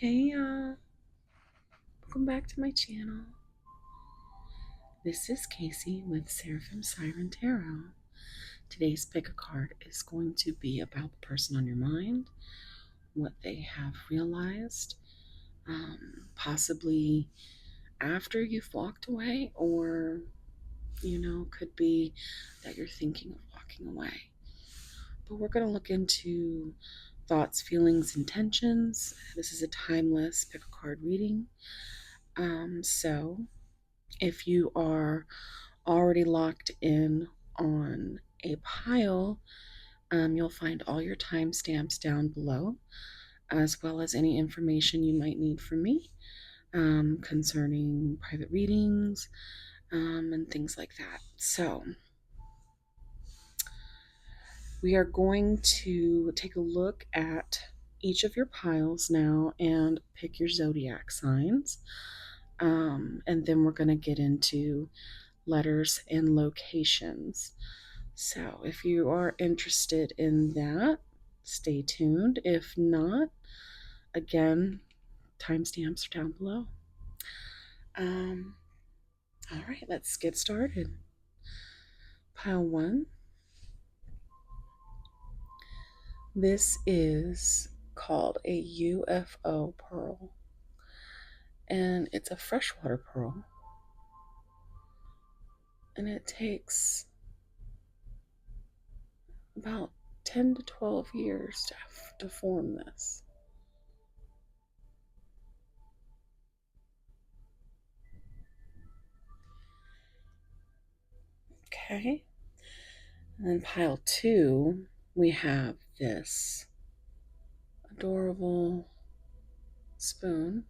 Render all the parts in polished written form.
Hey y'all, welcome back to my channel. This is Casey with Seraphim Siren Tarot. Today's pick a card is going to be about the person on your mind, what they have realized, possibly after you've walked away, or could be that you're thinking of walking away. But we're going to look into thoughts, feelings, intentions. This is a timeless pick a card reading. So if you are already locked in on a pile, you'll find all your timestamps down below, as well as any information you might need from me concerning private readings and things like that. So we are going to take a look at each of your piles now and pick your zodiac signs. And then we're going to get into letters and locations. So if you are interested in that, stay tuned. If not, again, timestamps are down below. All right, let's get started. Pile 1. This is called a UFO pearl, and it's a freshwater pearl, and it takes about 10 to 12 years to form this. Okay, and then pile 2, we have this adorable spoon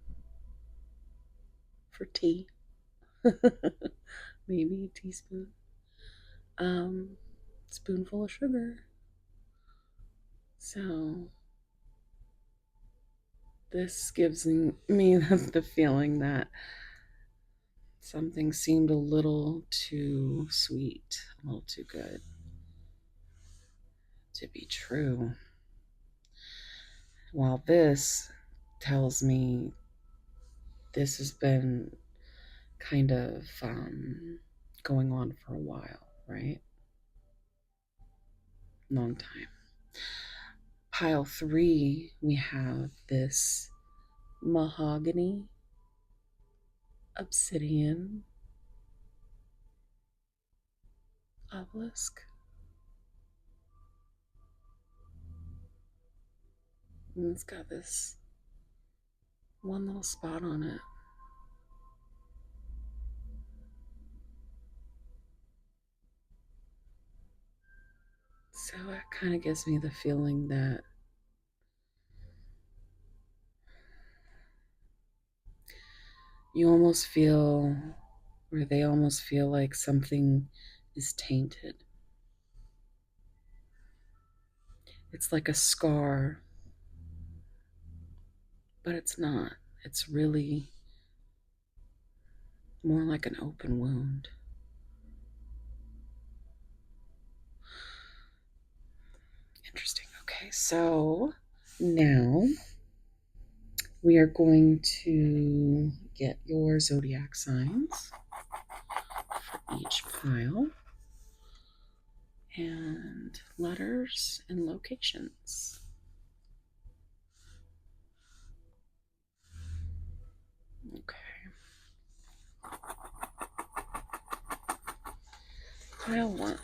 for tea. Maybe a teaspoon. Spoonful of sugar. So this gives me the feeling that something seemed a little too sweet, a little too good to be true. While this tells me this has been kind of going on for a while, right? Long time. Pile 3, we have this mahogany, obsidian, obelisk. And it's got this one little spot on it. So it kind of gives me the feeling that you almost feel, or they almost feel like something is tainted. It's like a scar, but it's not. It's really more like an open wound. Interesting. Okay, so now we are going to get your zodiac signs for each pile and letters and locations. Okay. Pile 1.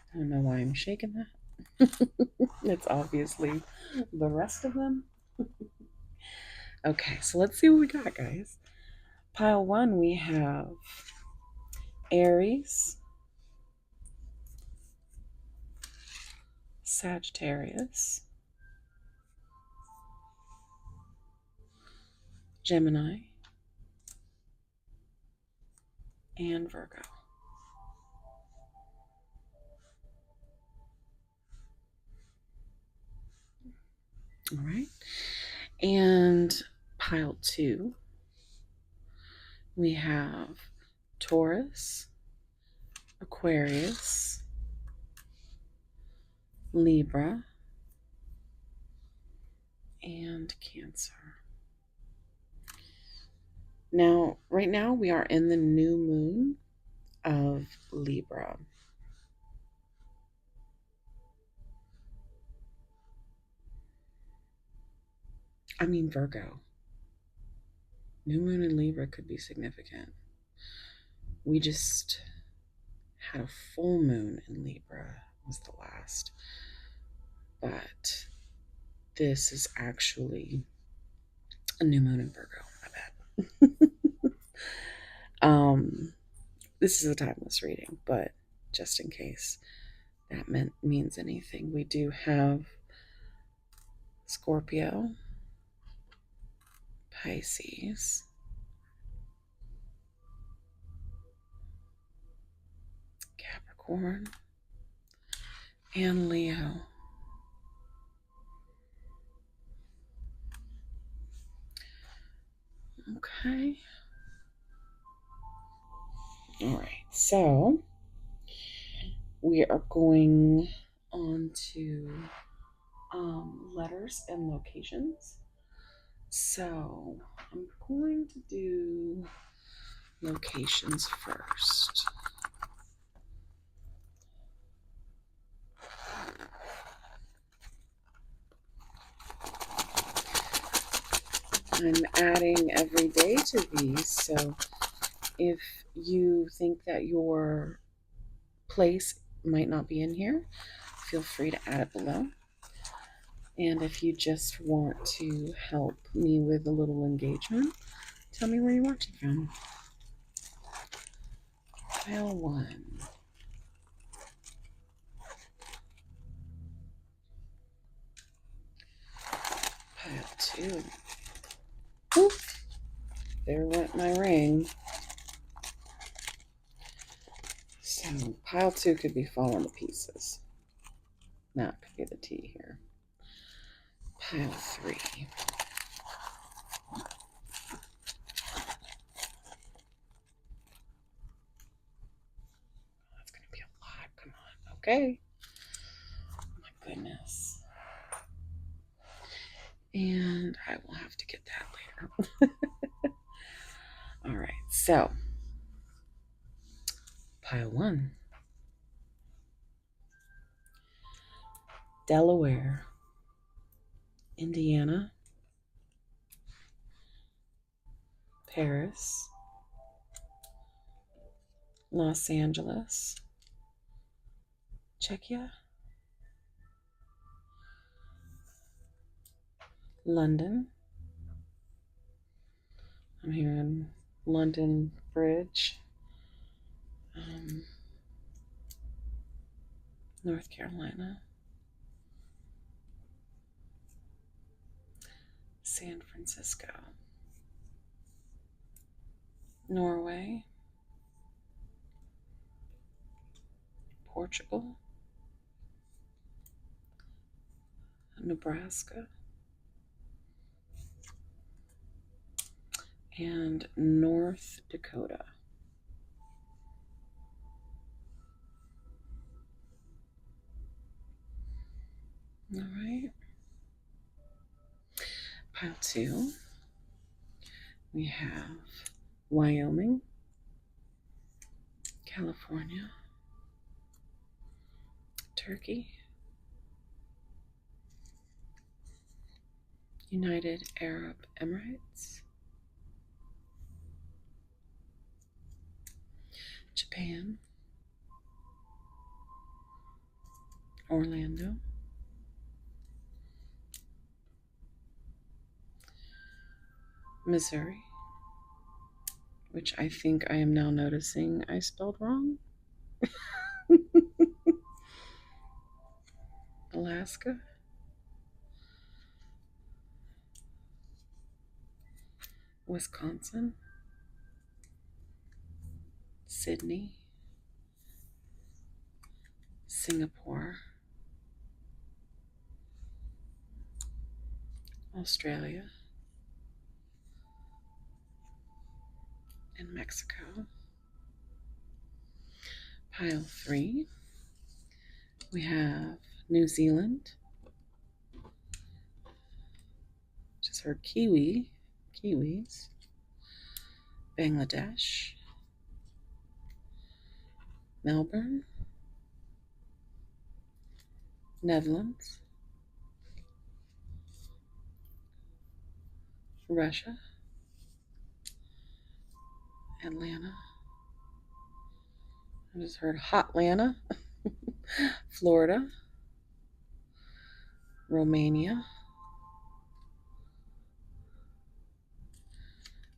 I don't know why I'm shaking that. It's obviously the rest of them. Okay, so let's see what we got, guys. Pile 1, we have Aries, Sagittarius, Gemini, and Virgo. All right. And pile 2, we have Taurus, Aquarius, Libra, and Cancer. Now, right now, we are in the new moon of Libra. I mean, Virgo. New moon in Libra could be significant. We just had a full moon in Libra, was the last. But this is actually a new moon in Virgo. My bad. This is a timeless reading, but just in case that means anything, we do have Scorpio, Pisces, Capricorn, and Leo. Okay. All right. So we are going on to letters and locations. So I'm going to do locations first. I'm adding every day to these, so if you think that your place might not be in here, feel free to add it below. And if you just want to help me with a little engagement, tell me where you're watching from. Pile 1. Pile 2. Oof, there went my ring. So pile 2 could be falling to pieces. That could be the T here. Pile 3. That's going to be a lot. Come on. Okay. Oh my goodness. And I will have to get that later. All right. So pile 1. Delaware, Indiana, Paris, Los Angeles, Czechia, London. I'm here in London Bridge, North Carolina, San Francisco, Norway, Portugal, Nebraska, and North Dakota. All right. Pile 2, we have Wyoming, California, Turkey, United Arab Emirates, Japan, Orlando, Missouri, which I think I am now noticing I spelled wrong. Alaska, Wisconsin, Sydney, Singapore, Australia, and Mexico. Pile 3, we have New Zealand. Just heard Kiwis. Bangladesh, Melbourne, Netherlands, Russia, Atlanta. I just heard Hotlanta, Florida, Romania,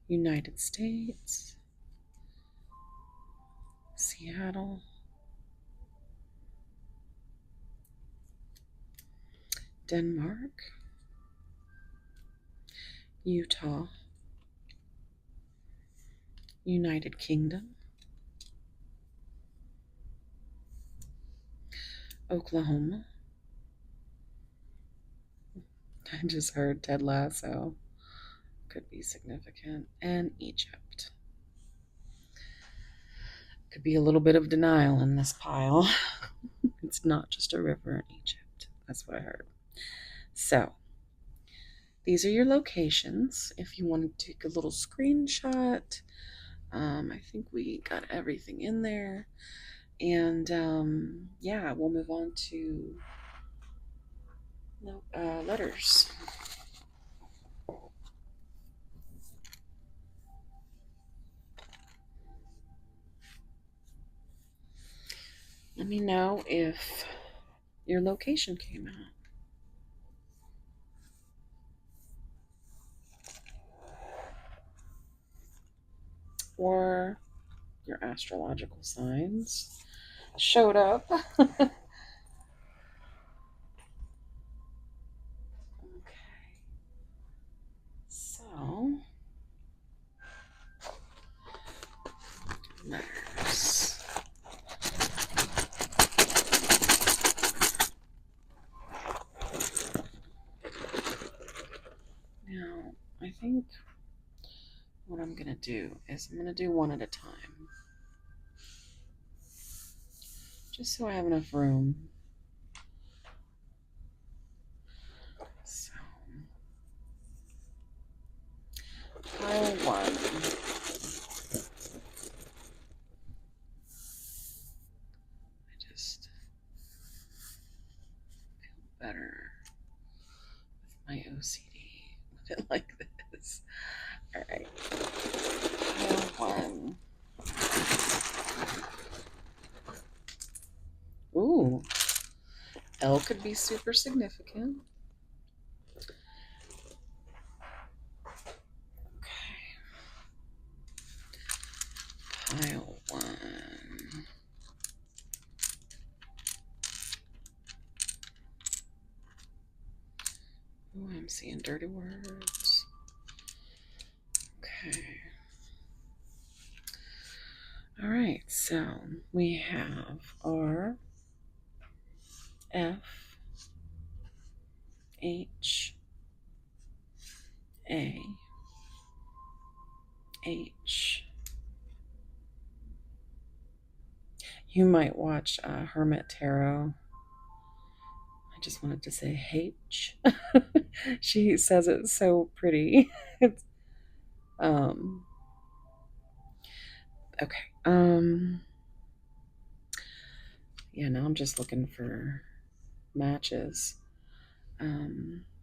United States, Seattle, Denmark, Utah, United Kingdom, Oklahoma. I just heard Ted Lasso. Could be significant. And Egypt. Could be a little bit of denial in this pile. It's not just a river in Egypt. That's what I heard. So, these are your locations. If you want to take a little screenshot, I think we got everything in there. And yeah, we'll move on to letters. Let me know if your location came out. Or your astrological signs showed up. Okay. So, letters. Now, I think what I'm going to do is I'm going to do one at a time. Just so I have enough room. So, pile 1. I just feel better with my OCD with it like this. All right. Pile 1. Ooh. L could be super significant. Okay. Pile 1. Ooh, I'm seeing dirty words. Okay. All right, so we have R, F, H, A, H. You might watch Hermit Tarot. I just wanted to say H. She says it so pretty. It's, okay. Yeah, now I'm just looking for matches.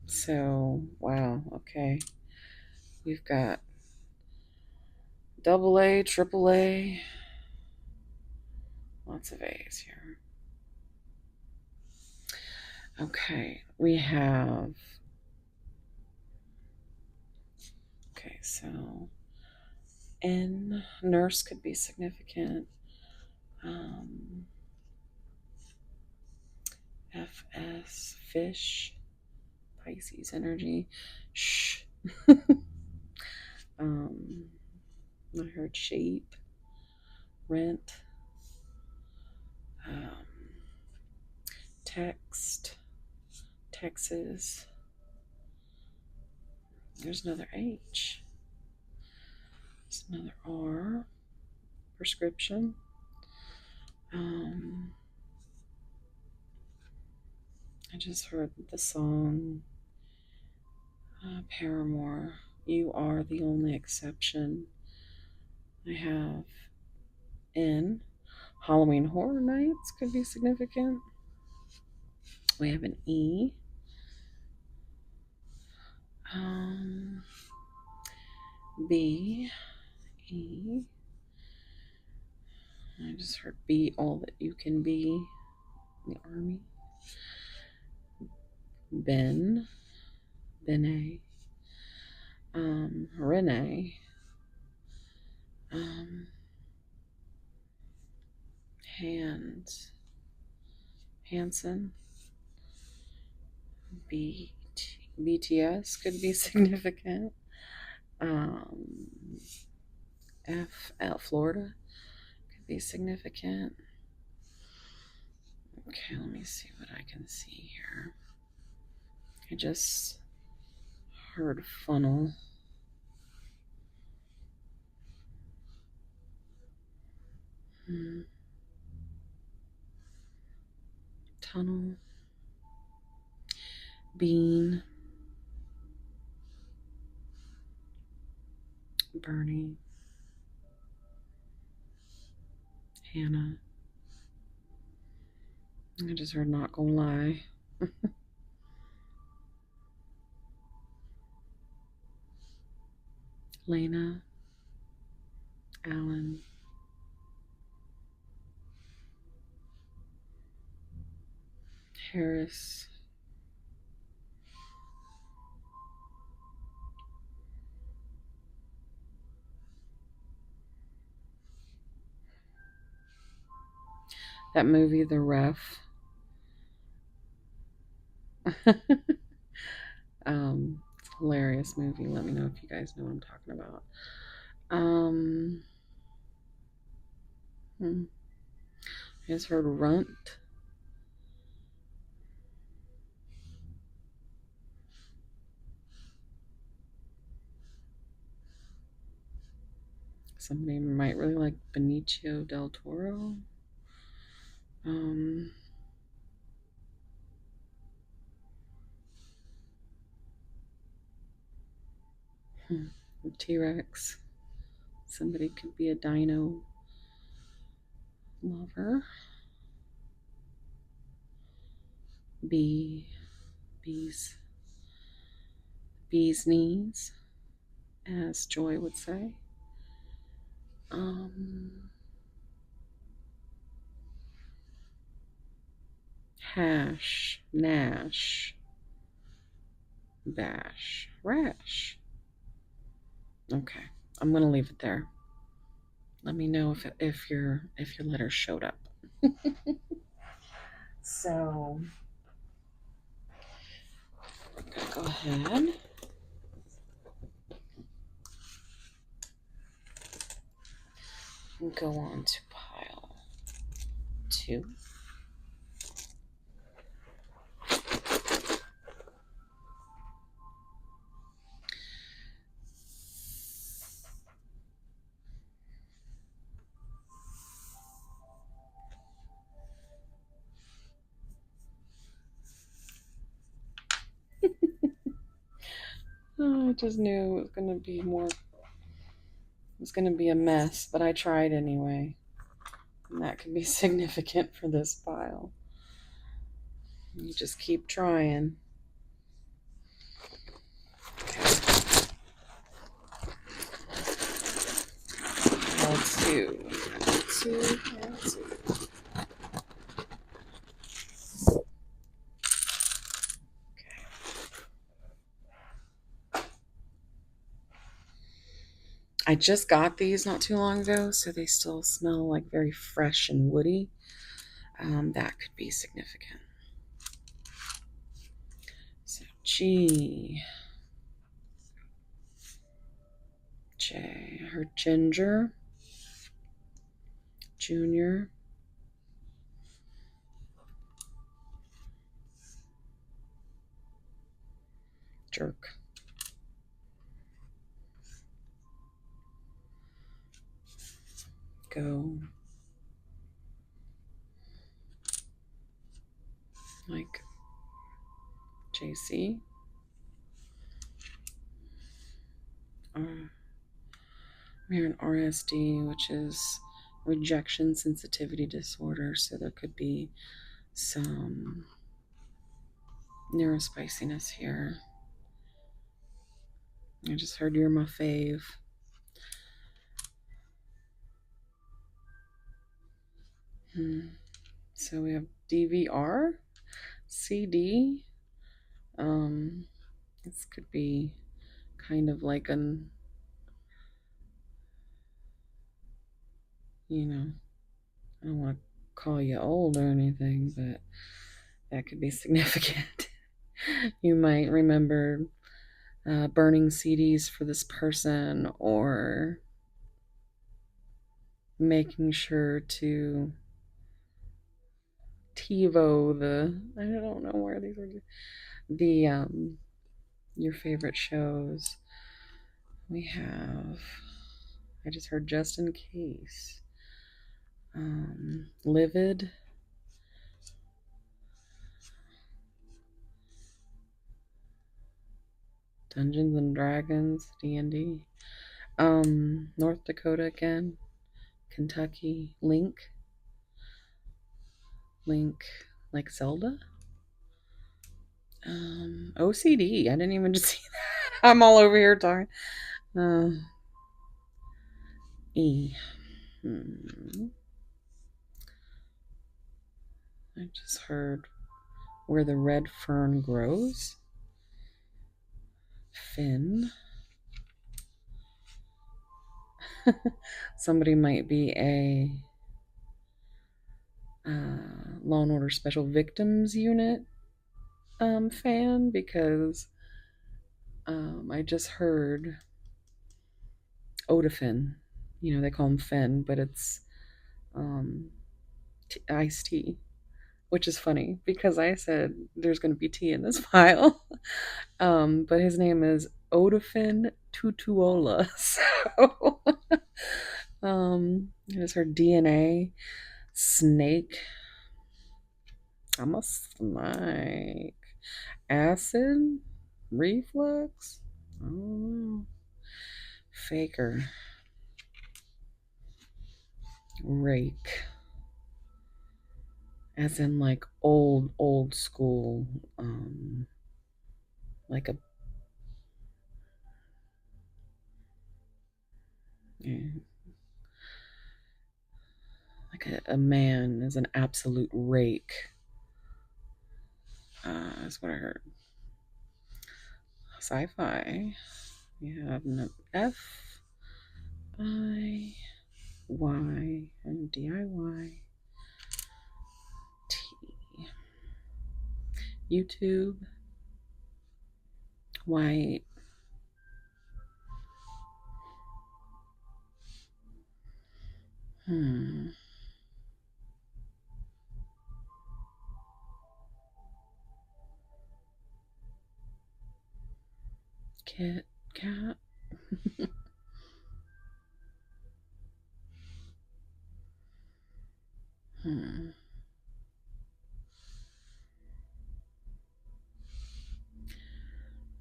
So wow, okay. We've got AA, AAA, lots of A's here. Okay, we have, okay, so N, nurse could be significant. FS, fish, Pisces energy. Shh. I heard shape, rent, text, Texas, There's another H. There's another R. Prescription. I just heard the song Paramore, You Are the Only Exception. I have N. Halloween Horror Nights could be significant. We have an E. B. E. I just heard be all that you can be. The Army. Ben. Benet. Renee. Hand. Hanson. BTS could be significant. Florida could be significant. Okay, let me see what I can see here. I just heard funnel. Tunnel. Bean. Bernie. Hannah. I just heard not gonna lie. Lena. Alan. Harris. That movie, The Ref. It's a hilarious movie. Let me know if you guys know what I'm talking about. I just heard runt. Somebody might really like Benicio del Toro. T-Rex. Somebody could be a dino lover. Bees knees, as Joy would say. Hash, Nash, Bash, Rash. Okay, I'm gonna leave it there. Let me know if your letters showed up. So I'm gonna go ahead. And go on to pile 2. Oh, I just knew it was gonna be more. It was gonna be a mess, but I tried anyway. And that can be significant for this pile. You just keep trying. Pile 2. Pile 2. I just got these not too long ago, so they still smell like very fresh and woody. That could be significant. So G. J. I heard ginger. Junior. Jerk. go. Like JC. We're an RSD, which is rejection sensitivity disorder. So there could be some neurospiciness here. I just heard you're my fave. So we have DVR, CD. This could be kind of like an, I don't want to call you old or anything, but that could be significant. You might remember burning CDs for this person, or making sure to TiVo I don't know where these are, your favorite shows. We have, I just heard just in case, Livid, Dungeons and Dragons, D&D, North Dakota again, Kentucky, Link, like Zelda, OCD. I didn't even just see that. I'm all over here talking. E. I just heard where the red fern grows. Finn. Somebody might be a Law and Order Special Victims Unit fan, because I just heard Odafin. They call him Finn, but it's iced tea, which is funny because I said there's going to be tea in this file. But his name is Odafin Tutuola. So I just heard DNA, snake. I'm a snake. Acid, reflux. I don't know. Faker, rake, as in like old school, like a, yeah, like a man is an absolute rake. That's what I heard. Sci-fi. We have F I Y and DIY. T. YouTube. White. Cat.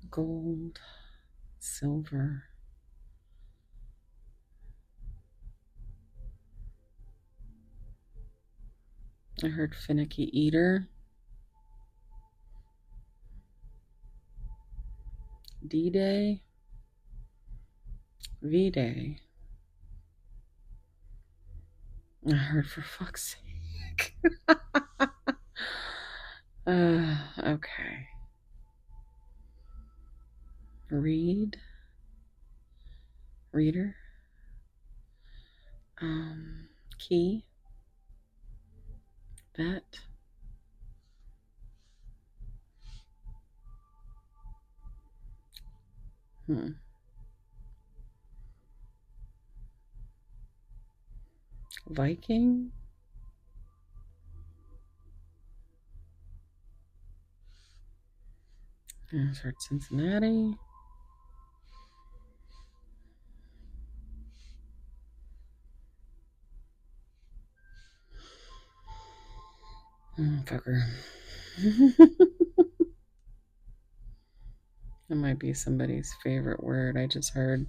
Gold, silver. I heard finicky eater. D-Day. V-Day. I heard for fuck's sake. Okay. Reader. Key. Bet. Viking. I heard Cincinnati. Fucker. That might be somebody's favorite word. I just heard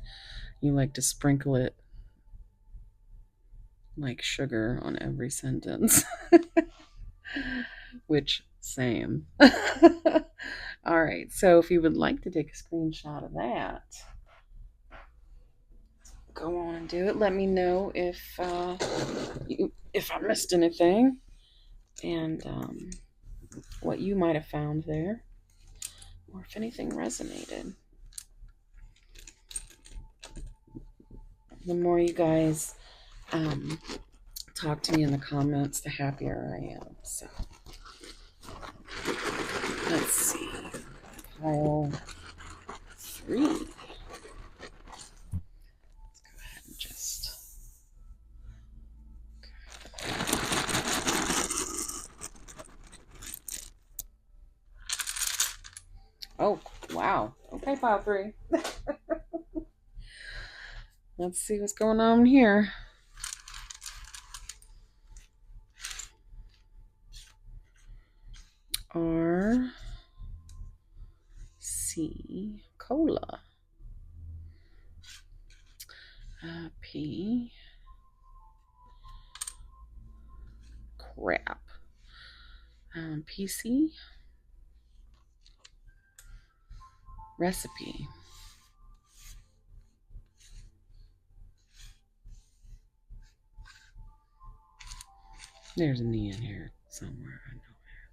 you like to sprinkle it like sugar on every sentence. Which, same. All right, so if you would like to take a screenshot of that, go on and do it. Let me know if I missed anything and what you might have found there, or if anything resonated. The more you guys talk to me in the comments, the happier I am. So let's see. Pile 3. Let's go ahead and just. Oh, wow. Okay, pile 3. Let's see what's going on here. R-C cola. P crap. PC recipe. There's an E in here somewhere. I know where.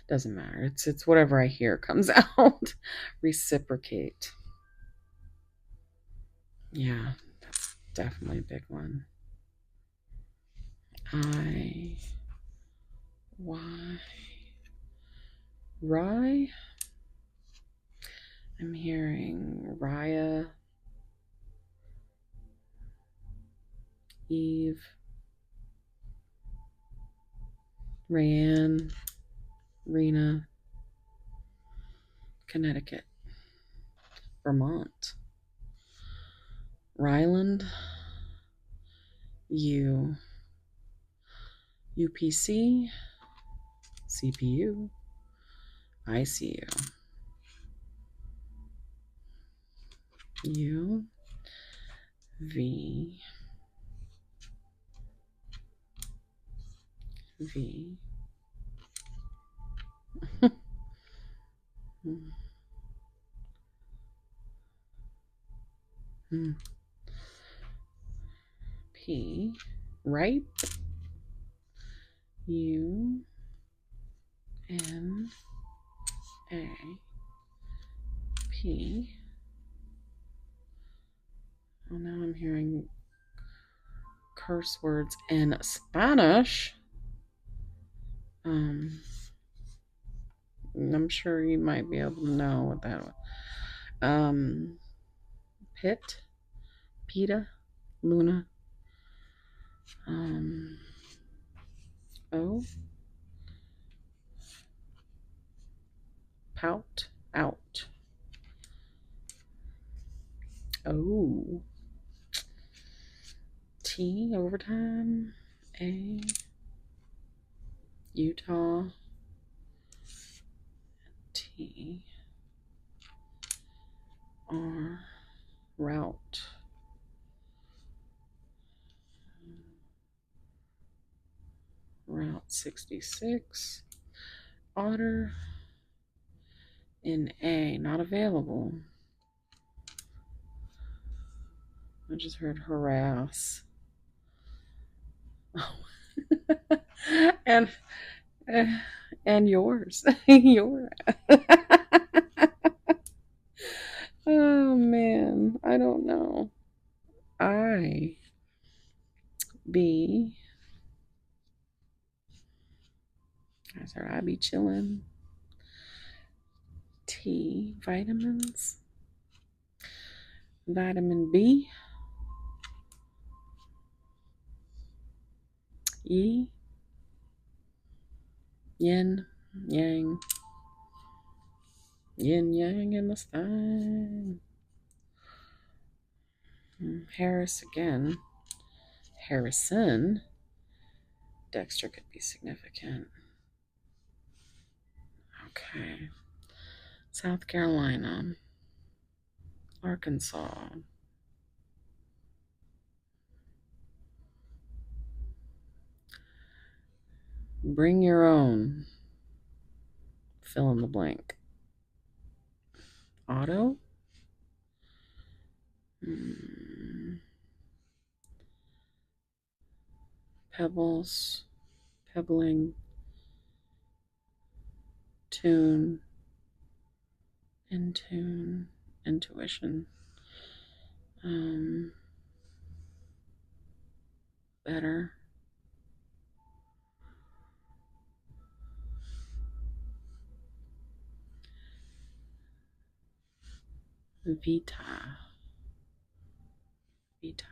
Doesn't matter. It's whatever I hear comes out. Reciprocate. Yeah, that's definitely a big one. I Y rye. I'm hearing Raya, Eve, Rayanne, Rena, Connecticut, Vermont, Ryland, U, UPC, CPU, ICU, U, V, V, P, ripe, U, N, A, P. Oh, now I'm hearing curse words in Spanish. I'm sure you might be able to know what that was. Pit, Pita, Luna, O, pout, out. O, T, overtime, A, Utah, T, R, route. Route 66, otter, in A, not available. I just heard harass. Oh. and yours. Your. Oh man, I don't know. I be. I said I be chilling. T, vitamins. Vitamin B. E, yin, yang. Yin yang in the sky. Harris again. Harrison. Dexter could be significant. Okay. South Carolina, Arkansas, bring your own, fill in the blank. Auto? Pebbles, pebbling, tune, in tune, intuition. Better. Vita. Vitas.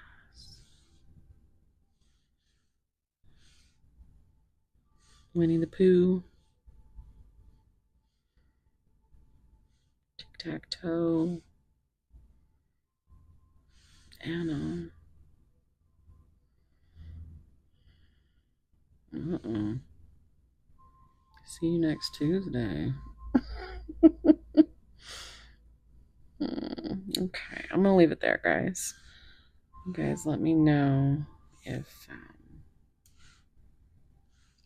Winnie the Pooh. Tic-tac-toe. Anna. Uh-oh. See you next Tuesday. Okay, I'm gonna leave it there, guys. You guys let me know if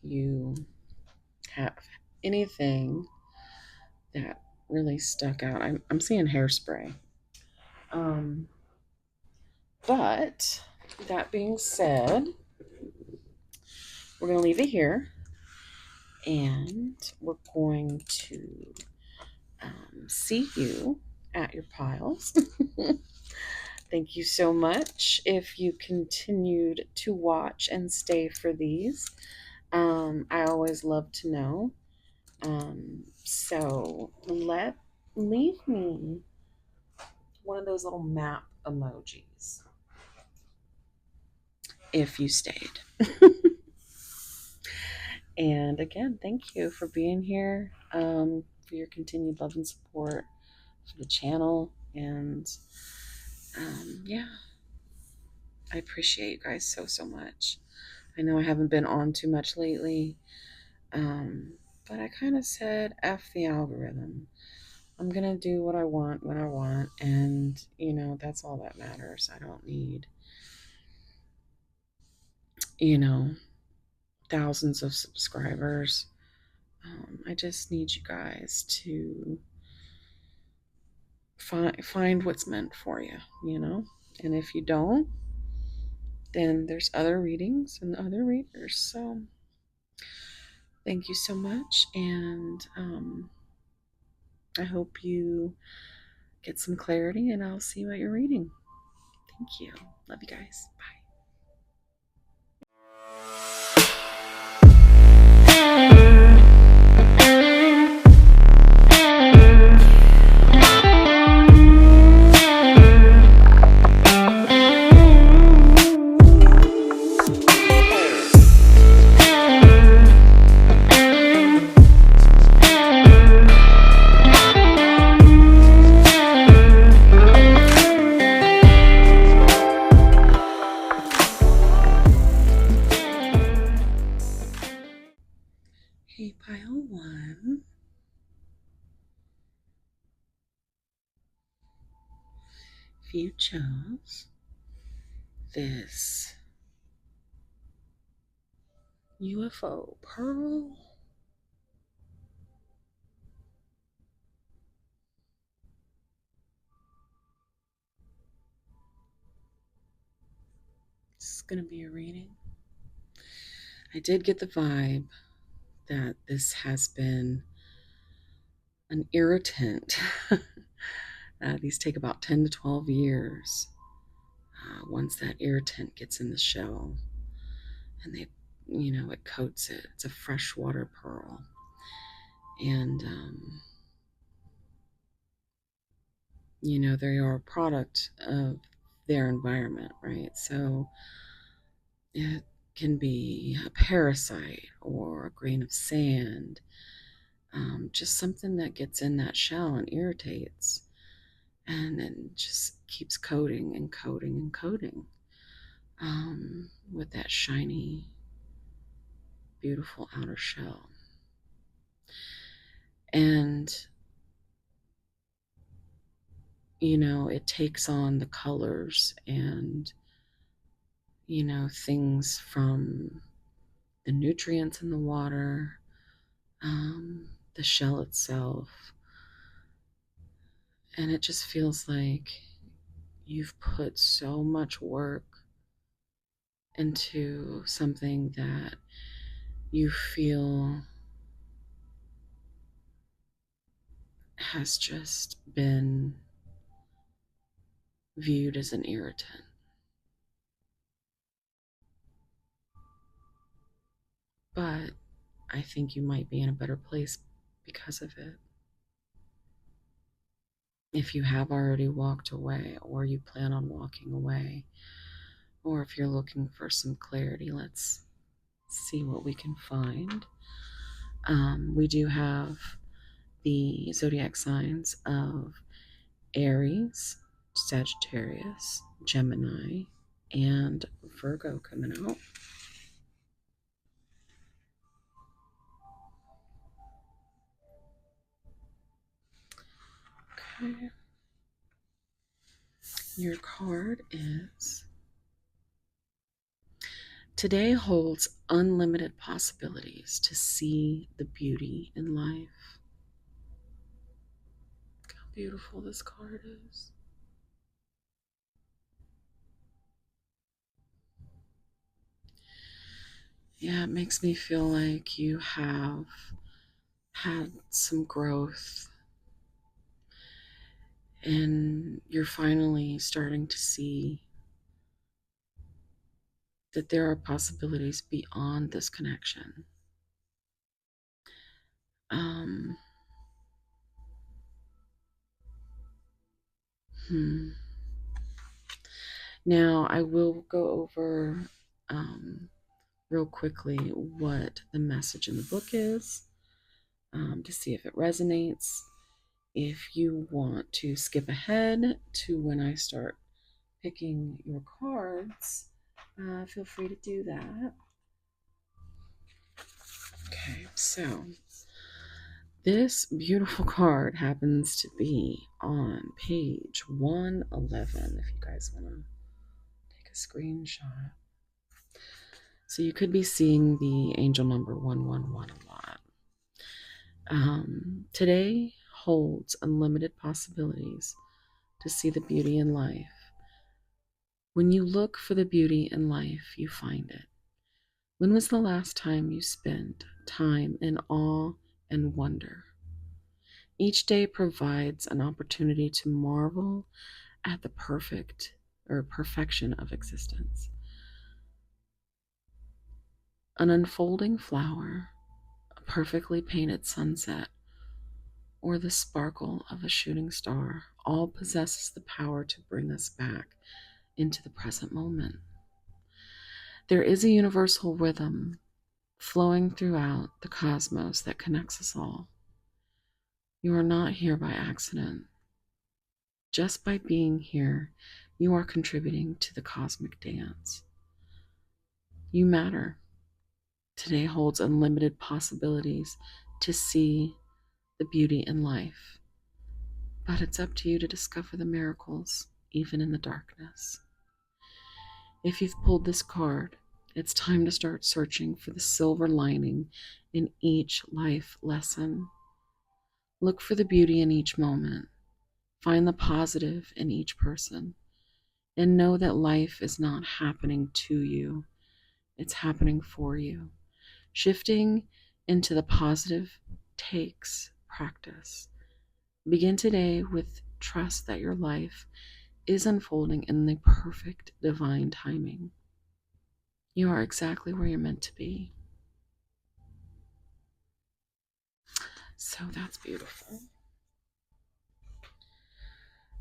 you have anything that really stuck out. I'm seeing hairspray. But that being said, we're going to leave it here, and we're going to see you at your piles. Thank you so much if you continued to watch and stay for these. I always love to know. So leave me one of those little map emojis if you stayed. And again, thank you for being here, for your continued love and support for the channel. And yeah, I appreciate you guys so much. I know I haven't been on too much lately, but I kind of said F the algorithm. I'm going to do what I want when I want, and that's all that matters. I don't need thousands of subscribers. I just need you guys to find what's meant for you, and if you don't, then there's other readings and other readers. So thank you so much, and I hope you get some clarity, and I'll see you at your reading. Thank you. Love you guys. Bye. Okay, pile one. If you chose this UFO pearl, this is going to be a reading. I did get the vibe that this has been an irritant. These take about 10 to 12 years once that irritant gets in the shell, and it coats it. It's a freshwater pearl, and they are a product of their environment, right? So it can be a parasite or a grain of sand, just something that gets in that shell and irritates, and then just keeps coating and coating and coating with that shiny, beautiful outer shell. And, you know, it takes on the colors and, you know, things from the nutrients in the water, the shell itself. And it just feels like you've put so much work into something that you feel has just been viewed as an irritant. But I think you might be in a better place because of it. If you have already walked away, or you plan on walking away, or if you're looking for some clarity, let's see what we can find. We do have the zodiac signs of Aries, Sagittarius, Gemini, and Virgo coming out. Okay. Your card is: today holds unlimited possibilities to see the beauty in life. Look how beautiful this card is. Yeah, it makes me feel like you have had some growth and you're finally starting to see that there are possibilities beyond this connection. Um, hmm. Now, I will go over real quickly what the message in the book is, to see if it resonates. If you want to skip ahead to when I start picking your cards, feel free to do that. Okay, so this beautiful card happens to be on page 111 if you guys want to take a screenshot. So you could be seeing the angel number 111 a lot. Today holds unlimited possibilities to see the beauty in life. When you look for the beauty in life, you find it. When was the last time you spent time in awe and wonder? Each day provides an opportunity to marvel at the perfection of existence. An unfolding flower, a perfectly painted sunset, or the sparkle of a shooting star all possesses the power to bring us back into the present moment. There is a universal rhythm flowing throughout the cosmos that connects us all. You are not here by accident. Just by being here, you are contributing to the cosmic dance. You matter. Today holds unlimited possibilities to see the beauty in life, but it's up to you to discover the miracles, even in the darkness. If you've pulled this card, it's time to start searching for the silver lining in each life lesson. Look for the beauty in each moment. Find the positive in each person. And know that life is not happening to you, it's happening for you. Shifting into the positive takes practice. Begin today with trust that your life is unfolding in the perfect divine timing. You are exactly where you're meant to be. So that's beautiful.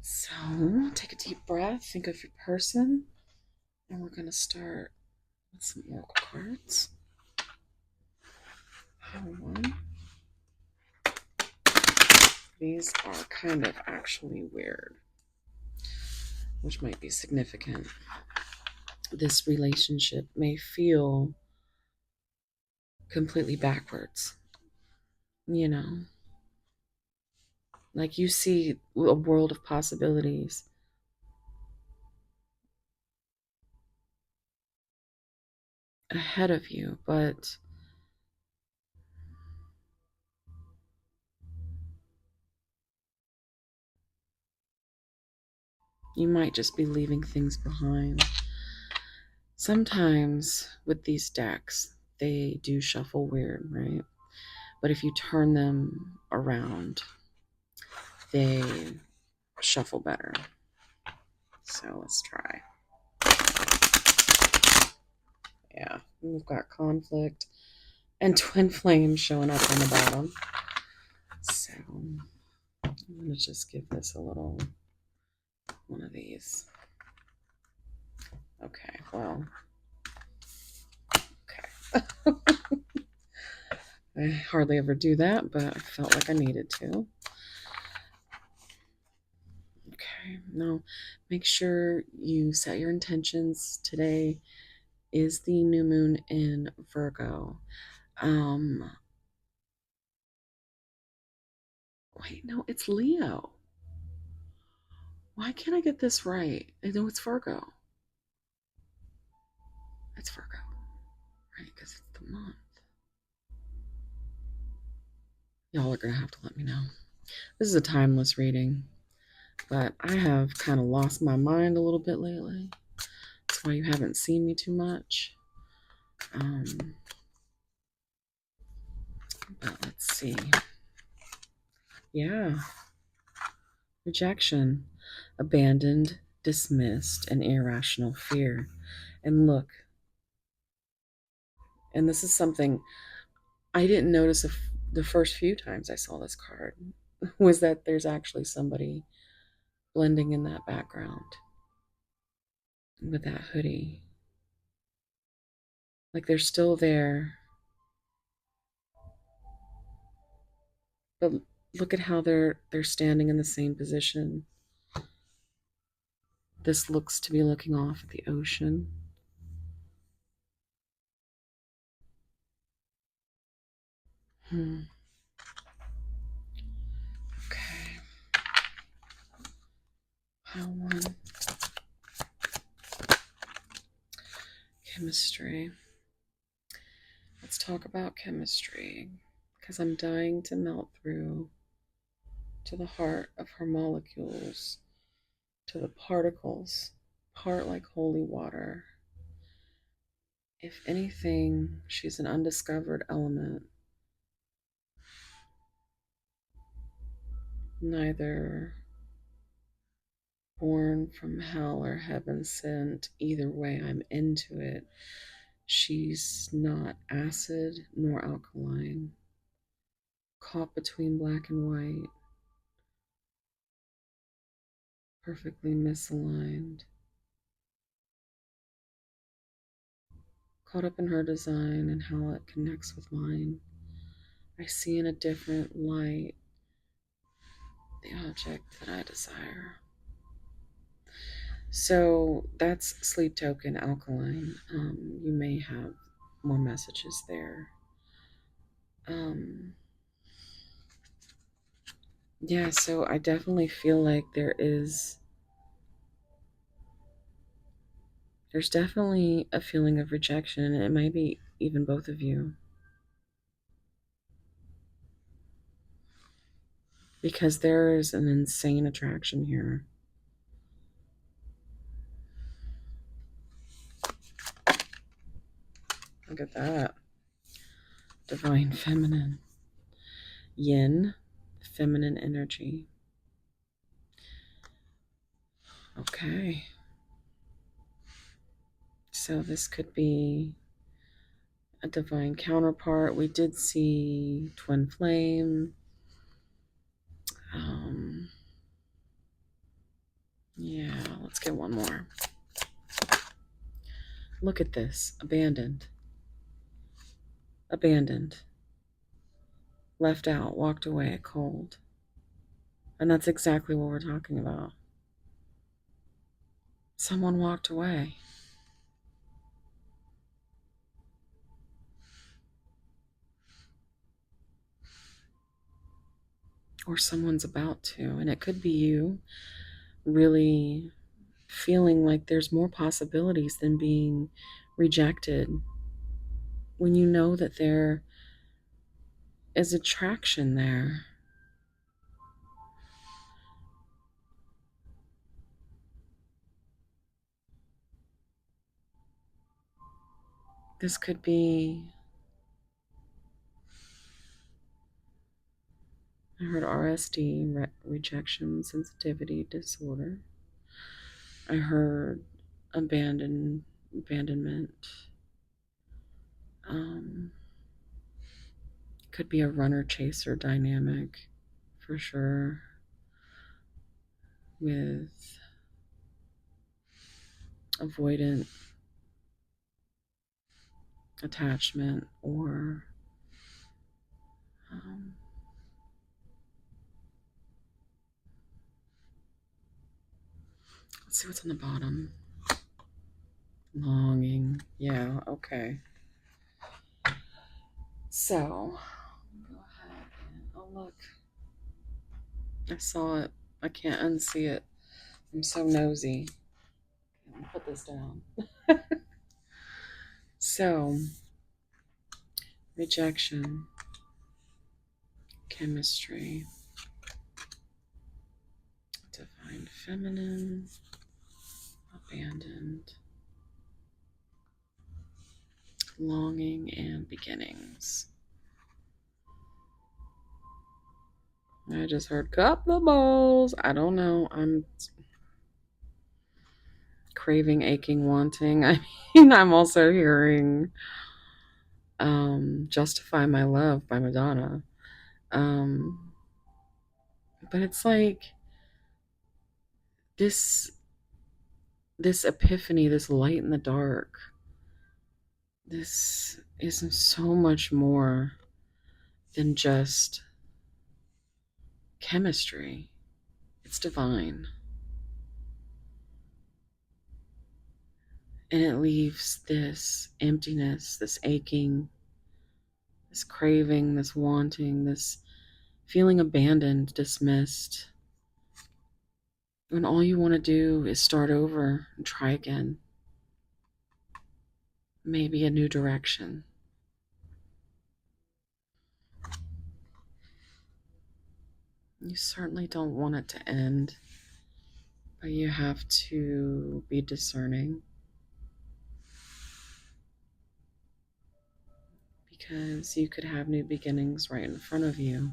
So take a deep breath, think of your person, and we're going to start with some oracle cards. One. These are kind of actually weird, which might be significant. This relationship may feel completely backwards, you know. Like you see a world of possibilities ahead of you, but you might just be leaving things behind. Sometimes with these decks, they do shuffle weird, right? But if you turn them around, they shuffle better. So let's try. Yeah, we've got conflict and twin flames showing up on the bottom. So I'm going to just give this a little one of these. Okay, well, okay. I hardly ever do that, but I felt like I needed to. Okay, now make sure you set your intentions. Today is the new moon in Virgo. Wait, no, it's Leo. Why can't I get this right? I know it's Virgo. It's Virgo, right? Because it's the month. Y'all are going to have to let me know. This is a timeless reading, but I have kind of lost my mind a little bit lately. That's why you haven't seen me too much. But let's see. Yeah. Rejection, abandoned, dismissed, and irrational fear. And look, and this is something I didn't notice the first few times I saw this card, was that there's actually somebody blending in that background with that hoodie. Like they're still there, but look at how they're standing in the same position. This looks to be looking off at the ocean. Okay. Pile one. Chemistry. Let's talk about chemistry, because I'm dying to melt through to the heart of her molecules, to the particles, part like holy water. If anything, she's an undiscovered element, neither born from hell or heaven sent. Either way, I'm into it. She's not acid nor alkaline, caught between black and white, perfectly misaligned, caught up in her design and how it connects with mine. I see in a different light the object that I desire. So that's sleep token alkaline. You may have more messages there. Yeah, so I definitely feel like there's definitely a feeling of rejection, and it might be even both of you. Because there is an insane attraction here. Look at that. Divine feminine. Yin, feminine energy. Okay. So this could be a divine counterpart. We did see twin flame. Yeah, let's get one more. Look at this. Abandoned. Abandoned. Left out, walked away, cold. And that's exactly what we're talking about. Someone walked away. or someone's about to. And it could be you really feeling like there's more possibilities than being rejected when you know that there is attraction there. This could be, I heard RSD, rejection sensitivity disorder. I heard abandonment. Could be a runner chaser dynamic for sure, with avoidant attachment, or let's see what's on the bottom. Longing. Yeah, okay. So, go ahead and, oh look, I saw it. I can't unsee it. I'm so nosy. Let me put this down. So, rejection, chemistry, divine feminine, abandoned, longing, and beginnings. I just heard couple of bowls. I don't know. I'm craving, aching, wanting. I mean, I'm also hearing Justify My Love by Madonna. But it's like this epiphany, this light in the dark. This isn't so much more than just chemistry. It's divine. And it leaves this emptiness, this aching, this craving, this wanting, this feeling abandoned, dismissed, when all you want to do is start over and try again. Maybe a new direction. You certainly don't want it to end, but you have to be discerning, because you could have new beginnings right in front of you.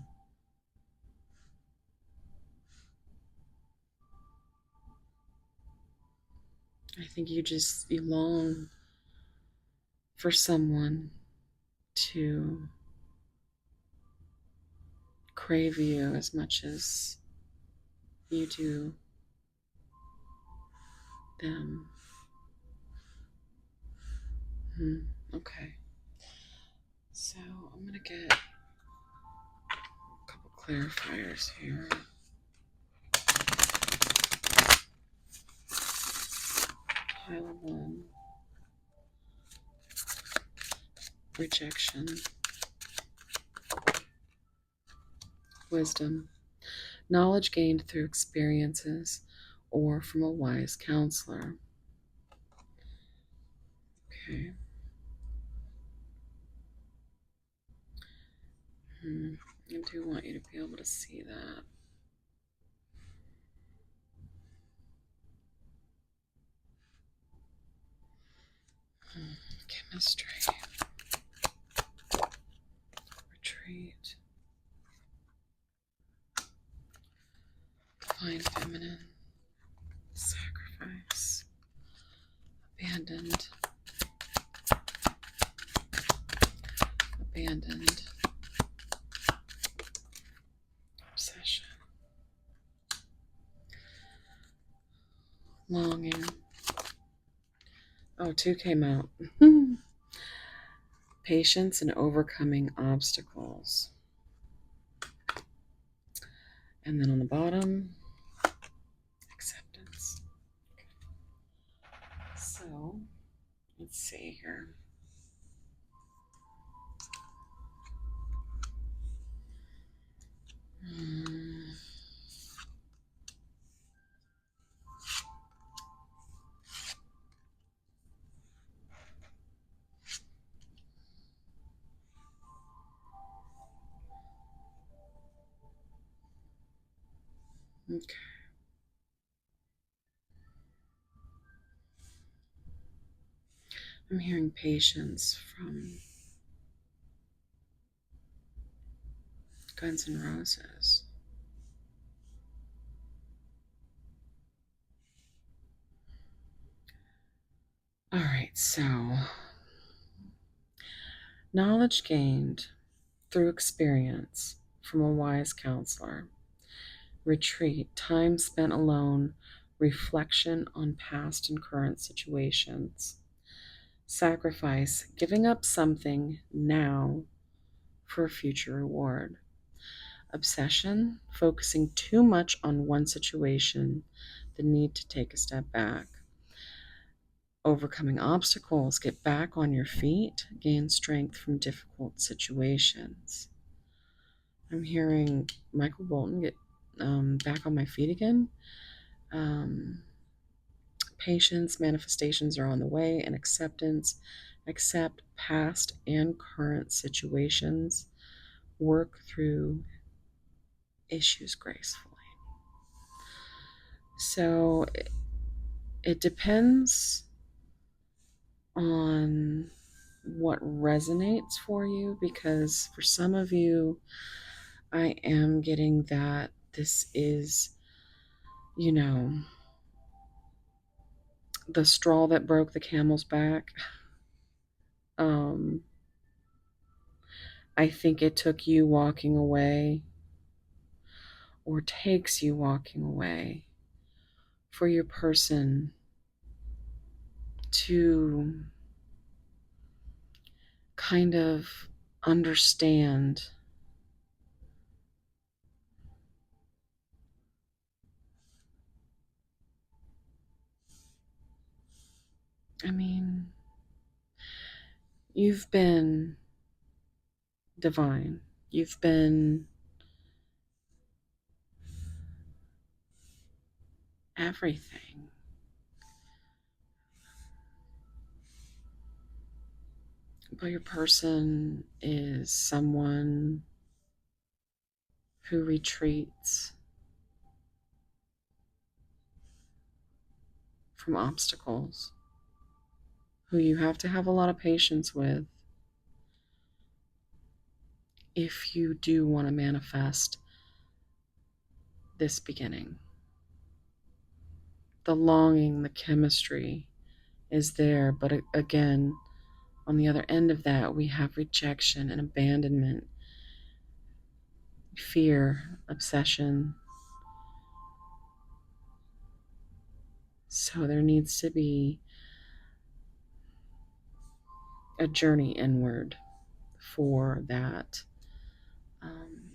I think you long for someone to crave you as much as you do them. Okay. So I'm going to get a couple clarifiers here. Pile 1. Rejection. Wisdom. Knowledge gained through experiences or from a wise counselor. Okay. I do want you to be able to see that. Chemistry. Retreat. Divine feminine. Sacrifice. Abandoned. Abandoned. Obsession. Longing. Oh, 2 came out. Patience and overcoming obstacles. And then on the bottom, acceptance. So, let's see here. Okay. I'm hearing patience from Guns N' Roses. All right, so knowledge gained through experience from a wise counselor, retreat, time spent alone, reflection on past and current situations, sacrifice, giving up something now for a future reward, obsession, focusing too much on one situation, the need to take a step back, overcoming obstacles, get back on your feet, gain strength from difficult situations. I'm hearing Michael Bolton get back on my feet again. Um, Patience, manifestations are on the way, and acceptance. Accept past and current situations. Work through issues gracefully. So it depends on what resonates for you, because for some of you, I am getting that this is, you know, the straw that broke the camel's back. Um, I think it took you walking away, or takes you walking away, for your person to kind of understand. I mean, you've been divine. You've been everything. But your person is someone who retreats from obstacles, who you have to have a lot of patience with if you do want to manifest this beginning. The longing, the chemistry is there, but again, on the other end of that, we have rejection and abandonment, fear, obsession. So there needs to be a journey inward for that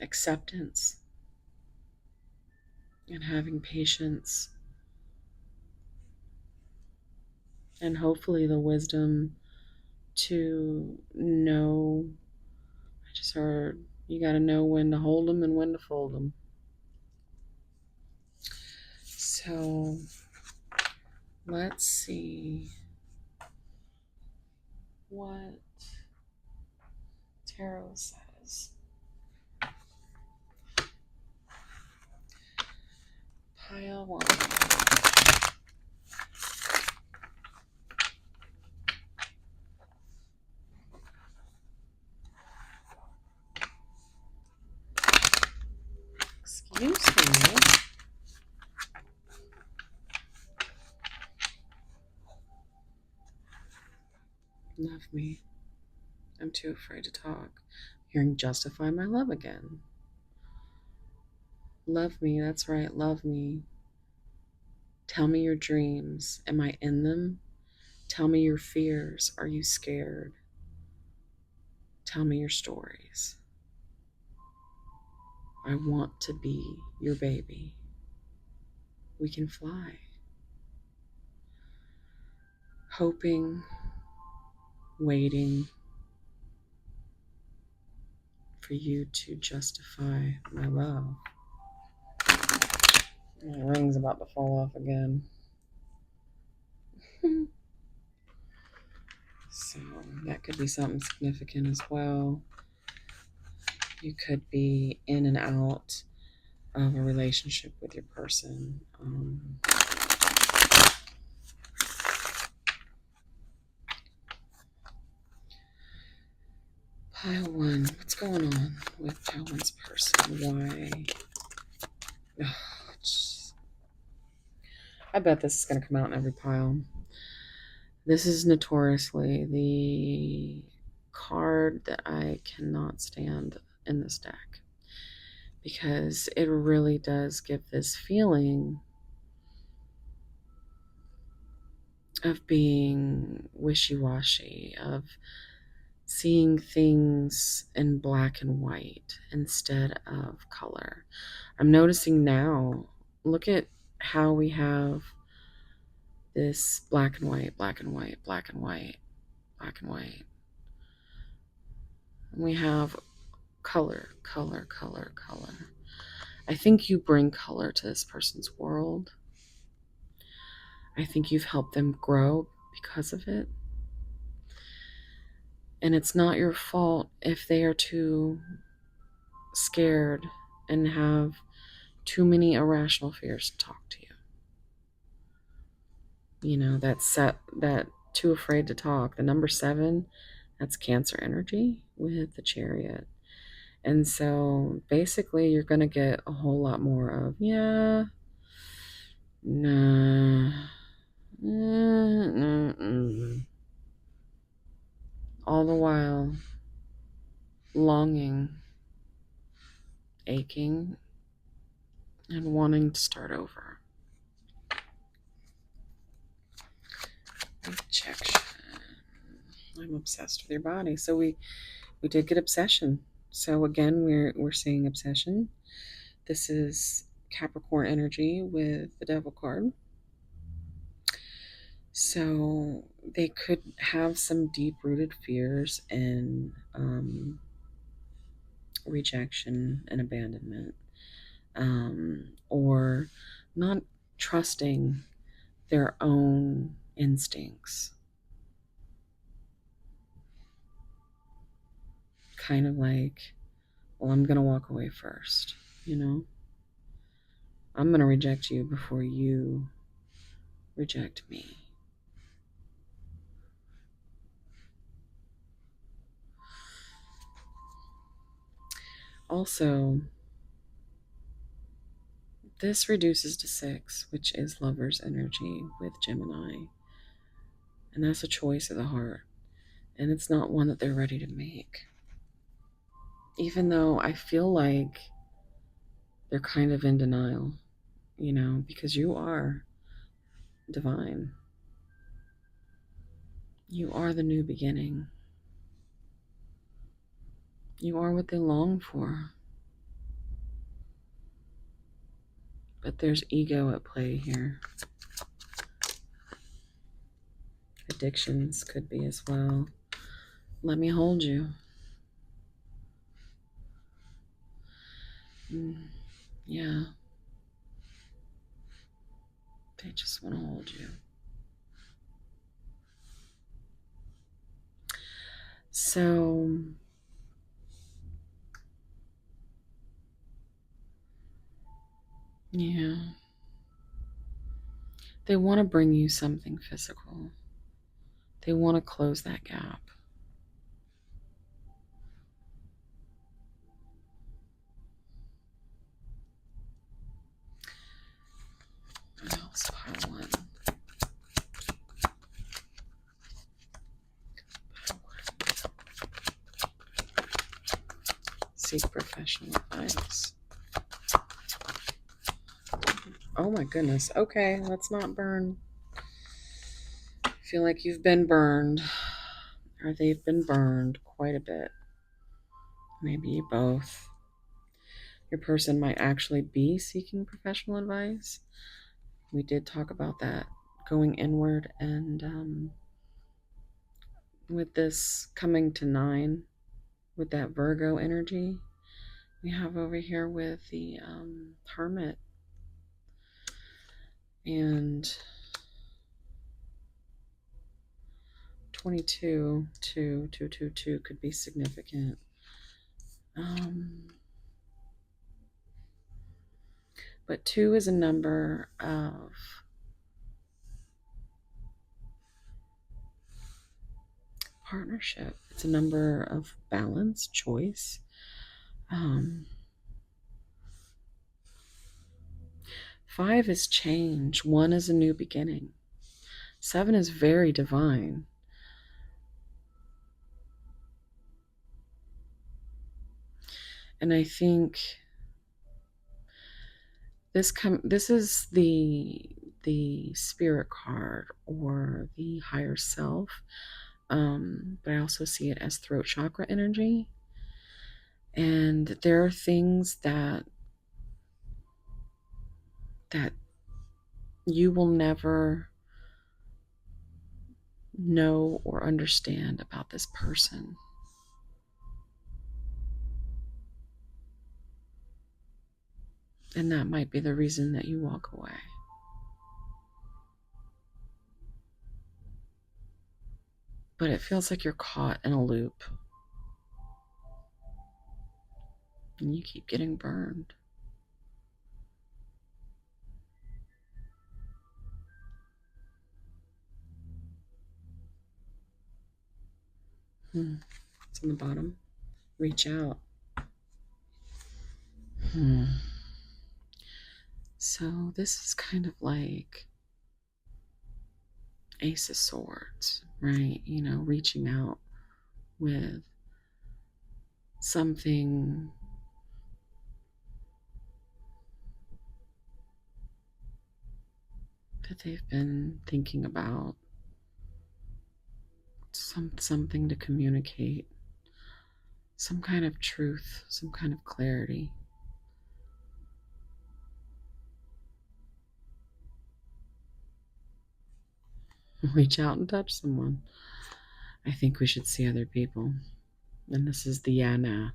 acceptance and having patience, and hopefully the wisdom to know. I just heard you got to know when to hold them and when to fold them. So let's see what tarot says. Pile one. Excuse me. Love me. I'm too afraid to talk. Hearing justify my love again. Love me, that's right, love me. Tell me your dreams. Am I in them? Tell me your fears. Are you scared? Tell me your stories. I want to be your baby. We can fly. Hoping, waiting for you to justify my love. My ring's about to fall off again. So that could be something significant as well. You could be in and out of a relationship with your person. Pile one, what's going on with pile one's person? Why? Oh, I bet this is going to come out in every pile. This is notoriously the card that I cannot stand in this deck, because it really does give this feeling of being wishy-washy, of seeing things in black and white instead of color. I'm noticing now, look at how we have this black and white, black and white, black and white, black and white. And we have color, color, color, color. I think you bring color to this person's world. I think you've helped them grow because of it. And it's not your fault if they are too scared and have too many irrational fears to talk to you. You know, that too afraid to talk. The number 7, that's Cancer energy with the Chariot. And so basically you're going to get a whole lot more of, yeah, nah, all the while longing, aching, and wanting to start over. Rejection. I'm obsessed with your body. So we did get obsession. So again, we're seeing obsession. This is Capricorn energy with the Devil card. So they could have some deep-rooted fears and rejection and abandonment, or not trusting their own instincts. Kind of like, well, I'm going to walk away first, you know? I'm going to reject you before you reject me. Also, this reduces to 6, which is Lover's energy with Gemini. And that's a choice of the heart. And it's not one that they're ready to make. Even though I feel like they're kind of in denial, you know, because you are divine. You are the new beginning. You are what they long for. But there's ego at play here. Addictions could be as well. Let me hold you. Yeah. They just want to hold you. So, yeah. They want to bring you something physical. They want to close that gap. What else? Pile one. Seek professional advice. Oh my goodness. Okay, let's not burn. I feel like you've been burned, or they've been burned quite a bit. Maybe you both. Your person might actually be seeking professional advice. We did talk about that, going inward, and with this coming to 9, with that Virgo energy, we have over here with the Hermit. And 22, 2, 2, 2, 2 could be significant. But 2 is a number of partnership. It's a number of balance, choice. 5 is change. 1 is a new beginning. 7 is very divine. And I think this is the spirit card or the higher self. But I also see it as throat chakra energy. And there are things that you will never know or understand about this person. And that might be the reason that you walk away. But it feels like you're caught in a loop. And you keep getting burned. It's on the bottom. Reach out. So this is kind of like Ace of Swords, right? You know, reaching out with something that they've been thinking about, something to communicate, some kind of truth, some kind of clarity. Reach out and touch someone. I think we should see other people. And this is the Yana.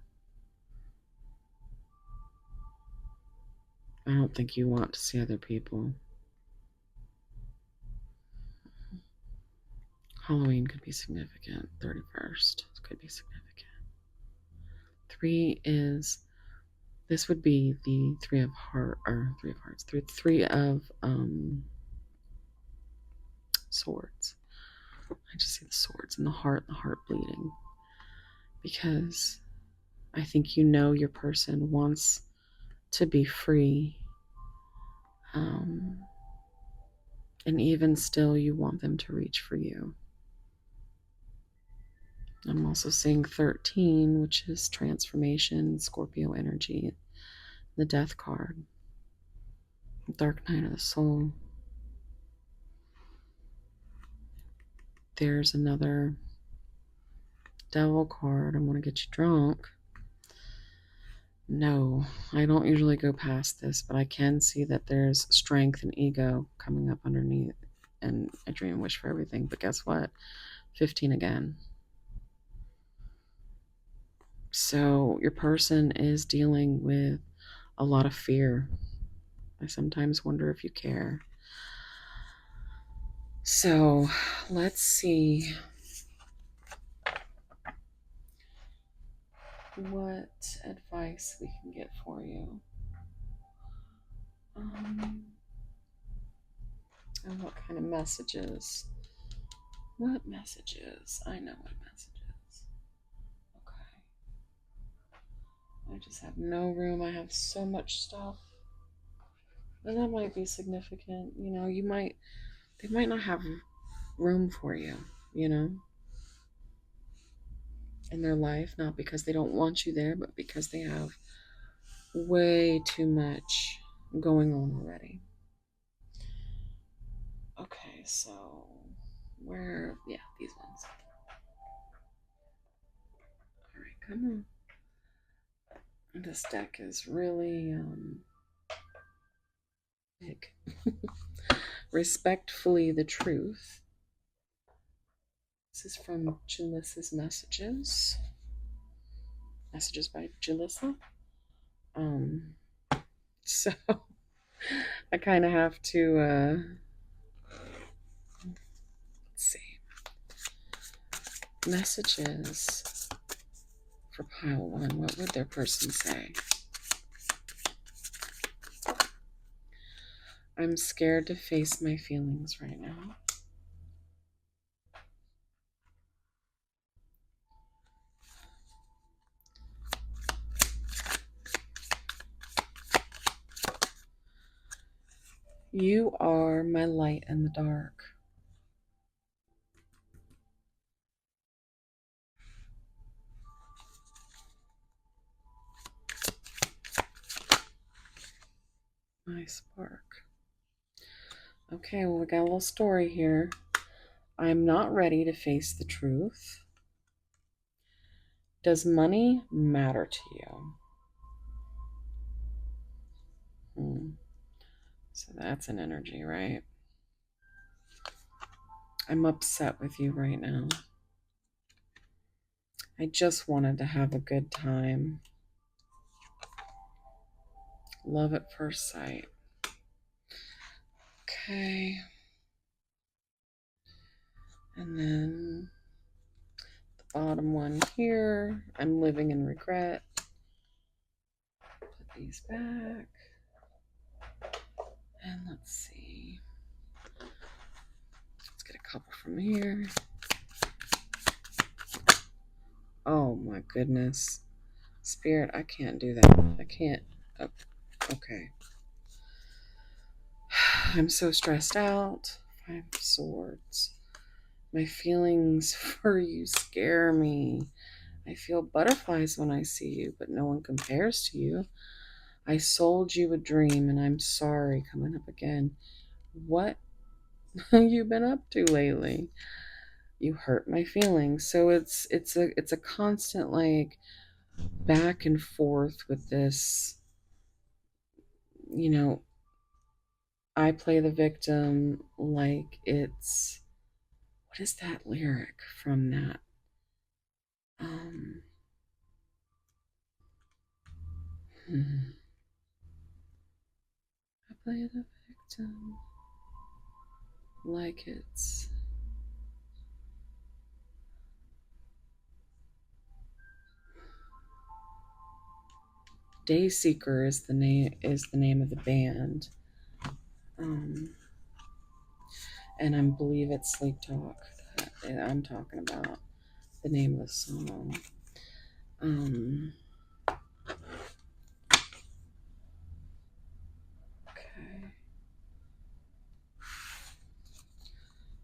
I don't think you want to see other people. Halloween could be significant. 31st could be significant. 3 is, this would be the 3 of hearts, 3 of swords. I just see the swords and the heart bleeding. Because I think you know your person wants to be free. And even still, you want them to reach for you. I'm also seeing 13, which is transformation, Scorpio energy, the Death card, Dark Night of the Soul. There's another Devil card. I want to get you drunk. No, I don't usually go past this, but I can see that there's strength and ego coming up underneath, and I dream and wish for everything. But guess what? 15 again. So your person is dealing with a lot of fear. I sometimes wonder if you care. So let's see what advice we can get for you. And what kind of messages? What messages? I know what messages. Okay. I just have no room. I have so much stuff. And that might be significant. You know, they might not have room for you, you know, in their life, not because they don't want you there, but because they have way too much going on already. Okay, so these ones. All right, come on. This deck is really big. Respectfully, the truth. This is from Jalissa's messages. Messages by Jalissa. So I kind of have to let's see. Messages for pile 1. What would their person say? I'm scared to face my feelings right now. You are my light in the dark. My spark. Okay, well, we got a little story here. I'm not ready to face the truth. Does money matter to you? So that's an energy, right? I'm upset with you right now. I just wanted to have a good time. Love at first sight. Okay. And then the bottom one here. I'm living in regret. Put these back. And let's see. Let's get a couple from here. Oh my goodness. Spirit, I can't do that. I can't. Oh, okay. I'm so stressed out. 5 of Swords. My feelings for you scare me. I feel butterflies when I see you, but no one compares to you. I sold you a dream and I'm sorry. Coming up again. What have you been up to lately? You hurt my feelings. So it's a constant like back and forth with this, you know, I play the victim like it's, what is that lyric from that? Um I play the victim like it's Dayseeker is the name of the band. And I believe it's Sleep Talk that I'm talking about, the name of the song. Okay.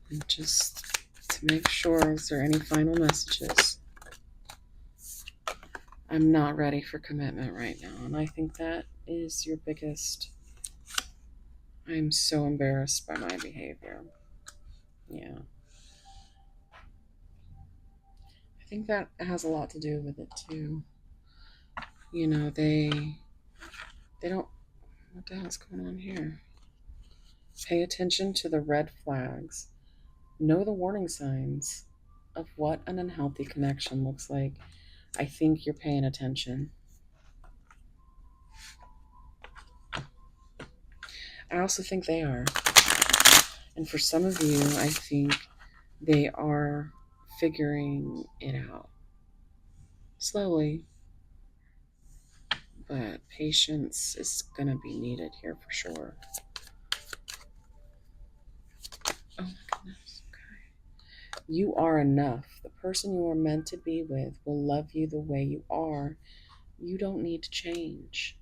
And just to make sure, is there any final messages? I'm not ready for commitment right now, and I think that is your biggest. I'm so embarrassed by my behavior. Yeah. I think that has a lot to do with it too. You know, they don't, what the hell's going on here? Pay attention to the red flags. Know the warning signs of what an unhealthy connection looks like. I think you're paying attention. I also think they are. And for some of you, I think they are figuring it out slowly. But patience is going to be needed here for sure. Oh my goodness. Okay. You are enough. The person you are meant to be with will love you the way you are. You don't need to change.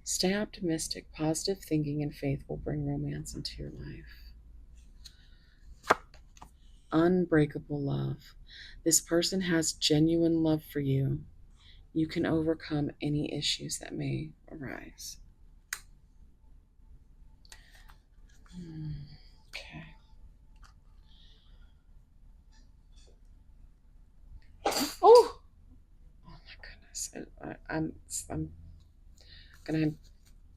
Stay optimistic. Positive thinking and faith will bring romance into your life. Unbreakable love. This person has genuine love for you. You can overcome any issues that may arise. Okay. Oh my goodness. Gonna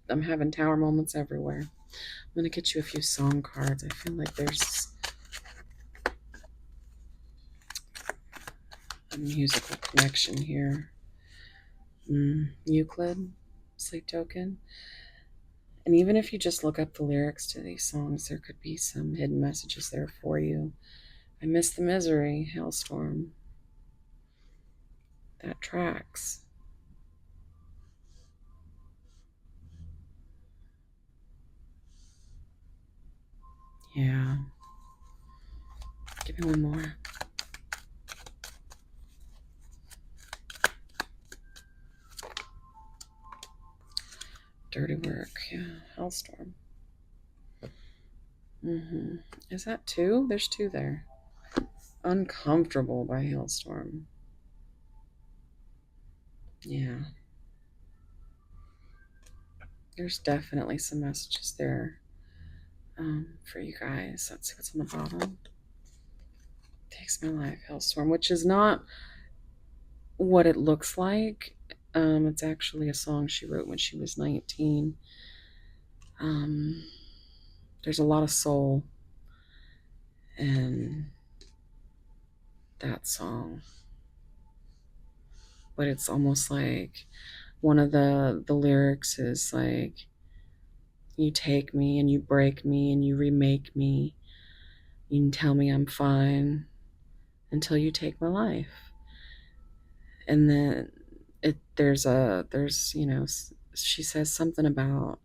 I'm having tower moments everywhere. I'm gonna get you a few song cards. I feel like there's a musical connection here. Euclid, Sleep Token. And even if you just look up the lyrics to these songs, there could be some hidden messages there for you. I miss the misery, Hailstorm. That tracks. Yeah. Give me one more. Dirty work. Yeah. Hellstorm. Is that 2? There's 2 there. Uncomfortable by hailstorm. Yeah. There's definitely some messages there for you guys. Let's see what's on the bottom. Takes my life, hailstorm, which is not what it looks like. It's actually a song she wrote when she was 19. There's a lot of soul in that song, but it's almost like one of the lyrics is like, you take me and you break me and you remake me. You can tell me I'm fine until you take my life. And then there's she says something about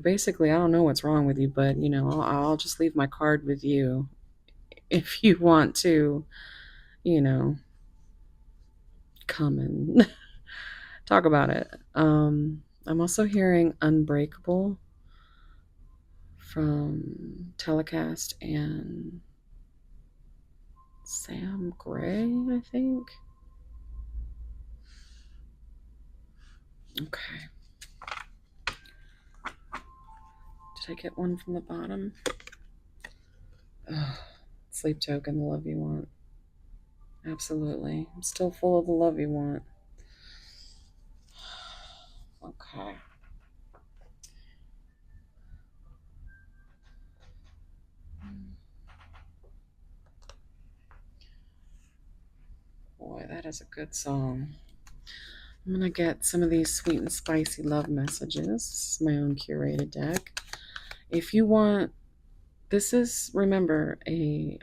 basically, I don't know what's wrong with you, but I'll just leave my card with you if you want to come and talk about it. I'm also hearing Unbreakable from Telecast and Sam Gray, I think. Okay. Did I get one from the bottom? Oh, sleep token, the love you want. Absolutely. I'm still full of the love you want. Okay. Boy, that is a good song. I'm going to get some of these sweet and spicy love messages. This is my own curated deck. If you want, this is, remember, a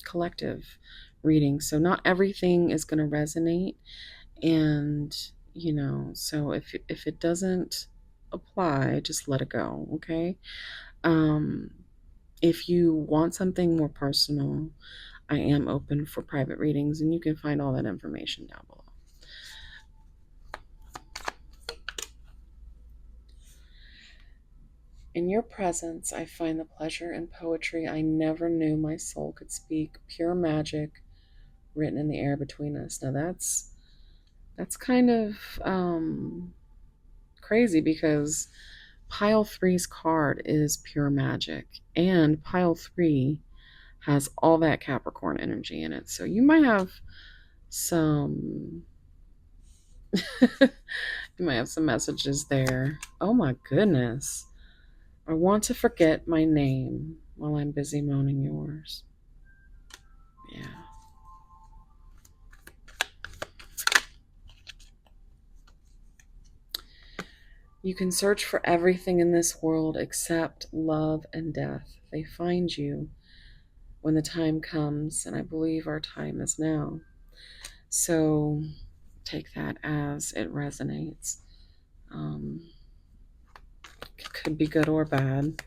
collective reading. So not everything is going to resonate. And, so if it doesn't apply, just let it go, okay? If you want something more personal, I am open for private readings, and you can find all that information down below. In your presence, I find the pleasure in poetry I never knew my soul could speak. Pure magic written in the air between us. Now that's kind of crazy, because pile 3's card is pure magic, and pile 3 has all that Capricorn energy in it. So you might have some you might have some messages there. Oh my goodness. I want to forget my name while I'm busy moaning yours. Yeah. You can search for everything in this world except love and death. They find you when the time comes, and I believe our time is now. So take that as it resonates. It could be good or bad.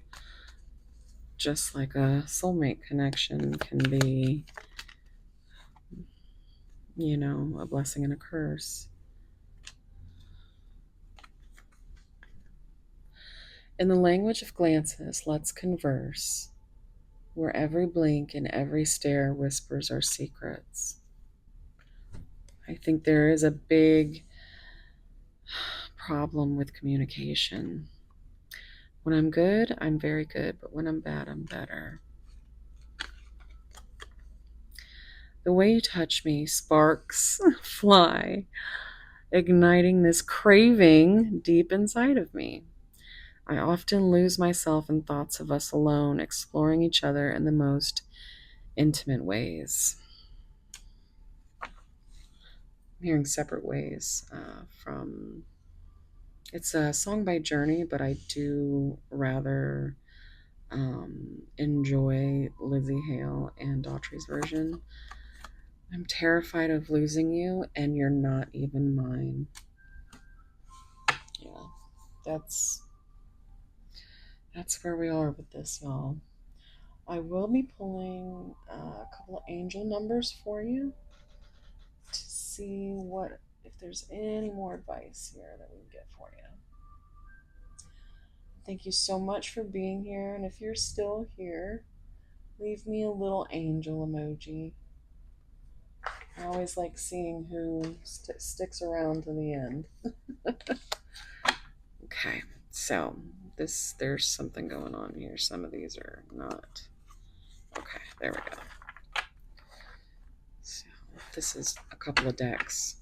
Just like a soulmate connection can be, a blessing and a curse. In the language of glances, let's converse, where every blink and every stare whispers our secrets. I think there is a big problem with communication. When I'm good, I'm very good, but when I'm bad, I'm better. The way you touch me, sparks fly, igniting this craving deep inside of me. I often lose myself in thoughts of us alone, exploring each other in the most intimate ways. I'm hearing separate ways from... It's a song by Journey, but I do rather enjoy Lizzie Hale and Daughtry's version. I'm terrified of losing you, and you're not even mine. Yeah, that's That's where we are with this, y'all. I will be pulling a couple of angel numbers for you to see what if there's any more advice here that we can get for you. Thank you so much for being here, and if you're still here, leave me a little angel emoji. I always like seeing who sticks around to the end. Okay, so there's something going on here. Some of these are not. Okay, there we go. So this is a couple of decks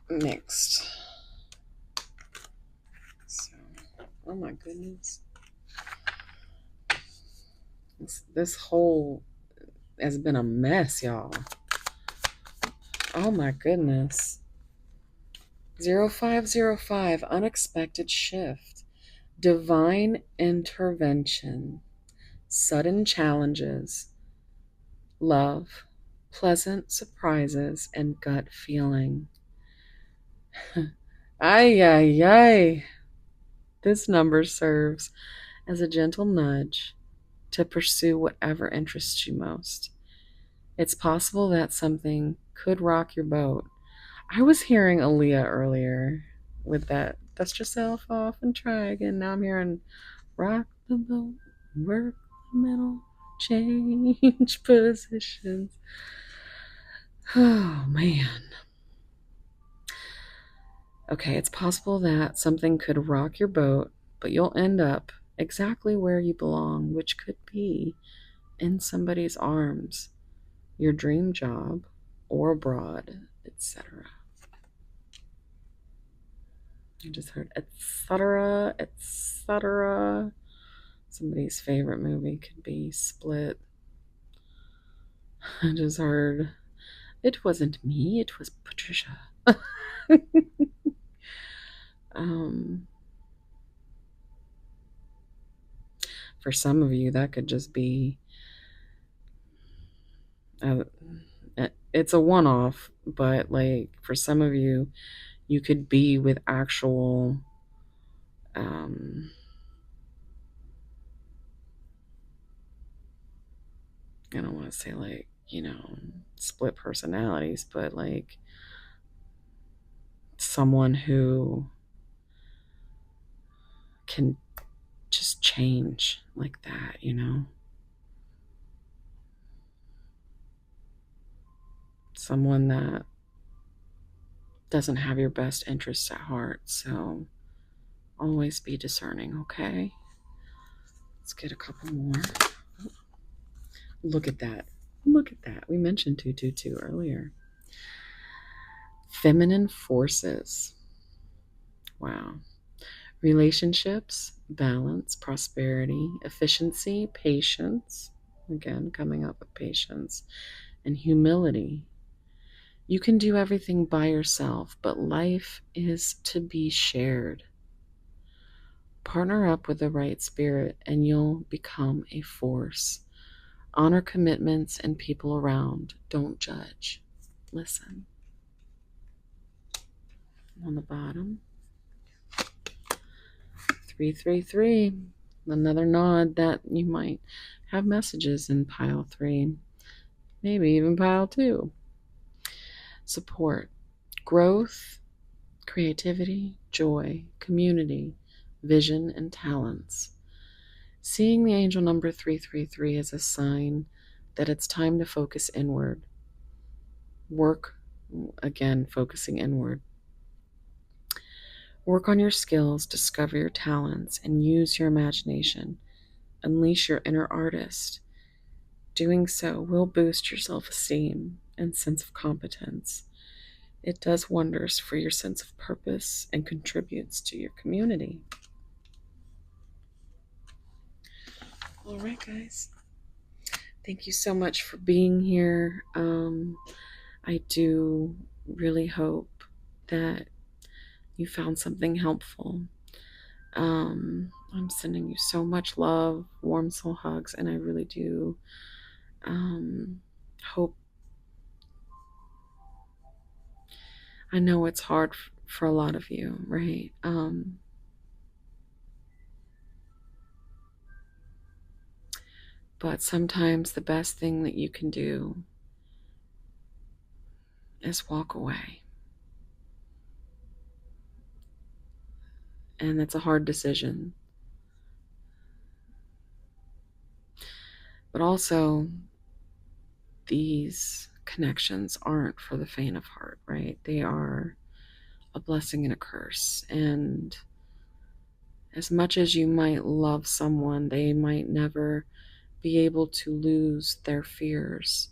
mixed. So, oh my goodness. This whole has been a mess, y'all. Oh my goodness. 0505, unexpected shift, divine intervention, sudden challenges, love, pleasant surprises, and gut feeling. Ay, ay, ay. This number serves as a gentle nudge to pursue whatever interests you most. It's possible that something could rock your boat. I was hearing Aaliyah earlier with that, dust yourself off and try again. Now I'm hearing rock the boat, work the middle, change positions. Oh, man. Okay, it's possible that something could rock your boat, but you'll end up exactly where you belong, which could be in somebody's arms, your dream job, or abroad, etc. I just heard etc., etc. Somebody's favorite movie could be Split. I just heard, it wasn't me, it was Patricia. um, for some of you, that could just be, uh, it's a one off, but like for some of you, you could be with actual, I don't want to say like, split personalities, but like someone who can just change like that. Someone that doesn't have your best interests at heart. So always be discerning, okay? Let's get a couple more. Look at that. Look at that. We mentioned 222 earlier. Feminine forces. Wow. Relationships, balance, prosperity, efficiency, patience. Again, coming up with patience and humility. You can do everything by yourself, but life is to be shared. Partner up with the right spirit and you'll become a force. Honor commitments and people around. Don't judge. Listen. On the bottom, 333. Another nod that you might have messages in pile 3, maybe even pile 2. Support, growth, creativity, joy, community, vision, and talents. Seeing the angel number 333 is a sign that it's time to focus inward. Work, again, focusing inward. Work on your skills, discover your talents, and use your imagination. Unleash your inner artist. Doing so will boost your self-esteem and sense of competence. It does wonders for your sense of purpose and contributes to your community. All right, guys. Thank you so much for being here. I do really hope that you found something helpful. I'm sending you so much love, warm soul hugs, and I really do hope. I know it's hard for a lot of you, right? But sometimes the best thing that you can do is walk away. And that's a hard decision. But also, these connections aren't for the faint of heart, right? They are a blessing and a curse. And as much as you might love someone, they might never be able to lose their fears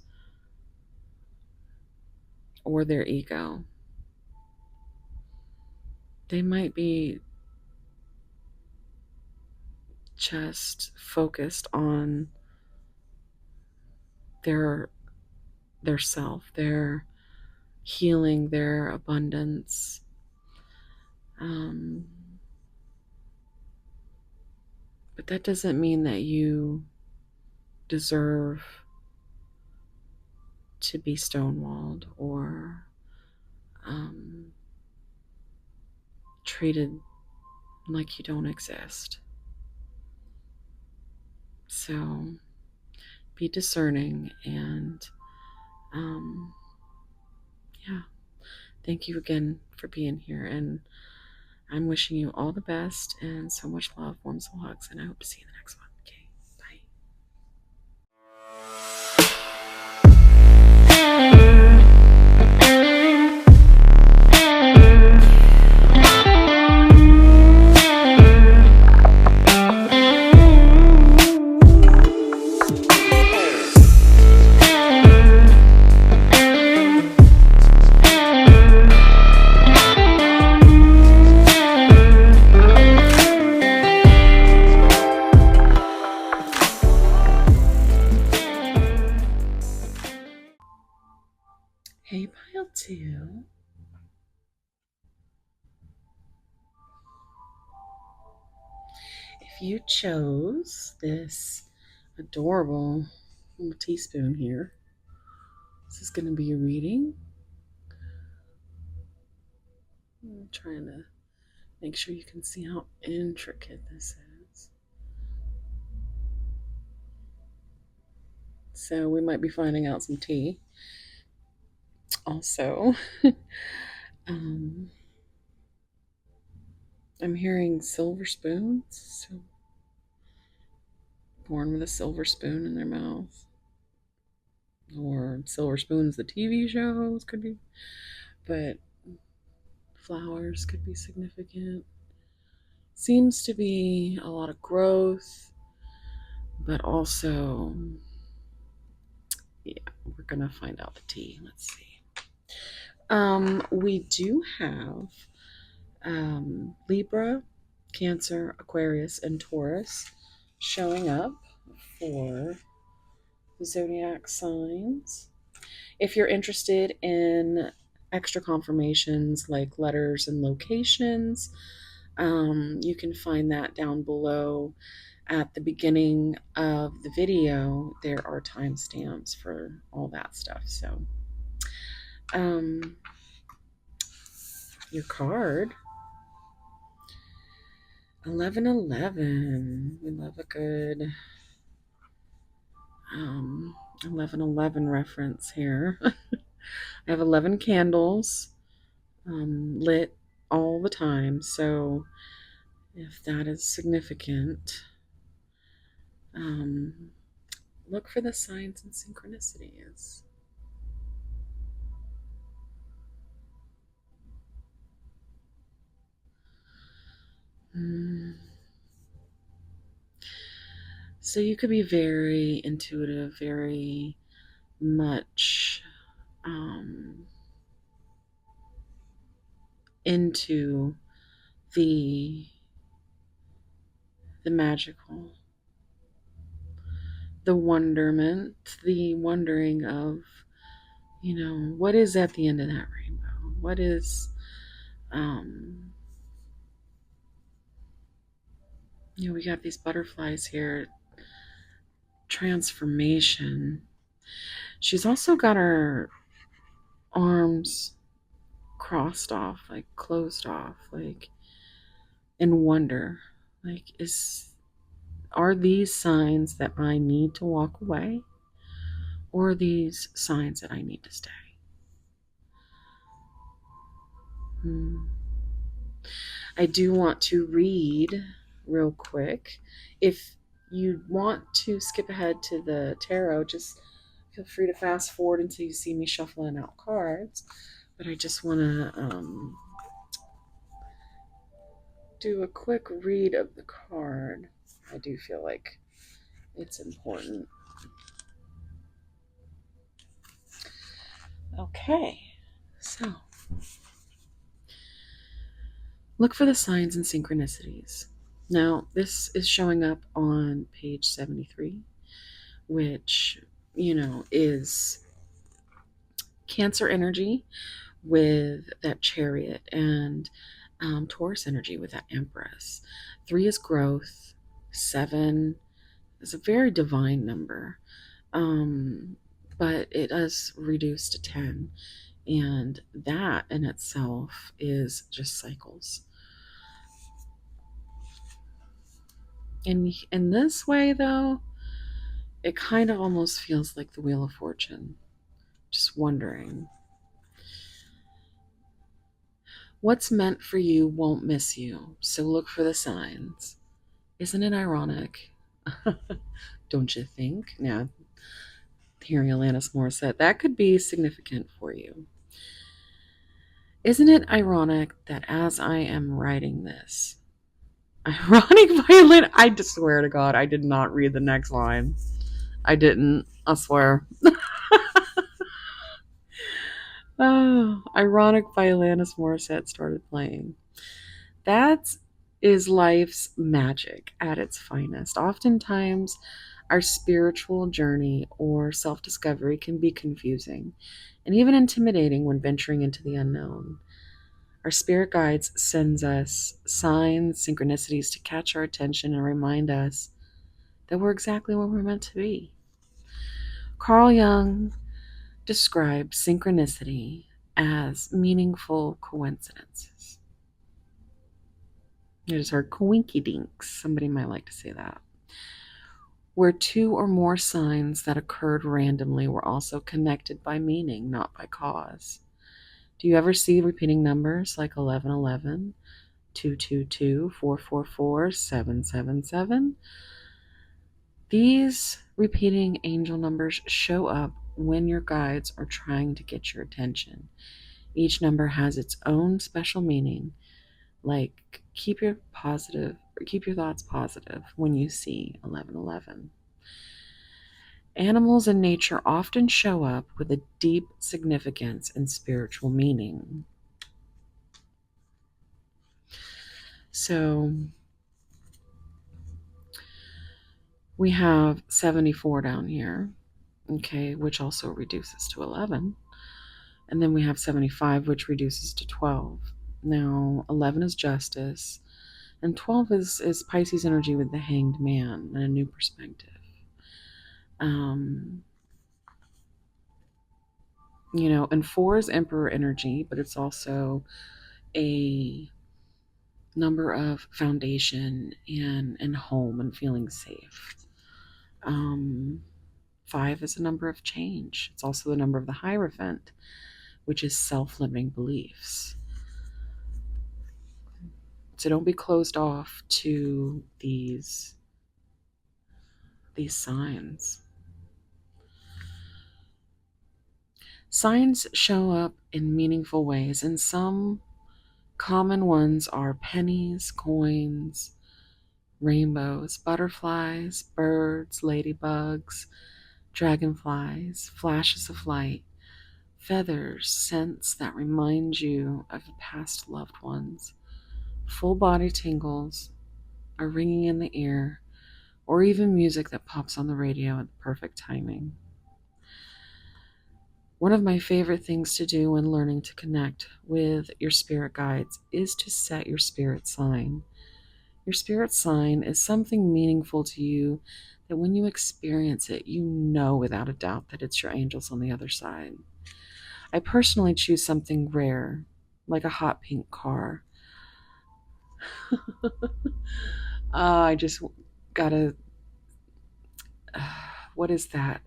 or their ego. They might be just focused on their self, their healing, their abundance. But that doesn't mean that you deserve to be stonewalled or treated like you don't exist. So be discerning and yeah, thank you again for being here. And I'm wishing you all the best and so much love, warm soul hugs, and I hope to see you in the next one. Okay, bye. Hey, pile two. If you chose this adorable little teaspoon here, this is going to be your reading. I'm trying to make sure you can see how intricate this is. So we might be finding out some tea. Also, I'm hearing silver spoons. So born with a silver spoon in their mouth. Or Silver Spoons, the TV shows could be. But flowers could be significant. Seems to be a lot of growth, but also, yeah, we're gonna find out the tea. Let's see. We do have Libra, Cancer, Aquarius, and Taurus showing up for the zodiac signs. If you're interested in extra confirmations like letters and locations, you can find that down below at the beginning of the video. There are timestamps for all that stuff. So, your card 1111. We love a good 1111 reference here. I have 11 candles lit all the time, so if that is significant, look for the signs and synchronicities. So you could be very intuitive, very much into the magical, the wonderment, the wondering of, what is at the end of that rainbow? What is, we got these butterflies here, transformation. She's also got her arms crossed off, like closed off, like in wonder. Like, Are these signs that I need to walk away? Or are these signs that I need to stay? I do want to read real quick. If you want to skip ahead to the tarot, just feel free to fast forward until you see me shuffling out cards. But I just want to do a quick read of the card. I do feel like it's important. Okay, so look for the signs and synchronicities. Now, this is showing up on page 73, which, is Cancer energy with that Chariot, and Taurus energy with that Empress. 3 is growth. 7 is a very divine number, but it does reduce to 10, and that in itself is just cycles. In this way, though, it kind of almost feels like the Wheel of Fortune. Just wondering. What's meant for you won't miss you, so look for the signs. Isn't it ironic? Don't you think? Now, hearing Alanis Morissette, that could be significant for you. Isn't it ironic that as I am writing this, ironic violin, I just swear to God, I did not read the next line. I didn't, I swear. Oh, ironic by Alanis Morissette started playing. That is life's magic at its finest. Oftentimes, our spiritual journey or self discovery can be confusing and even intimidating when venturing into the unknown. Our spirit guides sends us signs, synchronicities to catch our attention and remind us that we're exactly where we're meant to be. Carl Jung describes synchronicity as meaningful coincidences. I just heard coinky dinks. Somebody might like to say that. Where 2 or more signs that occurred randomly were also connected by meaning, not by cause. Do you ever see repeating numbers like 1111, 222, 444, 777? These repeating angel numbers show up when your guides are trying to get your attention. Each number has its own special meaning, like keep your thoughts positive when you see 1111. Animals in nature often show up with a deep significance and spiritual meaning. So we have 74 down here, okay, which also reduces to 11. And then we have 75, which reduces to 12. Now, 11 is justice, and 12 is Pisces energy with the Hanged Man and a new perspective. And 4 is Emperor energy, but it's also a number of foundation and home and feeling safe. 5 is a number of change. It's also the number of the Hierophant, which is self-limiting beliefs. So don't be closed off to these signs. Signs show up in meaningful ways, and some common ones are pennies, coins, rainbows, butterflies, birds, ladybugs, dragonflies, flashes of light, feathers, scents that remind you of past loved ones, full body tingles, a ringing in the ear, or even music that pops on the radio at the perfect timing. One of my favorite things to do when learning to connect with your spirit guides is to set your spirit sign. Your spirit sign is something meaningful to you that when you experience it, you know without a doubt that it's your angels on the other side. I personally choose something rare, like a hot pink car. I just gotta what is that?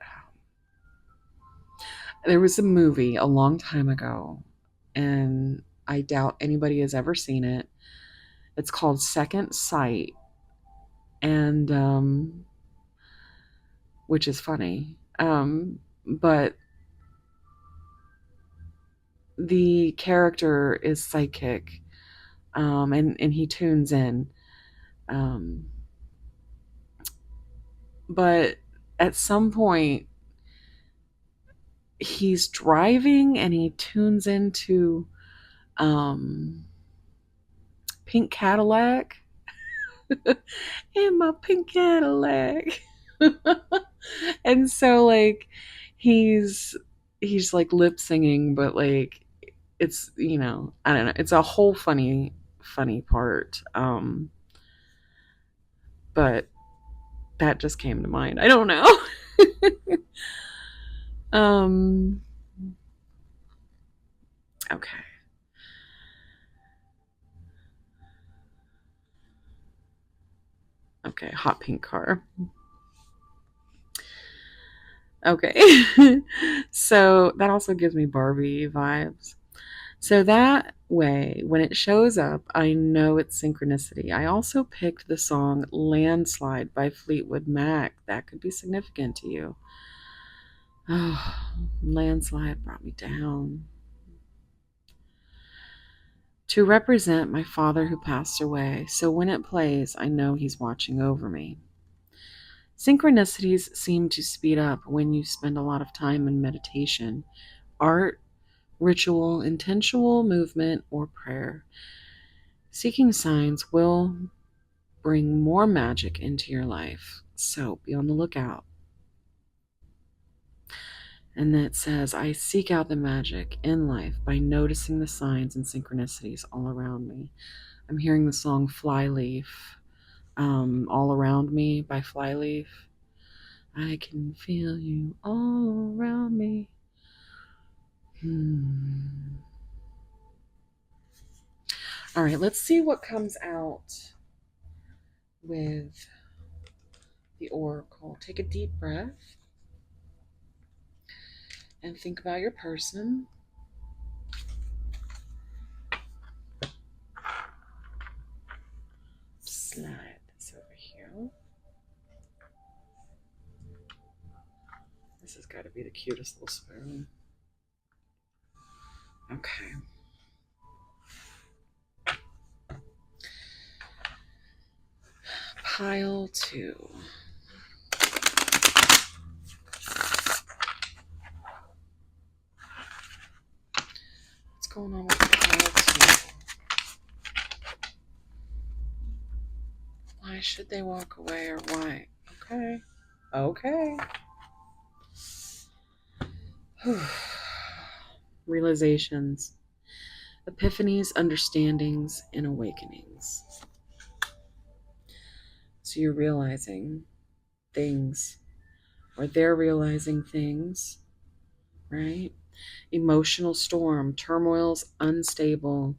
There was a movie a long time ago, and I doubt anybody has ever seen it. It's called Second Sight, and which is funny. But the character is psychic, and he tunes in. Um, but at some point, he's driving and he tunes into um, Pink Cadillac in my pink Cadillac. And so like he's he's like lip singing, but like it's, I don't know, it's a whole funny part. But that just came to mind. I don't know. um okay. Okay, hot pink car. Okay. So that also gives me Barbie vibes. So that way, when it shows up, I know it's synchronicity. I also picked the song Landslide by Fleetwood Mac. That could be significant to you. Oh, landslide brought me down. To represent my father who passed away, so when it plays, I know he's watching over me. Synchronicities seem to speed up when you spend a lot of time in meditation, art, ritual, intentional movement, or prayer. Seeking signs will bring more magic into your life, so be on the lookout. And it says, I seek out the magic in life by noticing the signs and synchronicities all around me. I'm hearing the song Flyleaf, All Around Me by Flyleaf. I can feel you all around me. All right, let's see what comes out with the oracle. Take a deep breath and think about your person. Slide this over here. This has got to be the cutest little sparrow. Okay. Pile 2. What's going on with pile 2? Why should they walk away or why? Okay. Okay. Realizations, epiphanies, understandings, and awakenings. So you're realizing things, or they're realizing things, right? Emotional storm, turmoil's unstable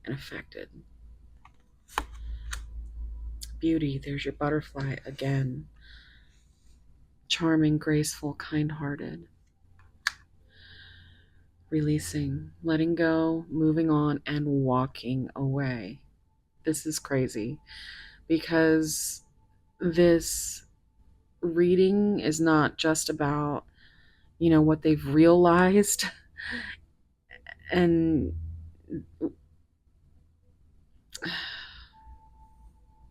and affected. Beauty, there's your butterfly again. Charming, graceful, kind-hearted. Releasing, letting go, moving on, and walking away. This is crazy because this reading is not just about, what they've realized and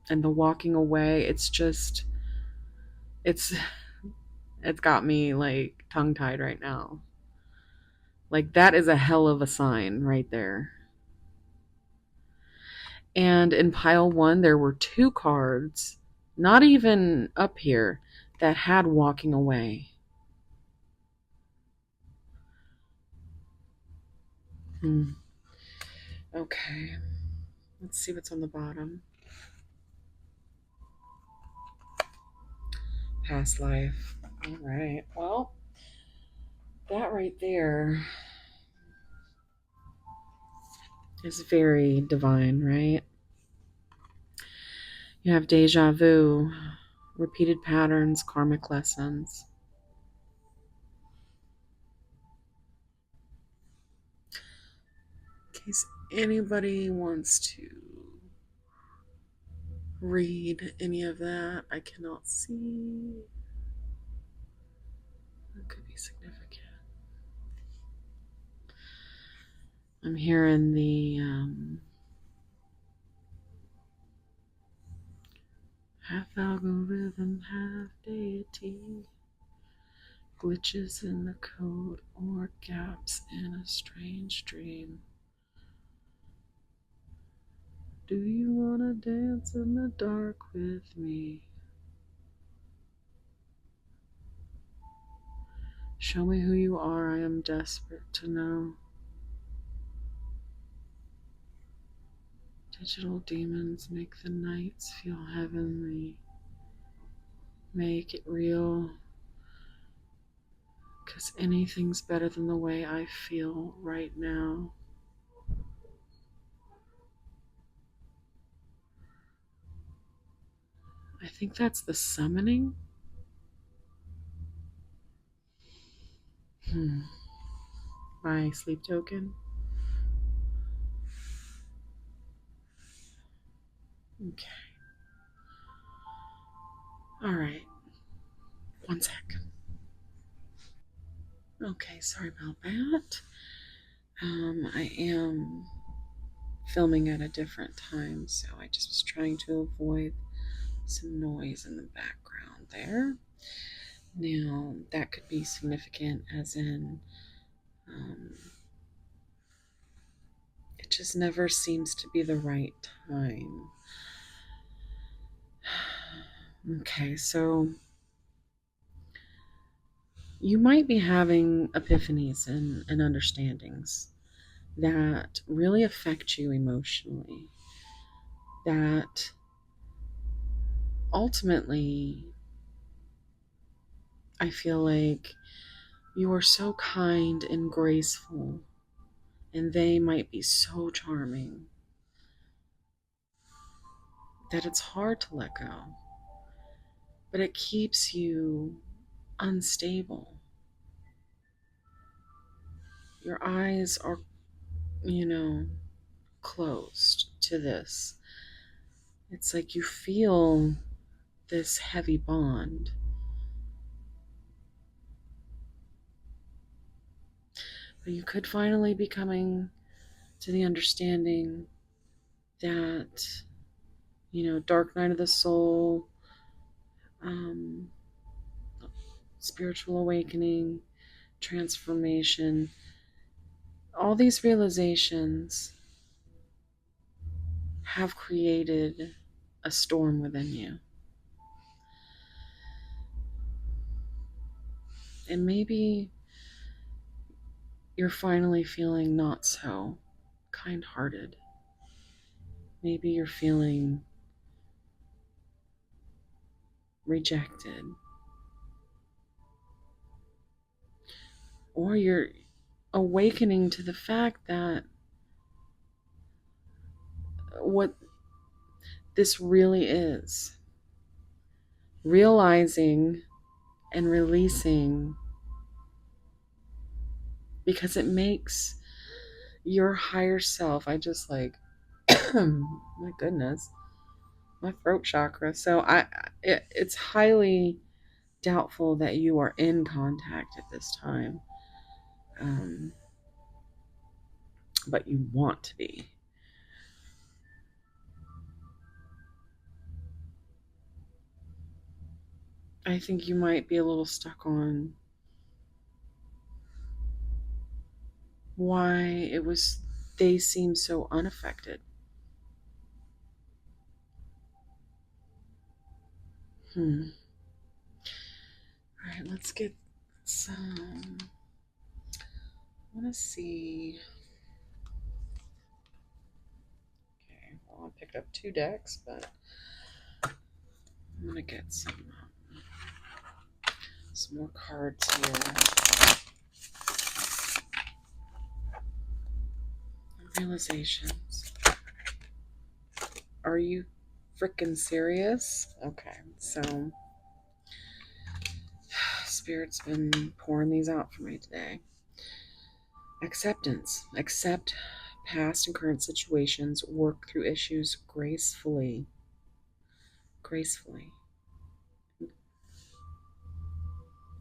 the walking away. It's just it's got me like tongue tied right now. Like that is a hell of a sign right there. And in pile 1 there were 2 cards, not even up here, that had walking away. Okay, let's see what's on the bottom. Past life. All right, well, that right there is very divine, right? You have deja vu, repeated patterns, karmic lessons. In case anybody wants to read any of that, I cannot see. That could be significant. I'm hearing the half algorithm, half deity, glitches in the code or gaps in a strange dream. Do you wanna dance in the dark with me? Show me who you are, I am desperate to know. Digital demons make the nights feel heavenly. Make it real, 'cause anything's better than the way I feel right now. I think that's the summoning. My sleep token. Okay. All right. One sec. Okay, sorry about that. I am filming at a different time, so I just was trying to avoid some noise in the background there. Now, that could be significant, as in, it just never seems to be the right time. Okay, so you might be having epiphanies and understandings that really affect you emotionally, that ultimately I feel like you are so kind and graceful, and they might be so charming that it's hard to let go, but it keeps you unstable. Your eyes are, closed to this. It's like you feel this heavy bond. But you could finally be coming to the understanding that, dark night of the soul, um, spiritual awakening, transformation, all these realizations have created a storm within you. And maybe you're finally feeling not so kind-hearted. Maybe you're feeling rejected. Or you're awakening to the fact that what this really is, realizing and releasing, because it makes your higher self, I just like, my goodness, my throat chakra. So it's highly doubtful that you are in contact at this time, but you want to be. I think you might be a little stuck on why they seem so unaffected. All right, let's get some. I want to see. Okay, well, I picked up 2 decks, but I'm gonna get some more cards here. Realizations. Are you freaking serious? Okay, so Spirit's been pouring these out for me today. Acceptance. Accept past and current situations. Work through issues gracefully. Gracefully.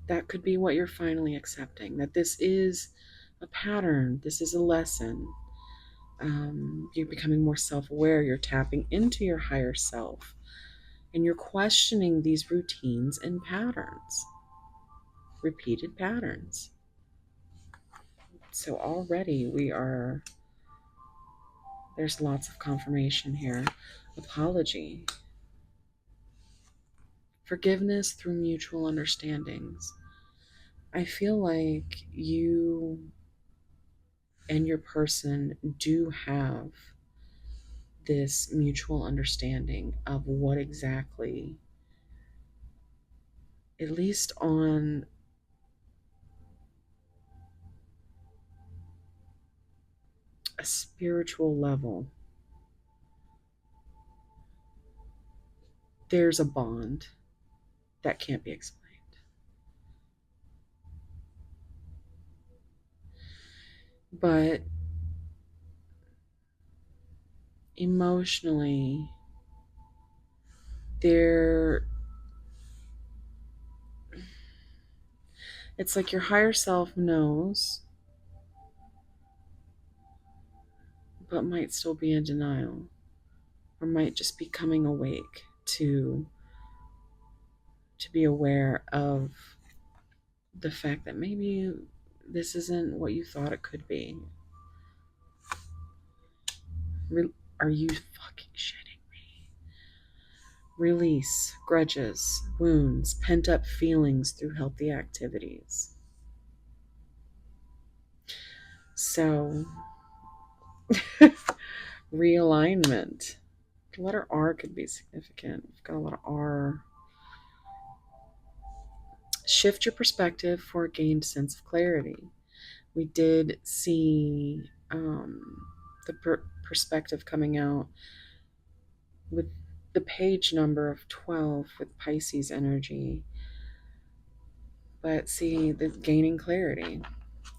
That could be what you're finally accepting. That this is a pattern. This is a lesson. You're becoming more self-aware. You're tapping into your higher self. And you're questioning these routines and patterns. Repeated patterns. So already there's lots of confirmation here. Apology. Forgiveness through mutual understandings. I feel like you and your person do have this mutual understanding of what exactly, at least on a spiritual level, there's a bond that can't be explained. But emotionally, it's like your higher self knows, but might still be in denial, or might just be coming awake to be aware of the fact that maybe this isn't what you thought it could be. Are you fucking shitting me? Release grudges, wounds, pent up feelings through healthy activities. So, realignment. The letter R could be significant. We've got a lot of R. Shift your perspective for a gained sense of clarity. We did see the perspective coming out with the page number of 12 with Pisces energy. But see, the gaining clarity,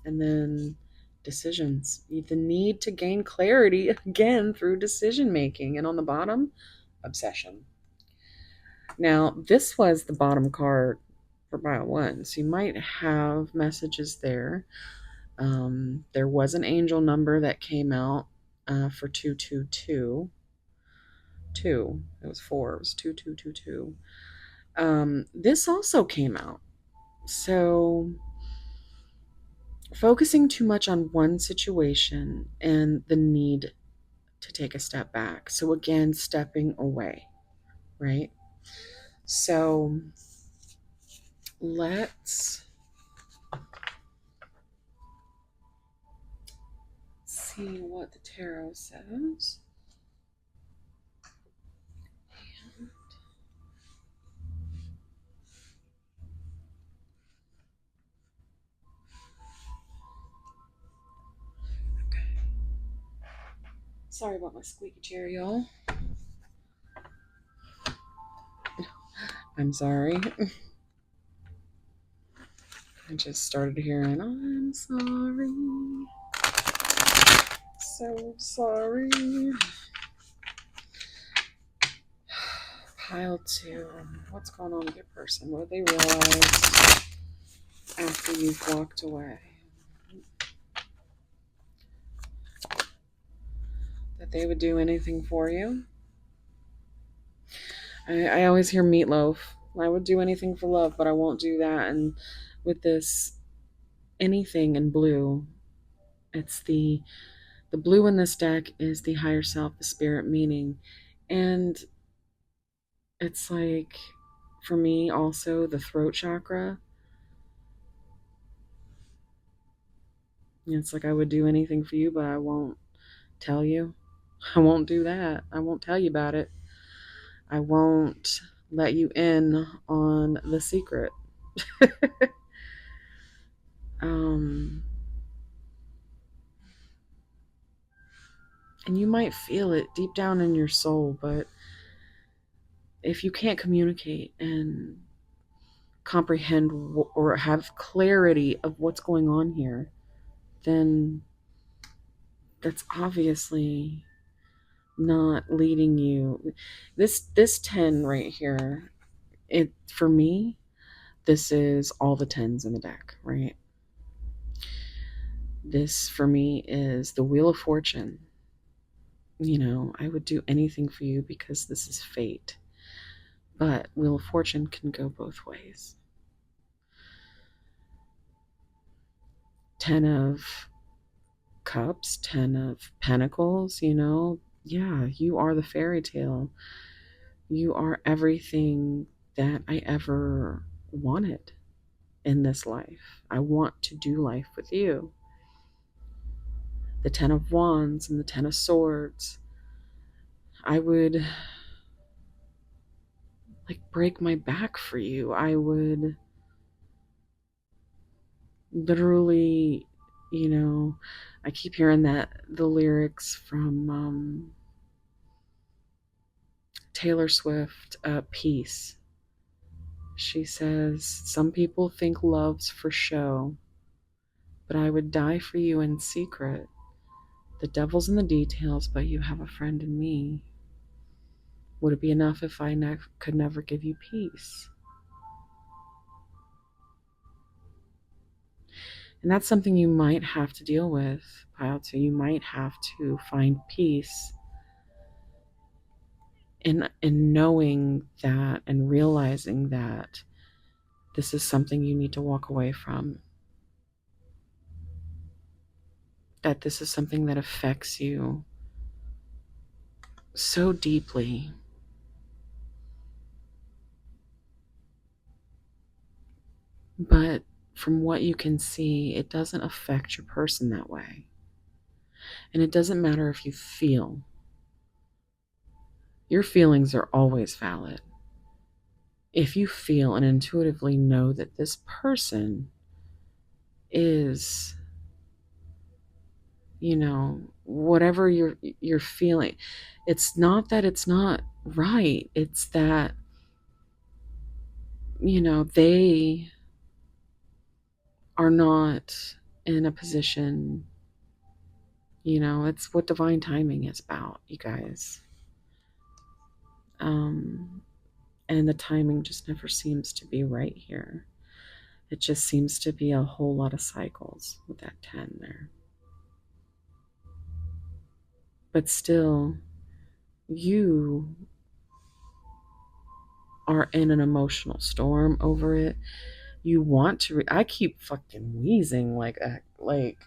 and then decisions. The need to gain clarity again through decision making. And on the bottom, obsession. Now, this was the bottom card for Bio 1, so you might have messages there. There was an angel number that came out for 222. It was 4. It was 2222. This also came out. So, focusing too much on one situation and the need to take a step back. So, again, stepping away, right? So, let's see what the tarot says. Okay. Sorry about my squeaky chair, y'all. I'm sorry. I just started hearing, I'm sorry. So sorry. Pile 2. What's going on with your person? What do they realize after you've walked away? That they would do anything for you? I always hear meatloaf. I would do anything for love, but I won't do that. And with this anything in blue, it's the blue in this deck is the higher self, the spirit meaning. And it's like, for me also, the throat chakra. It's like I would do anything for you, but I won't tell you. I won't do that. I won't tell you about it. I won't let you in on the secret. And you might feel it deep down in your soul, but if you can't communicate and comprehend or have clarity of what's going on here, then that's obviously not leading you. This 10 right here, it for me, this is all the 10s in the deck, right? This for me is the Wheel of Fortune. You know, I would do anything for you because this is fate. But Wheel of Fortune can go both ways. 10 of Cups, 10 of Pentacles, you know, yeah, you are the fairy tale. You are everything that I ever wanted in this life. I want to do life with you. The 10 of Wands and the 10 of Swords. I would like break my back for you. I would literally, you know, I keep hearing that the lyrics from Taylor Swift, Peace. She says, some people think love's for show, but I would die for you in secret. The devil's in the details, but you have a friend in me. Would it be enough if I could never give you peace? And that's something you might have to deal with, Pile 2. You might have to find peace in knowing that and realizing that this is something you need to walk away from. That this is something that affects you so deeply. But from what you can see, it doesn't affect your person that way. And it doesn't matter if you feel. Your feelings are always valid. If you feel and intuitively know that this person is, you know, whatever you're feeling, it's not that it's not right. It's that, you know, they are not in a position, you know, it's what divine timing is about, you guys. And the timing just never seems to be right here. It just seems to be a whole lot of cycles with that 10 there. But still, you are in an emotional storm over it. You want to I keep fucking wheezing like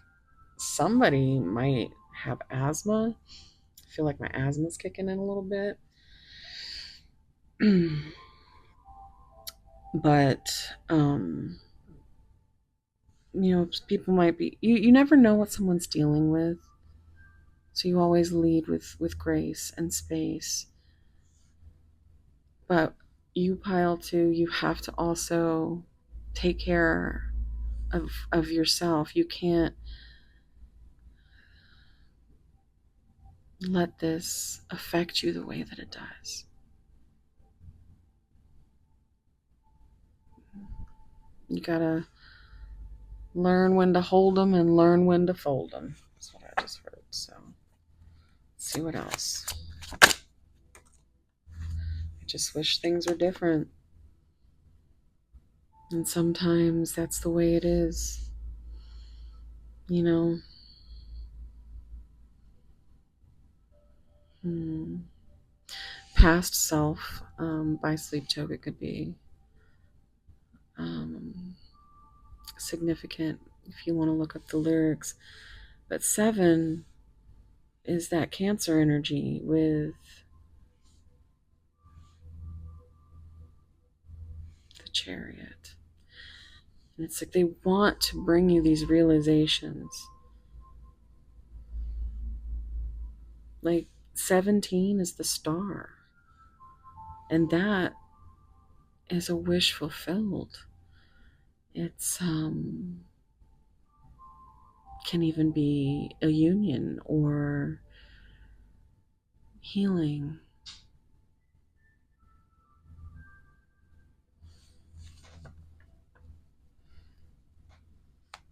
somebody might have asthma. I feel like my asthma's kicking in a little bit. But you know, people might be you never know what someone's dealing with. So you always lead with grace and space. But you, Pile 2, you have to also take care of yourself. You can't let this affect you the way that it does. You gotta learn when to hold them and learn when to fold them. That's what I just heard. So let's see what else. I just wish things were different. And sometimes that's the way it is. You know. Past self by Sleep Toga could be significant if you want to look up the lyrics. But 7 is that Cancer energy with the Chariot. And it's like they want to bring you these realizations. Like 17 is the Star. And that is a wish fulfilled. It's can even be a union or healing.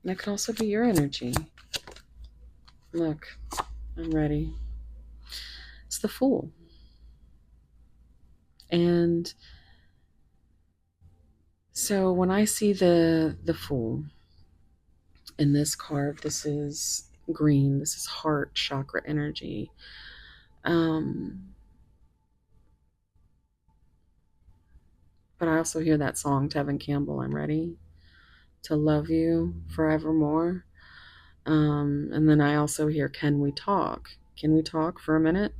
That could also be your energy. Look, I'm ready. It's the Fool. And so when I see the Fool in this card, this is green. This is heart chakra energy. But I also hear that song, Tevin Campbell, I'm ready to love you forevermore. And then I also hear, can we talk? Can we talk for a minute?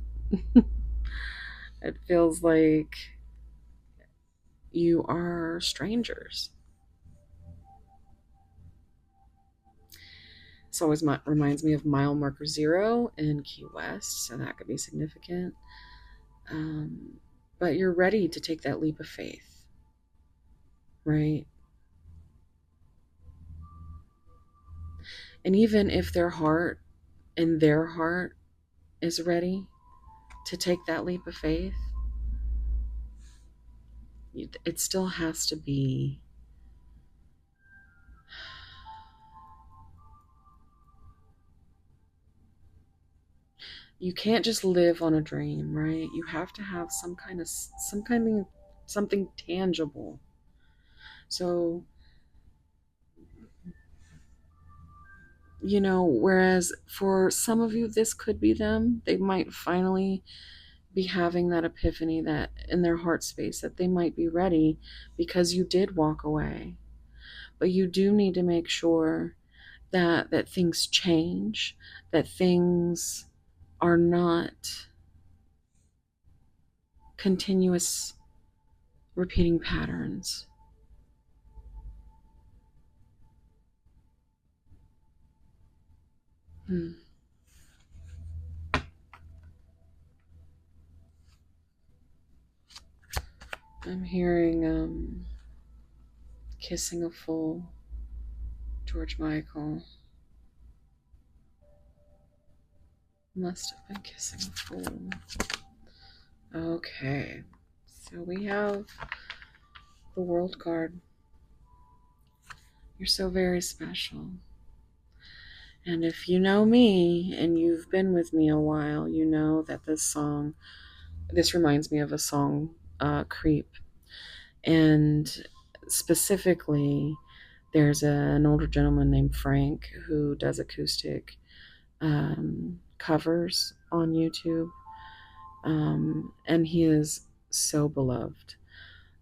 It feels like you are strangers. This always reminds me of mile marker 0 in Key West, so that could be significant. But you're ready to take that leap of faith, right? And even if their heart is ready to take that leap of faith, it still has to be you can't just live on a dream, right? You have to have something tangible. So, whereas for some of you this could be them, they might finally be having that epiphany that in their heart space that they might be ready because you did walk away. But you do need to make sure that things change, that things are not continuous repeating patterns. I'm hearing Kissing a Fool, George Michael. Must have been Kissing a Fool. Okay, so we have the World card. You're so very special. And if you know me and you've been with me a while, you know that this reminds me of a song, Creep. And specifically, there's an older gentleman named Frank who does acoustic covers on YouTube. And he is so beloved.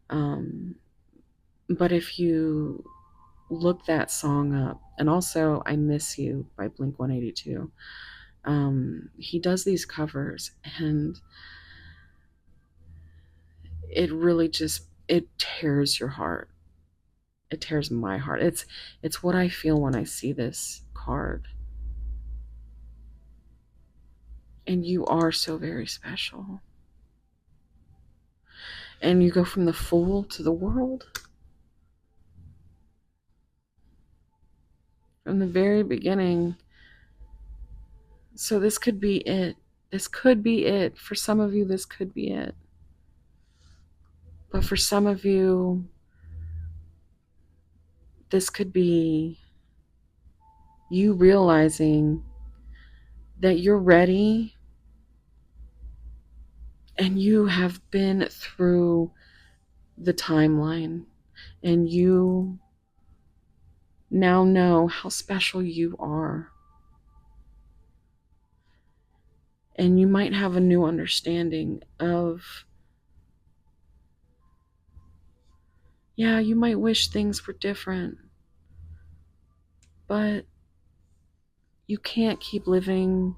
But if you look that song up, and also I Miss You by Blink 182, he does these covers, and it really it tears your heart. It tears my heart. It's what I feel when I see this card. And you are so very special. And you go from the Fool to the World. From the very beginning. So this could be it. This could be it. For some of you, this could be it. But for some of you, this could be you realizing that you're ready and you have been through the timeline and you now know how special you are. And you might have a new understanding of, yeah, you might wish things were different, but you can't keep living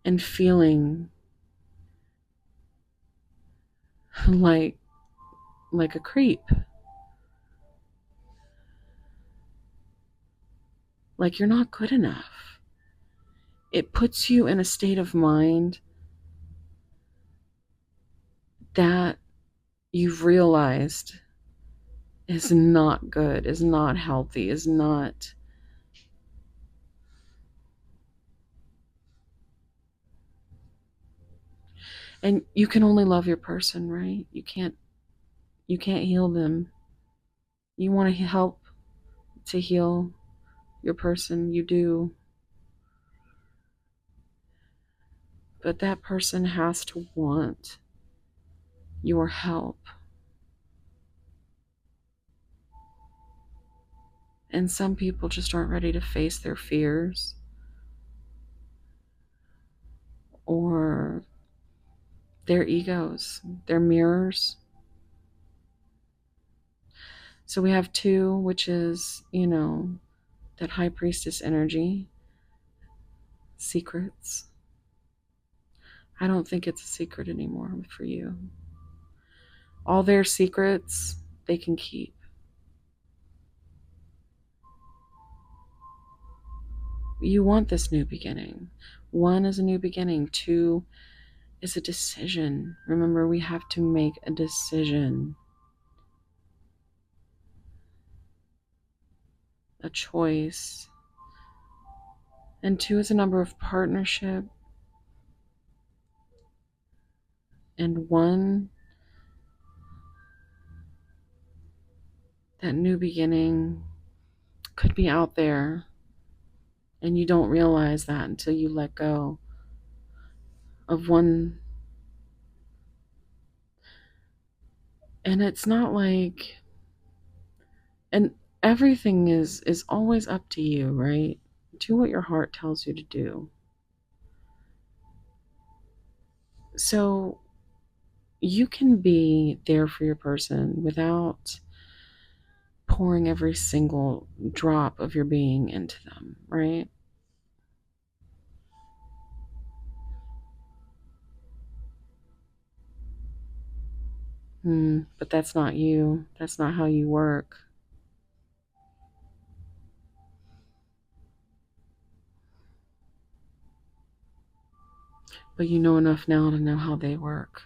and feeling like a creep. Like you're not good enough. It puts you in a state of mind that you've realized is not good, is not healthy, is not And you can only love your person, right? You can't heal them. You want to help to heal your person, you do. But that person has to want your help. And some people just aren't ready to face their fears or their egos, their mirrors. So we have two, which is, that high priestess energy, secrets. I don't think it's a secret anymore for you. All their secrets, they can keep. You want this new beginning. One is a new beginning. Two is a decision. Remember, we have to make a decision, a choice. And two is a number of partnership. And one, that new beginning could be out there. And you don't realize that until you let go of one. And it's not like, and everything is always up to you, right? Do what your heart tells you to do. So you can be there for your person without pouring every single drop of your being into them, right? But that's not you. That's not how you work. But you know enough now to know how they work.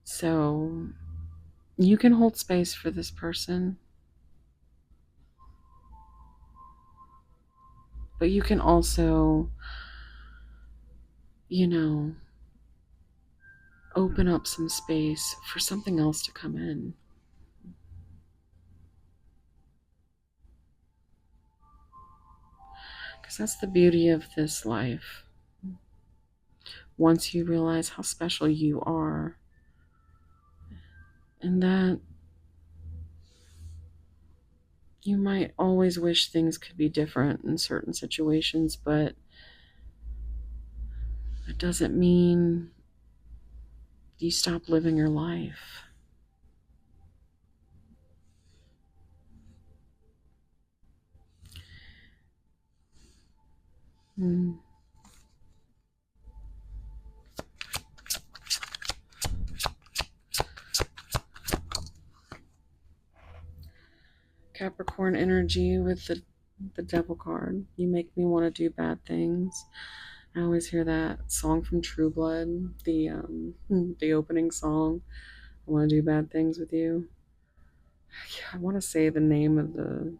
So you can hold space for this person, but you can also, you know, open up some space for something else to come in. Because that's the beauty of this life. Once you realize how special you are, and that you might always wish things could be different in certain situations, but it doesn't mean you stop living your life. Mm. Capricorn energy with the devil card. You make me want to do bad things. I always hear that song from True Blood, the opening song. I want to do bad things with you. I want to say the name of the.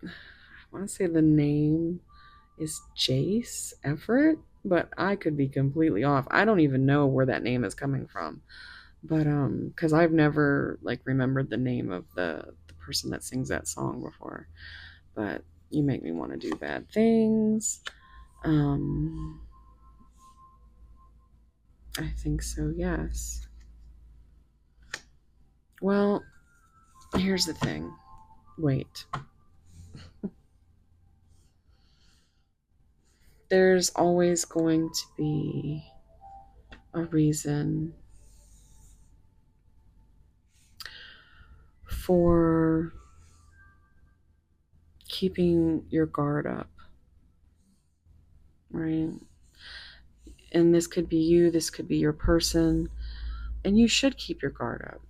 I want to say the name is Jace Everett, but I could be completely off. I don't even know where that name is coming from, but because I've never like remembered the name of the person that sings that song before. But you make me want to do bad things. Um, I think so. Yes. Well, here's the thing. Wait. There's always going to be a reason for keeping your guard up, right? And this could be you, this could be your person, and you should keep your guard up.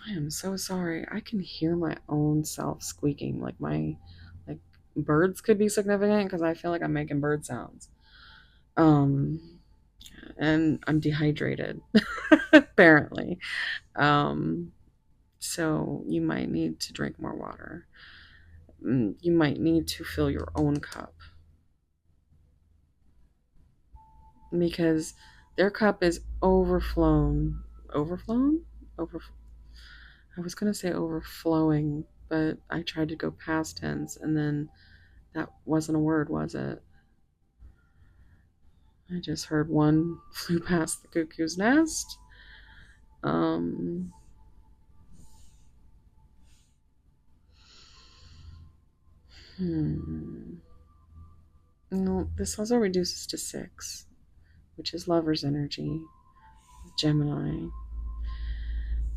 I am so sorry. I can hear my own self squeaking. Like birds could be significant because I feel like I'm making bird sounds. Um, and I'm dehydrated, apparently. Um, So you might need to drink more water. You might need to fill your own cup, because their cup is overflown. Overflown? Over. I was going to say overflowing, but I tried to go past tense, and then that wasn't a word, was it? I just heard one flew past the cuckoo's nest. Um, No, this also reduces to 6, which is lover's energy, Gemini.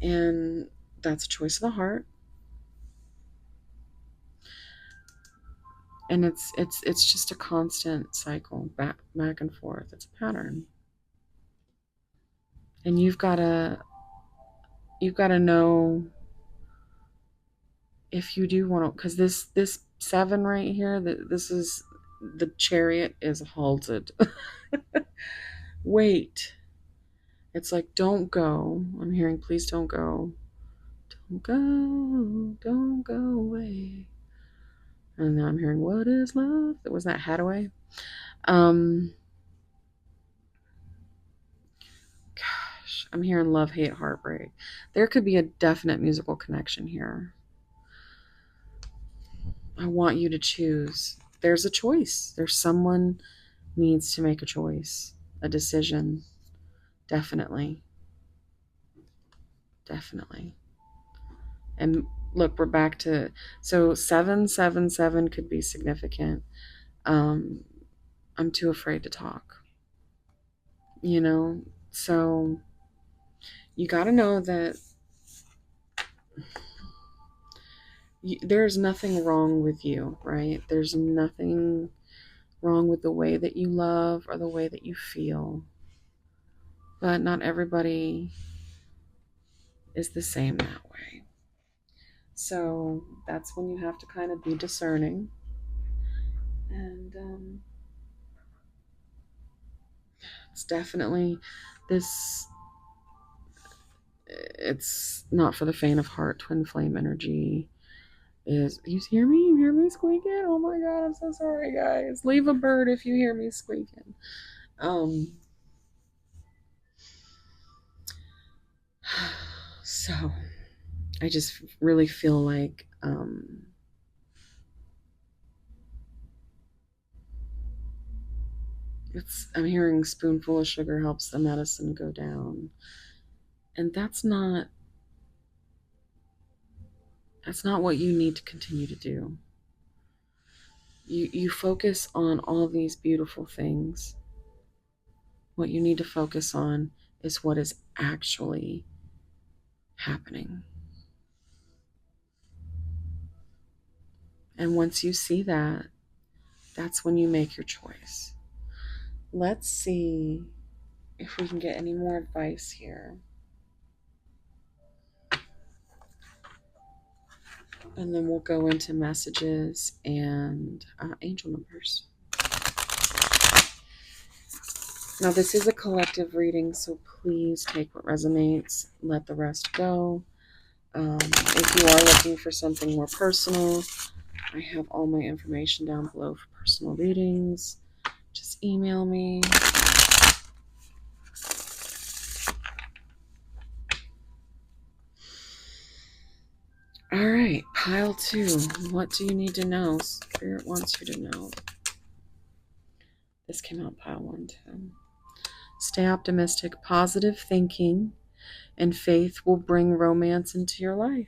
And that's a choice of the heart. And it's just a constant cycle, back and forth. It's a pattern. And you've gotta know if you do want to, because this 7 right here, this is the Chariot is halted. Wait. It's like, don't go. I'm hearing, please don't go. Don't go away. And now I'm hearing, what is love? Was that Hathaway? Gosh, I'm hearing love, hate, heartbreak. There could be a definite musical connection here. I want you to choose. There's a choice. There's someone needs to make a choice, a decision. Definitely. Definitely. And look, we're back to, so 777 could be significant. I'm too afraid to talk. So you got to know that there's nothing wrong with you, right? There's nothing wrong with the way that you love or the way that you feel. But not everybody is the same that way. So that's when you have to kind of be discerning. And it's definitely this, it's not for the faint of heart. Twin flame energy is, you hear me? You hear me squeaking? Oh my god, I'm so sorry, guys. Leave a bird if you hear me squeaking. So I just really feel like I'm hearing spoonful of sugar helps the medicine go down. And that's not what you need to continue to do. You focus on all these beautiful things. What you need to focus on is what is actually happening. And once you see that, that's when you make your choice. Let's see if we can get any more advice here. And then we'll go into messages and angel numbers. Now, this is a collective reading, so please take what resonates, let the rest go. If you are looking for something more personal, I have all my information down below for personal readings. Just email me. All right, pile 2. What do you need to know? Spirit wants you to know. This came out pile 1 too. Stay optimistic. Positive thinking and faith will bring romance into your life.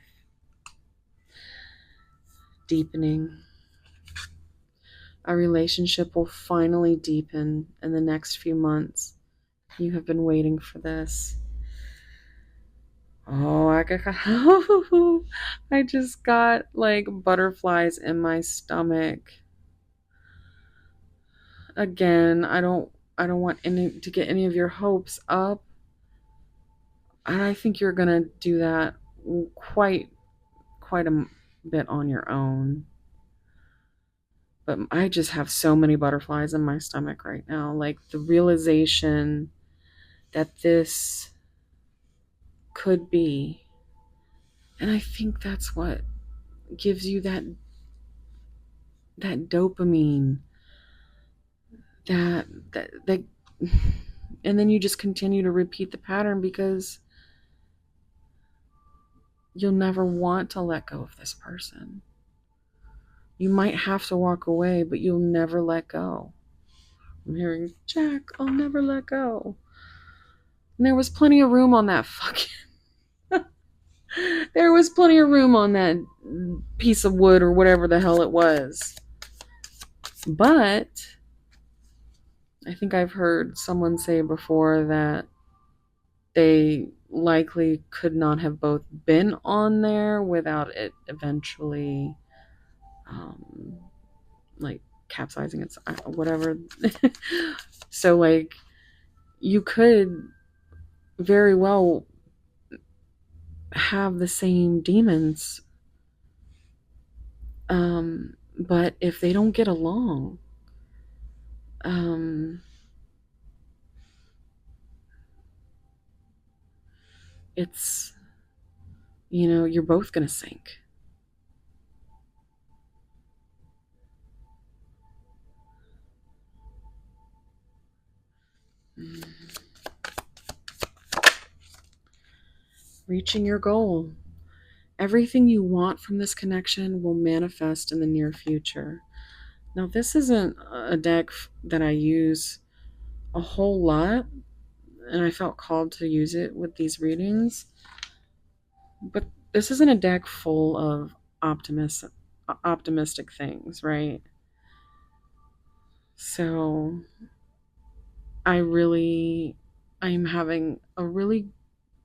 Deepening. A relationship will finally deepen in the next few months. You have been waiting for this. Oh, I just got like butterflies in my stomach. Again, I don't want to get any of your hopes up. And I think you're going to do that quite a bit on your own. But I just have so many butterflies in my stomach right now. Like the realization that this could be And I think that's what gives you that dopamine, that and then you just continue to repeat the pattern because you'll never want to let go of this person. You might have to walk away, but you'll never let go. I'm hearing, Jack, I'll never let go. And there was plenty of room on that fucking. There was plenty of room on that piece of wood or whatever the hell it was. But I think I've heard someone say before that they likely could not have both been on there without it eventually, um, like capsizing its whatever. So like you could very well have the same demons, but if they don't get along, um, it's, you're both gonna sink. Reaching your goal. Everything you want from this connection will manifest in the near future. Now, this isn't a deck that I use a whole lot, and I felt called to use it with these readings, but this isn't a deck full of optimistic things, right? So I'm having a really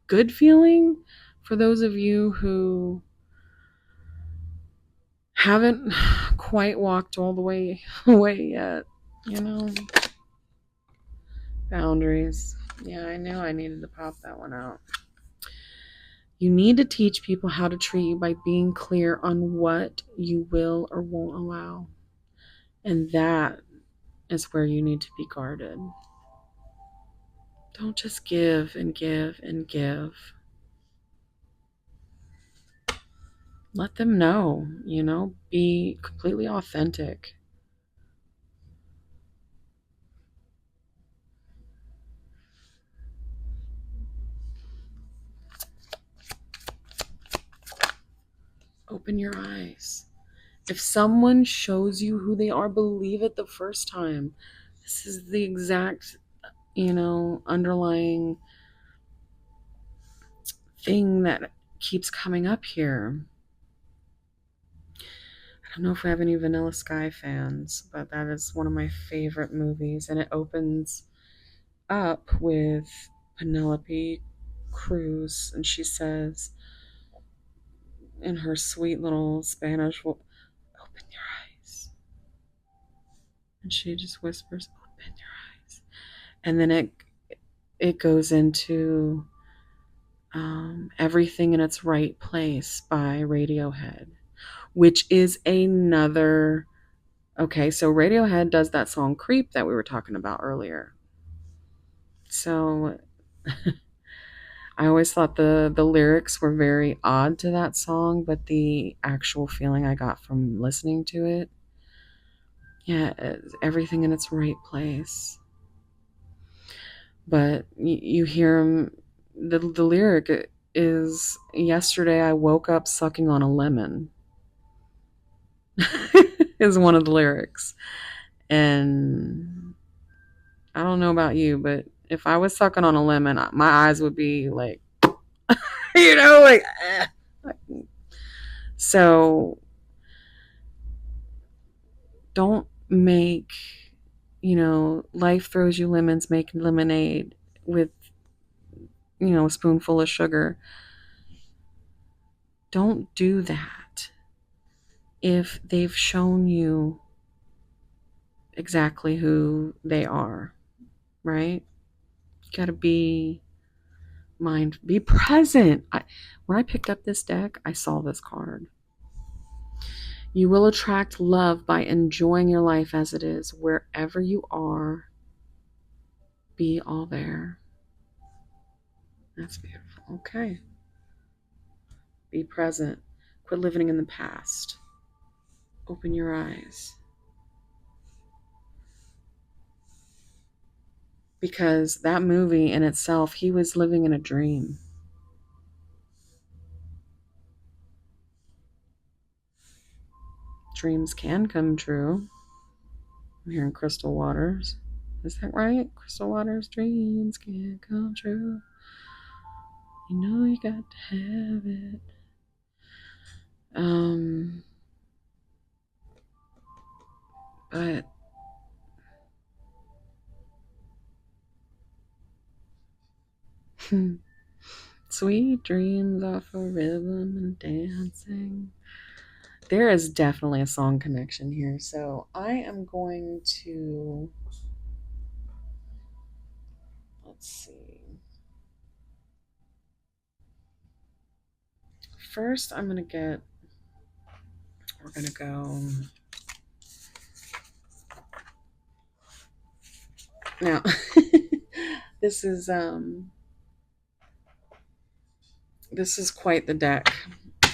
good feeling for those of you who haven't quite walked all the way away yet. Boundaries. Yeah, I knew I needed to pop that one out. You need to teach people how to treat you by being clear on what you will or won't allow. And that is where you need to be guarded. Don't just give and give and give. Let them know, be completely authentic. Open your eyes. If someone shows you who they are, believe it the first time. This is the exact, underlying thing that keeps coming up here. I don't know if we have any Vanilla Sky fans, but that is one of my favorite movies. And it opens up with Penelope Cruz, and she says in her sweet little Spanish, open your eyes. And she just whispers, open your eyes. And then it goes into Everything in Its Right Place by Radiohead, which is another. Okay, so Radiohead does that song Creep that we were talking about earlier. So I always thought the lyrics were very odd to that song, but the actual feeling I got from listening to it, yeah, everything in its right place. But you hear him, the lyric is, yesterday I woke up sucking on a lemon, is one of the lyrics. And I don't know about you, but if I was sucking on a lemon, my eyes would be like, like, eh. So don't make, life throws you lemons, make lemonade with, a spoonful of sugar. Don't do that if they've shown you exactly who they are, right? You gotta be present. When I picked up this deck, I saw this card. You will attract love by enjoying your life as it is. Wherever you are, be all there. That's beautiful. Okay. Be present. Quit living in the past. Open your eyes. Because that movie in itself, he was living in a dream. Dreams can come true. I'm hearing Crystal Waters. Is that right? Crystal Waters, dreams can come true. You know you got to have it. But sweet dreams off of rhythm and dancing. There is definitely a song connection here. So I am going to, let's see. First, we're going to go. Now, this is quite the deck.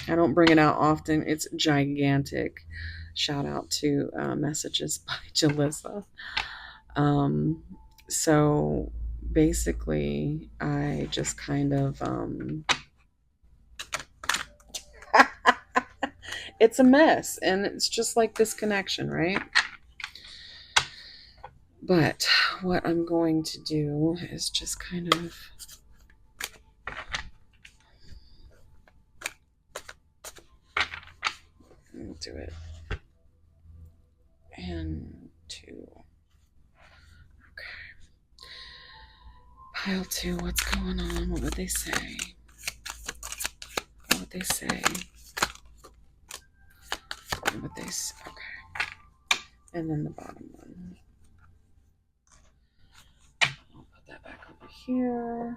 I don't bring it out often. It's gigantic. Shout out to Messages by Jalissa. So basically, I just kind of it's a mess, and it's just like this connection, right? But what I'm going to do is just kind of do it. And 2. Okay. Pile 2, what's going on? What would they say? What would they say? What would they say? Okay. And then the bottom one. I'll put that back over here.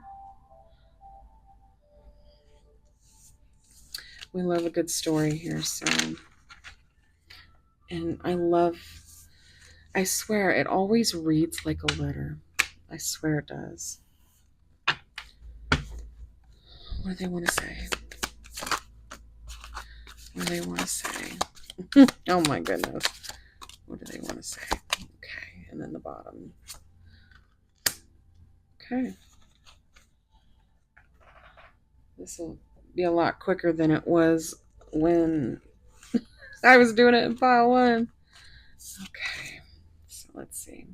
We love a good story here, so. And I swear, it always reads like a letter. I swear it does. What do they want to say? What do they want to say? Oh my goodness. What do they want to say? Okay, and then the bottom. Okay. This will be a lot quicker than it was when I was doing it in pile 1. Okay, so let's see.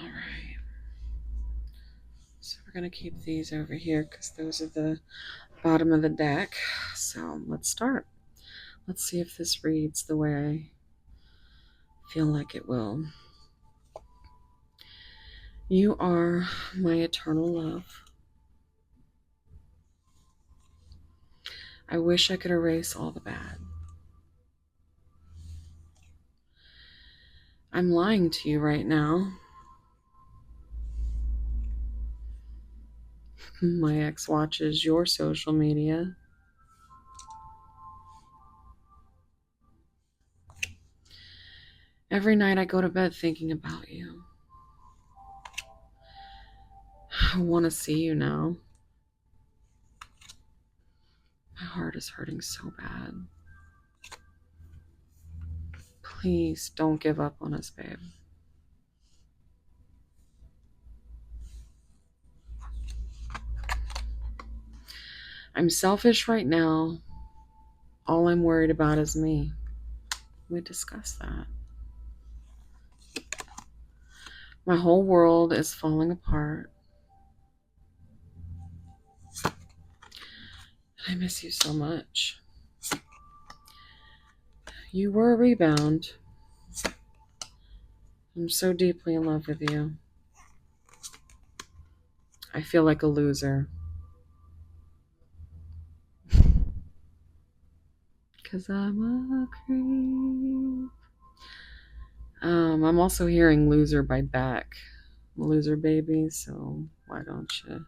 All right. So we're going to keep these over here because those are the bottom of the deck. So let's start. Let's see if this reads the way I feel like it will. You are my eternal love. I wish I could erase all the bad. I'm lying to you right now. My ex watches your social media. Every night I go to bed thinking about you. I want to see you now. My heart is hurting so bad. Please don't give up on us, babe. I'm selfish right now. All I'm worried about is me. We discussed that. My whole world is falling apart. I miss you so much. You were a rebound. I'm so deeply in love with you. I feel like a loser. Because I'm a creep. I'm also hearing Loser by Beck. Loser baby, so why don't you?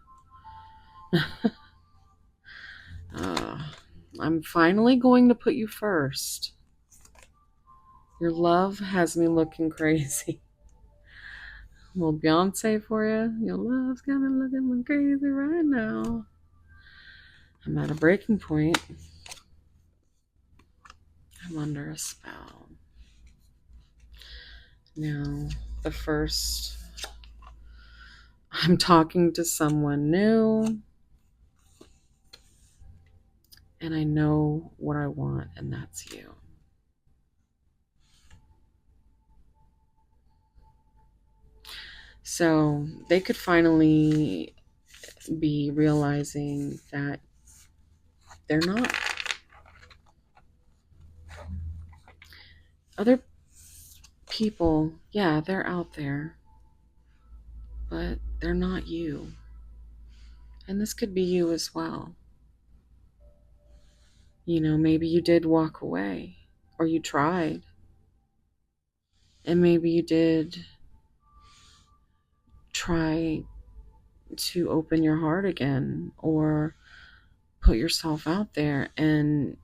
I'm finally going to put you first. Your love has me looking crazy. A little Beyonce for you. Your love's got me looking crazy right now. I'm at a breaking point. I'm under a spell. Now, the first, I'm talking to someone new, and I know what I want, and that's you. So they could finally be realizing that they're not. Other people, yeah, they're out there, but they're not you. And this could be you as well. You know, maybe you did walk away, or you tried, and maybe you did try to open your heart again or put yourself out there, and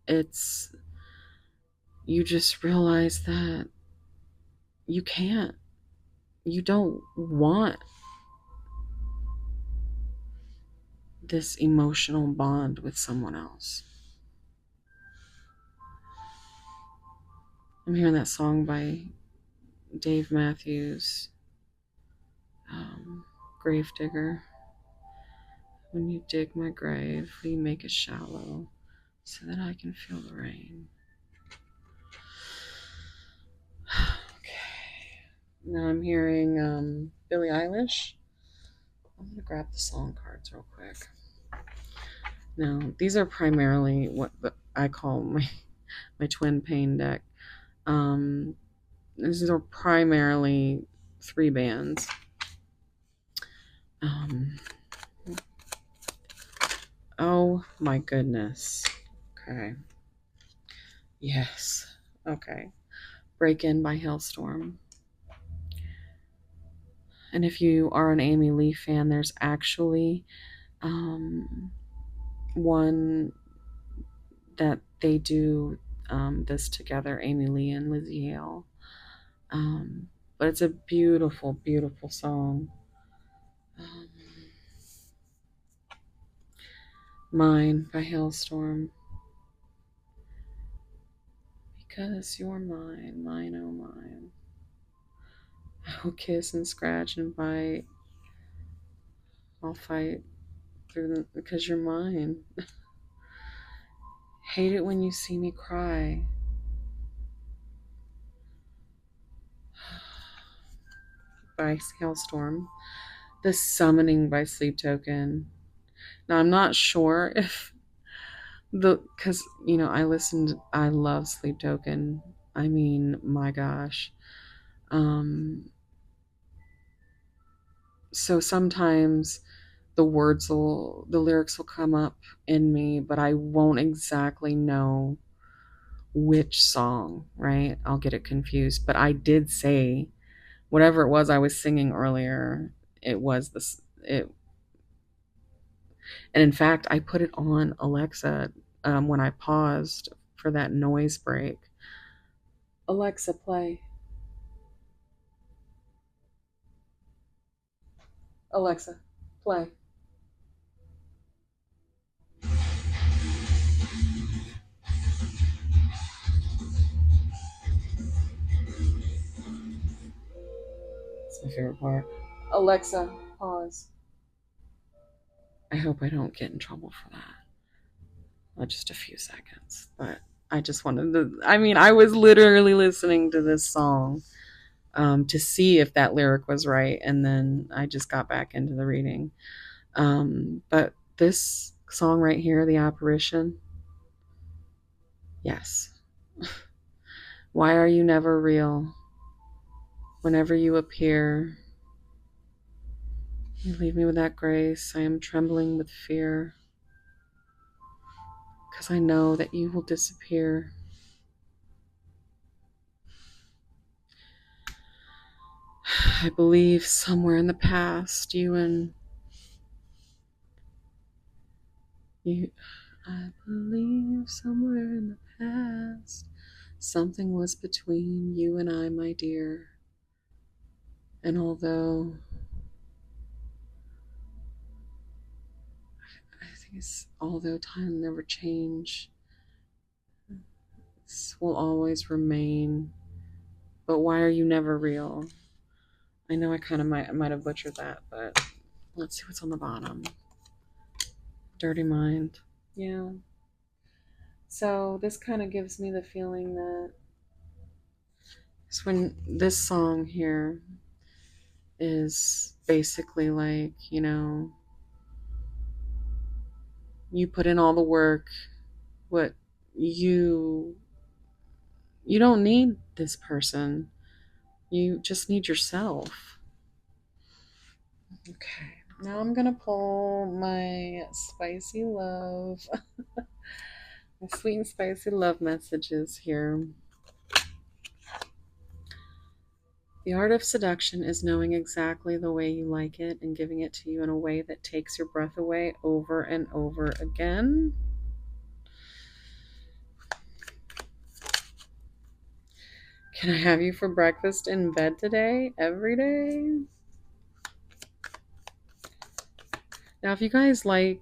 it's, you just realize that you can't, you don't want this emotional bond with someone else. I'm hearing that song by Dave Matthews, Gravedigger. When you dig my grave, will you make it shallow so that I can feel the rain? Okay. Now I'm hearing Billie Eilish. I'm going to grab the song cards real quick. Now, these are primarily what I call my twin pain deck. These are primarily 3 bands. Oh my goodness. Okay. Yes. Okay. Break In by Hailstorm. And if you are an Amy Lee fan, there's actually one that they do this together, Amy Lee and Lizzie Hale. But it's a beautiful, beautiful song. Mine by Hailstorm. Because you're mine, mine, oh mine. I'll kiss and scratch and bite. I'll fight through them because you're mine. Hate it when you see me cry. By Hailstorm. The Summoning by Sleep Token. Now I'm not sure if because I love Sleep Token. I mean, my gosh. So sometimes the lyrics will come up in me, but I won't exactly know which song, right? I'll get it confused. But I did say whatever it was I was singing earlier, it was this it and in fact I put it on Alexa when I paused for that noise break. Alexa, play. Alexa, play. It's my favorite part. Alexa, pause. I hope I don't get in trouble for that. Just a few seconds. But I just wanted to, I mean, I was literally listening to this song to see if that lyric was right. And then I just got back into the reading. But this song right here, The Apparition, yes. Why are you never real? Whenever you appear, you leave me with that grace. I am trembling with fear, because I know that you will disappear. I believe somewhere in the past, I believe somewhere in the past, Something was between you and I, my dear. And although although time never change, this will always remain. But why are you never real? I know I kind of might have butchered that, but let's see what's on the bottom. Dirty mind. Yeah. So this kind of gives me the feeling that it's when this song here is basically like, you put in all the work, what you you don't need this person. You just need yourself. Okay. Now I'm gonna pull my spicy love, my sweet and spicy love messages here. The art of seduction is knowing exactly the way you like it and giving it to you in a way that takes your breath away over and over again. Can I have you for breakfast in bed today? Every day? Now, if you guys like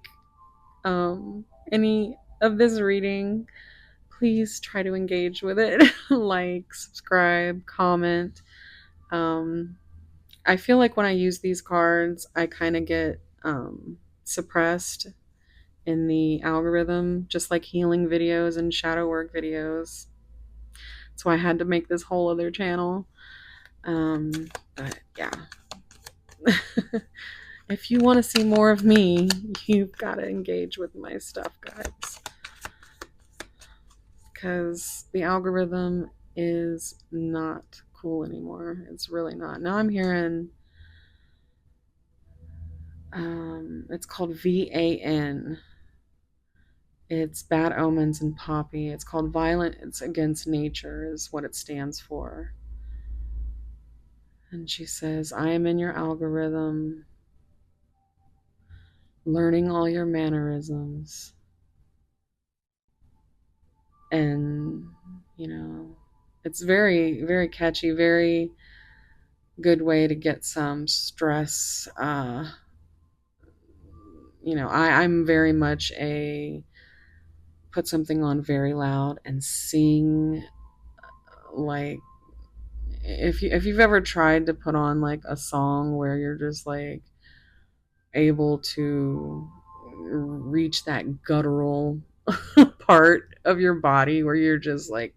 any of this reading, please try to engage with it. Like, subscribe, comment. I feel like when I use these cards, I kind of get suppressed in the algorithm, just like healing videos and shadow work videos. So I had to make this whole other channel. But yeah. If you want to see more of me, you've got to engage with my stuff, guys. Because the algorithm is not cool anymore. It's really not. Now I'm hearing, it's called VAN. It's Bad Omens and Poppy. It's called Violence Against Nature is what it stands for. And she says, I am in your algorithm, learning all your mannerisms. And, it's very, very catchy, very good way to get some stress. I'm very much a put something on very loud and sing. Like, if you've ever tried to put on like a song where you're just like able to reach that guttural part of your body where you're just like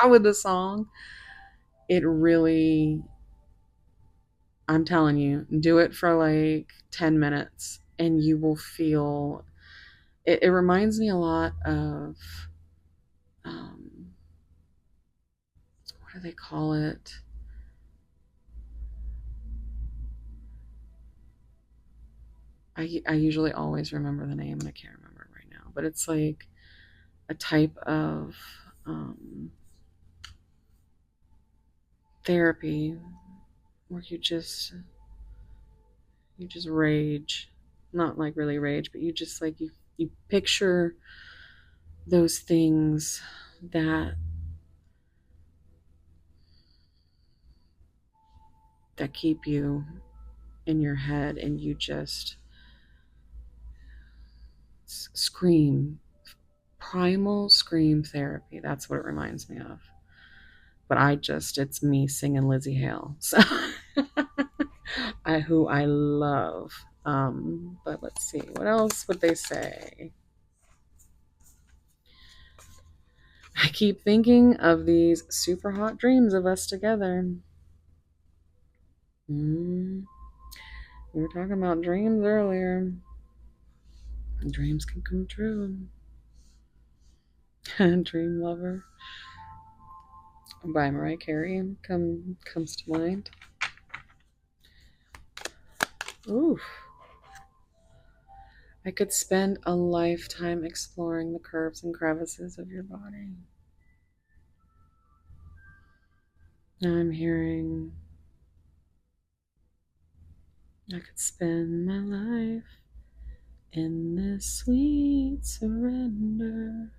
with the song, it really, I'm telling you, do it for like 10 minutes and you will feel it reminds me a lot of what do they call it? I usually always remember the name and I can't remember it right now, but it's like a type of therapy where you just rage, not like really rage, but you just like you picture those things that keep you in your head and you just scream. Primal scream therapy, that's what it reminds me of. But it's me singing Lizzie Hale, so who I love. But let's see, what else would they say? I keep thinking of these super hot dreams of us together. We were talking about dreams earlier. Dreams can come true. Dream Lover by Mariah Carey comes to mind. Oof. I could spend a lifetime exploring the curves and crevices of your body. Now I'm hearing, I could spend my life in this sweet surrender.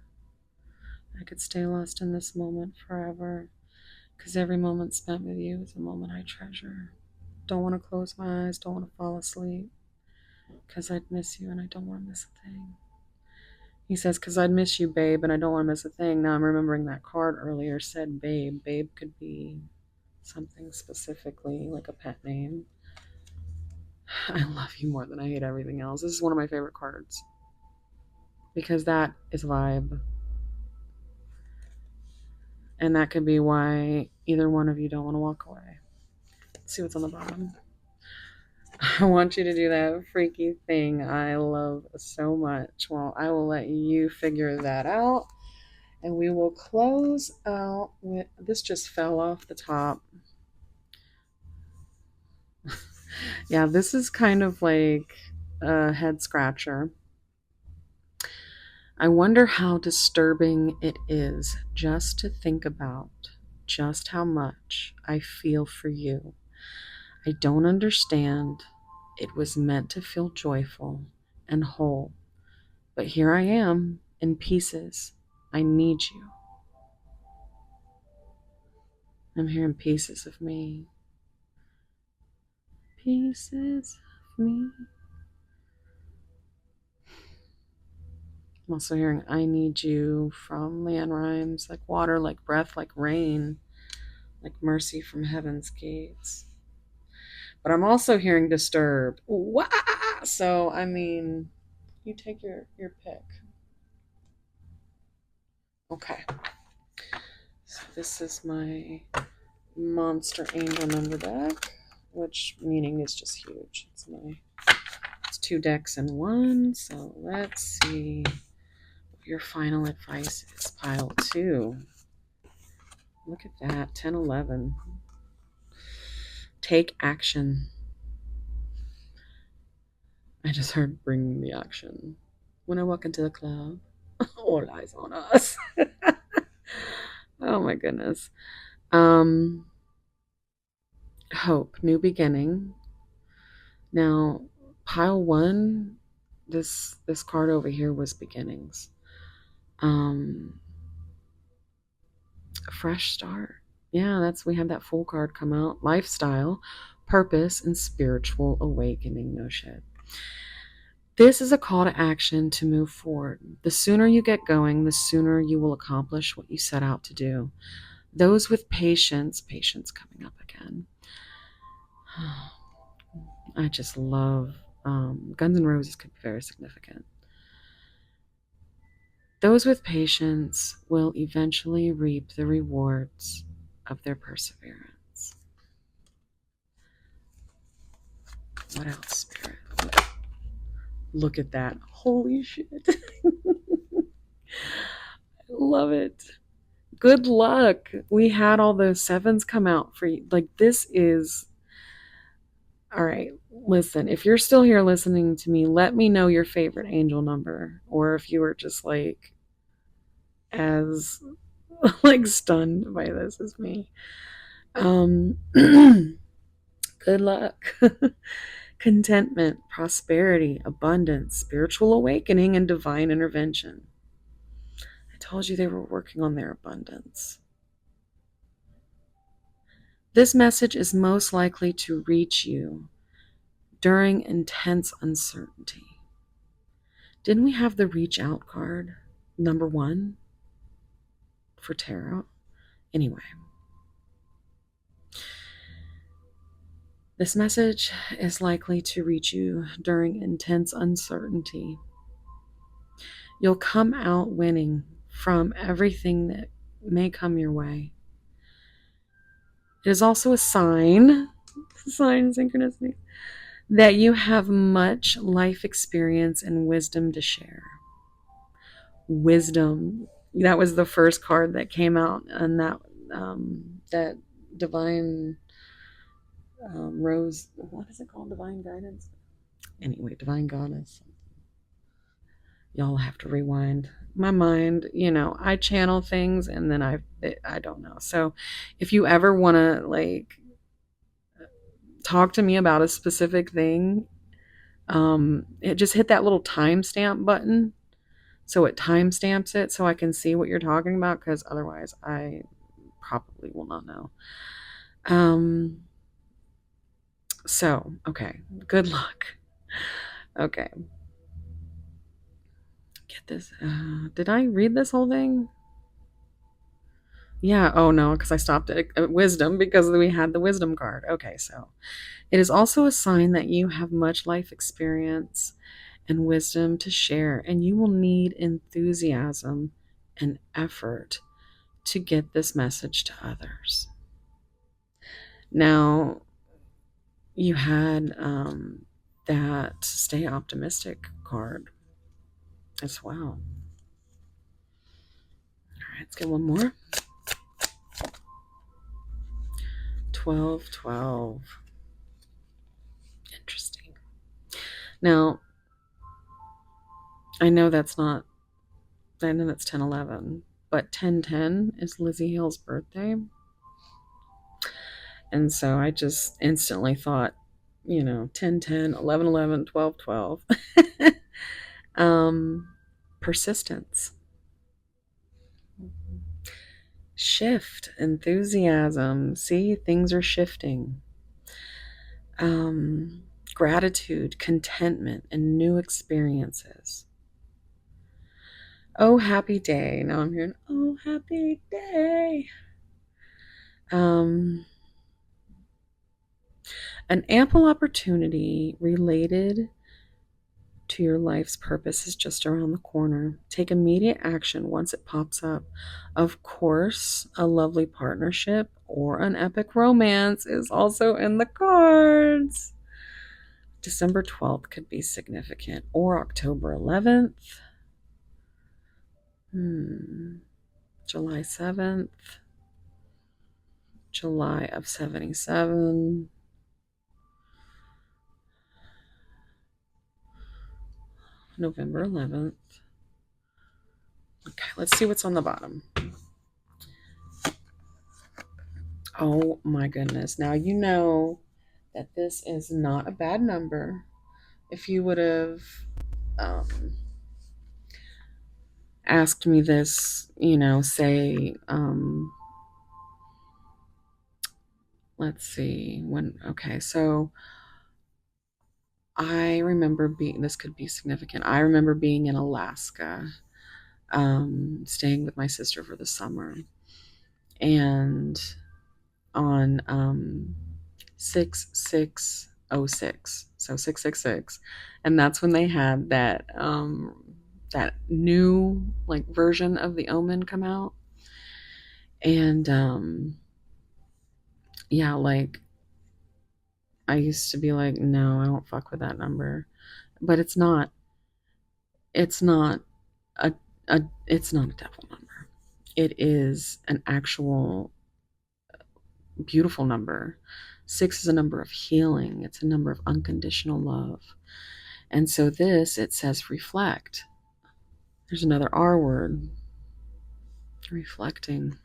I could stay lost in this moment forever, because every moment spent with you is a moment I treasure. Don't want to close my eyes, don't want to fall asleep, because I'd miss you and I don't want to miss a thing. He says, because I'd miss you, babe, and I don't want to miss a thing. Now I'm remembering that card earlier said babe. Babe could be something specifically, like a pet name. I love you more than I hate everything else. This is one of my favorite cards, because that is vibe. And that could be why either one of you don't want to walk away. Let's see what's on the bottom. I want you to do that freaky thing I love so much. Well, I will let you figure that out. And we will close out with, this just fell off the top. Yeah, this is kind of like a head scratcher. I wonder how disturbing it is just to think about just how much I feel for you. I don't understand. It was meant to feel joyful and whole. But here I am in pieces. I need you. I'm hearing pieces of me. Pieces of me. I'm also hearing I need you from Leanne Rimes, like water, like breath, like rain, like mercy from heaven's gates. But I'm also hearing disturbed. Wah! So, I mean, you take your pick. Okay. So this is my monster angel number deck, which meaning is just huge. It's 2 decks in one. So let's see what your final advice is. Pile 2. Look at that. 10, 11. Take action. I just heard bring the action. When I walk into the club, all eyes on us. Oh my goodness. Hope, new beginning. Now, pile 1, this card over here was beginnings. A fresh start. Yeah, we had that full card come out. Lifestyle, purpose, and spiritual awakening. No shit. This is a call to action to move forward. The sooner you get going, the sooner you will accomplish what you set out to do. Those with patience coming up again. I just love Guns N' Roses could be very significant. Those with patience will eventually reap the rewards of their perseverance. What else, Spirit? Look at that. Holy shit. I love it. Good luck. We had all those 7s come out for you. Like, this is... All right, listen, if you're still here listening to me, let me know your favorite angel number, or if you were just like as like stunned by this as me. Good luck. Contentment, prosperity, abundance, spiritual awakening, and divine intervention. I told you they were working on their abundance. This message is most likely to reach you during intense uncertainty. Didn't we have the reach out card, number 1, for tarot? Anyway, this message is likely to reach you during intense uncertainty. You'll come out winning from everything that may come your way. It is also a sign synchronicity, that you have much life experience and wisdom to share. Wisdom. That was the first card that came out, and that divine rose. What is it called? Divine guidance. Anyway, divine goddess. Y'all have to rewind. My mind, I channel things and then I don't know. So if you ever want to like talk to me about a specific thing, just hit that little timestamp button so it timestamps it so I can see what you're talking about, because otherwise I probably will not know. So, okay, good luck. Okay. Get this. Did I read this whole thing? Yeah. Oh, no, because I stopped at wisdom because we had the wisdom card. Okay, so it is also a sign that you have much life experience and wisdom to share, and you will need enthusiasm and effort to get this message to others. Now, you had that stay optimistic card as well. All right, let's get one more. 12, 12. Interesting. Now, I know that's 10, 11, but 10, 10 is Lizzie Hale's birthday. And so I just instantly thought, 10, 10, 11, 11, 12, 12. Persistence, shift, enthusiasm. See, things are shifting. Gratitude, contentment, and new experiences. Oh, happy day. Now I'm hearing, oh, happy day. An ample opportunity related to your life's purpose is just around the corner. Take immediate action once it pops up. Of course, a lovely partnership or an epic romance is also in the cards. December 12th could be significant, or October 11th. July 7th. July of 77. November 11th. Okay, let's see what's on the bottom. Oh my goodness. Now you know that this is not a bad number. If you would have asked me this, say, let's see, okay, so I remember this could be significant. I remember being in Alaska, staying with my sister for the summer. And on 6606, so 666, and that's when they had that new like version of the Omen come out. And yeah, like I used to be like, no, I don't fuck with that number. But it's not a it's not a devil number. It is an actual beautiful number. 6 is a number of healing. It's a number of unconditional love. And so it says reflect. There's another R word. Reflecting.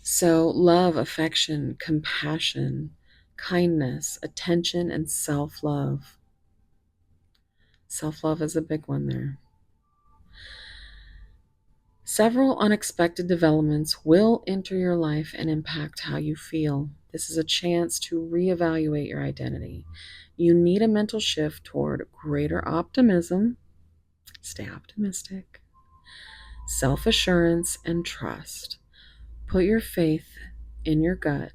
So love, affection, compassion, kindness, attention, and self-love. Self-love is a big one there. Several unexpected developments will enter your life and impact how you feel. This is a chance to reevaluate your identity. You need a mental shift toward greater optimism, stay optimistic, self-assurance, and trust. Put your faith in your gut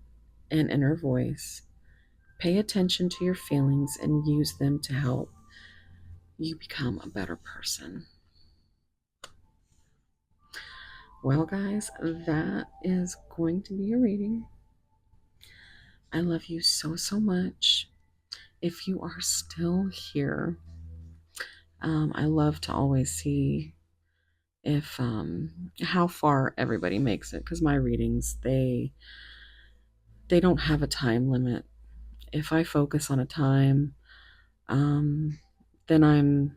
and inner voice. Pay attention to your feelings and use them to help you become a better person. Well, guys, that is going to be your reading. I love you so, so much. If you are still here, I love to always see if how far everybody makes it, because my readings, they don't have a time limit. If I focus on a time, then I'm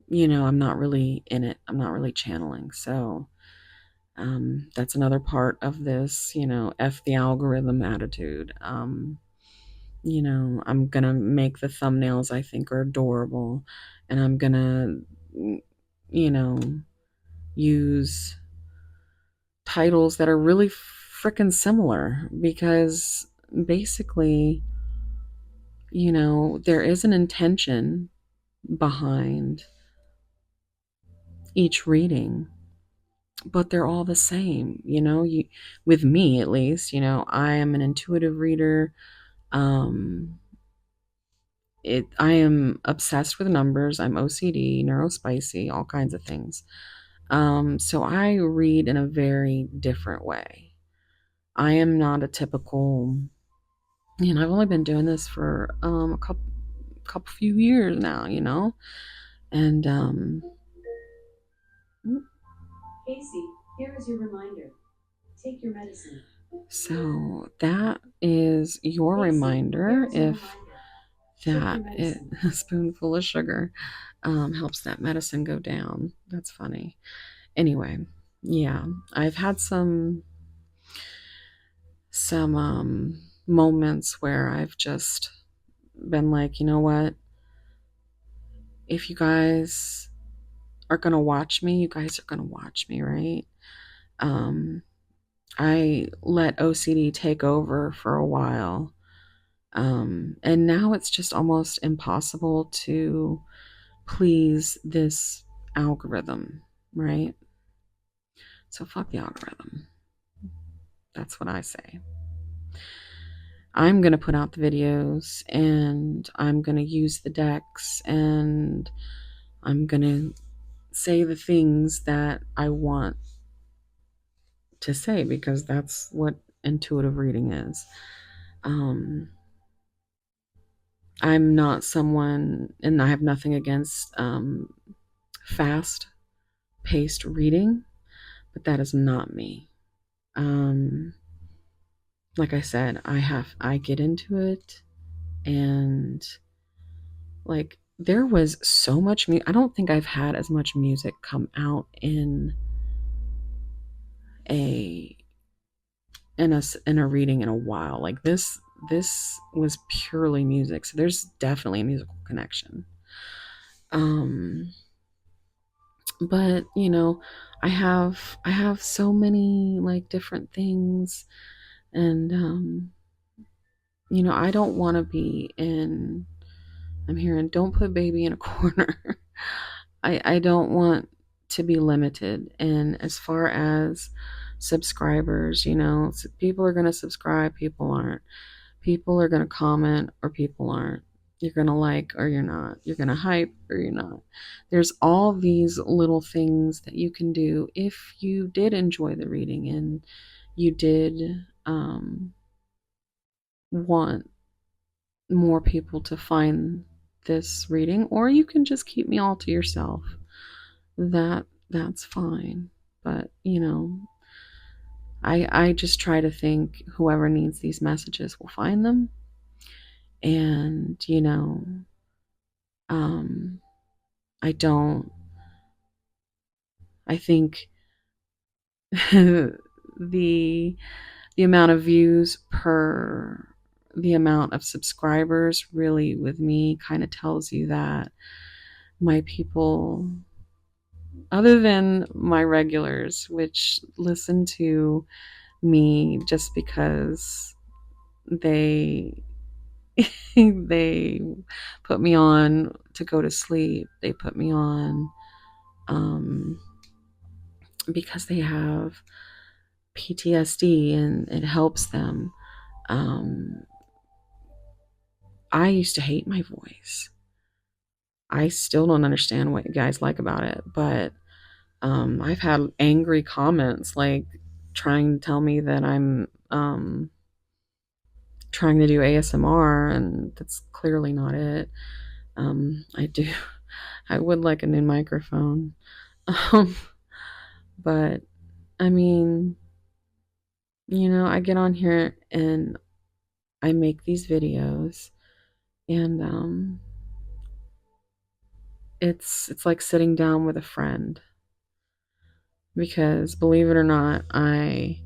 not really in it. I'm not really channeling. So that's another part of this, F the algorithm attitude. I'm going to make the thumbnails I think are adorable, and I'm going to you know, use titles that are really freaking similar because basically, there is an intention behind each reading, but they're all the same. With me at least, I am an intuitive reader. Um, I am obsessed with numbers. I'm OCD, neurospicy, all kinds of things. So I read in a very different way. I am not a typical, I've only been doing this for a couple few years now, and Casey, here is your reminder. Take your medicine. So that is your Casey, reminder. If that is a spoonful of sugar helps that medicine go down. That's funny. Anyway, yeah, I've had some moments where I've just been like, you know what? If you guys are gonna watch me, you guys are gonna watch me, right? Um, I let OCD take over for a while. And now it's just almost impossible to please this algorithm, right? So fuck the algorithm. That's what I say. I'm going to put out the videos and I'm going to use the decks and I'm going to say the things that I want to say because that's what intuitive reading is. I'm not someone, and I have nothing against fast paced reading, but that is not me. Like I said, I get into it, and like there was so much music. I don't think I've had as much music come out a in a reading in a while. Like this was purely music, so there's definitely a musical connection. But I have so many like different things, and I don't want to be in. I'm hearing don't put baby in a corner. I don't want to be limited. And as far as subscribers, people are going to subscribe, people aren't. People are going to comment or people aren't. You're going to like or you're not. You're going to hype or you're not. There's all these little things that you can do if you did enjoy the reading and you did want more people to find this reading, or you can just keep me all to yourself. That's fine. But I just try to think whoever needs these messages will find them. And I don't. I think the amount of views per the amount of subscribers really with me kind of tells you that my people, other than my regulars, which listen to me just because they they put me on to go to sleep. They put me on because they have PTSD and it helps them. I used to hate my voice. I still don't understand what you guys like about it, but I've had angry comments like trying to tell me that I'm trying to do ASMR, and that's clearly not it. I would like a new microphone. But I mean, I get on here and I make these videos, and it's like sitting down with a friend, because believe it or not, I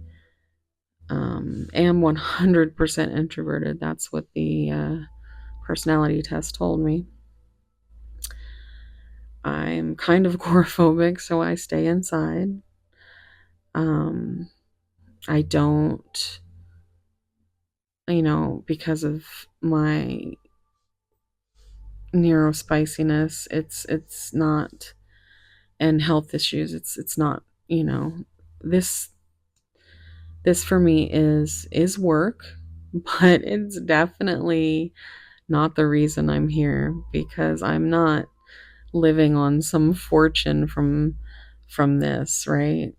am 100% introverted. That's what the personality test told me. I'm kind of agoraphobic, so I stay inside. Um, I don't, because of my neurospiciness, it's not, and health issues, it's not, this this for me is work, but it's definitely not the reason I'm here, because I'm not living on some fortune from this, right?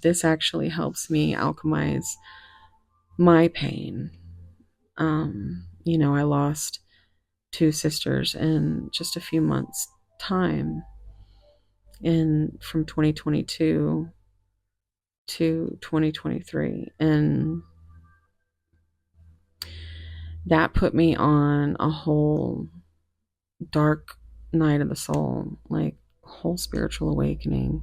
This actually helps me alchemize my pain. I lost two sisters in just a few months time, in from 2022 to 2023, and that put me on a whole dark night of the soul, like whole spiritual awakening.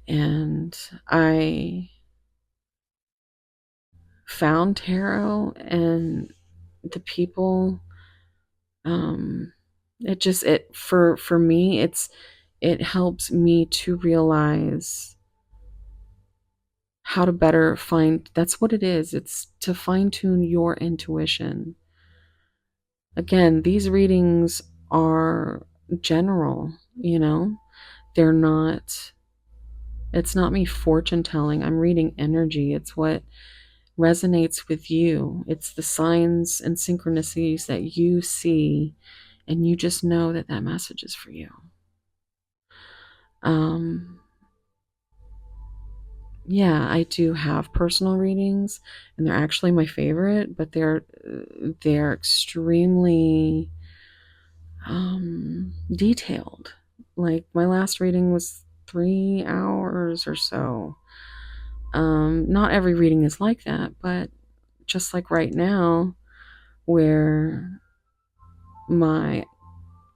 And I found tarot and the people, um it for me, it helps me to realize how to better find, that's what it is, it's to fine tune your intuition. Again, these readings are general, they're not, it's not me fortune telling. I'm reading energy. It's what resonates with you. It's the signs and synchronicities that you see, and you just know that that message is for you. Um, yeah, I do have personal readings, and they're actually my favorite, but they're extremely detailed. Like my last reading was 3 hours or so. Not every reading is like that, but just like right now, where my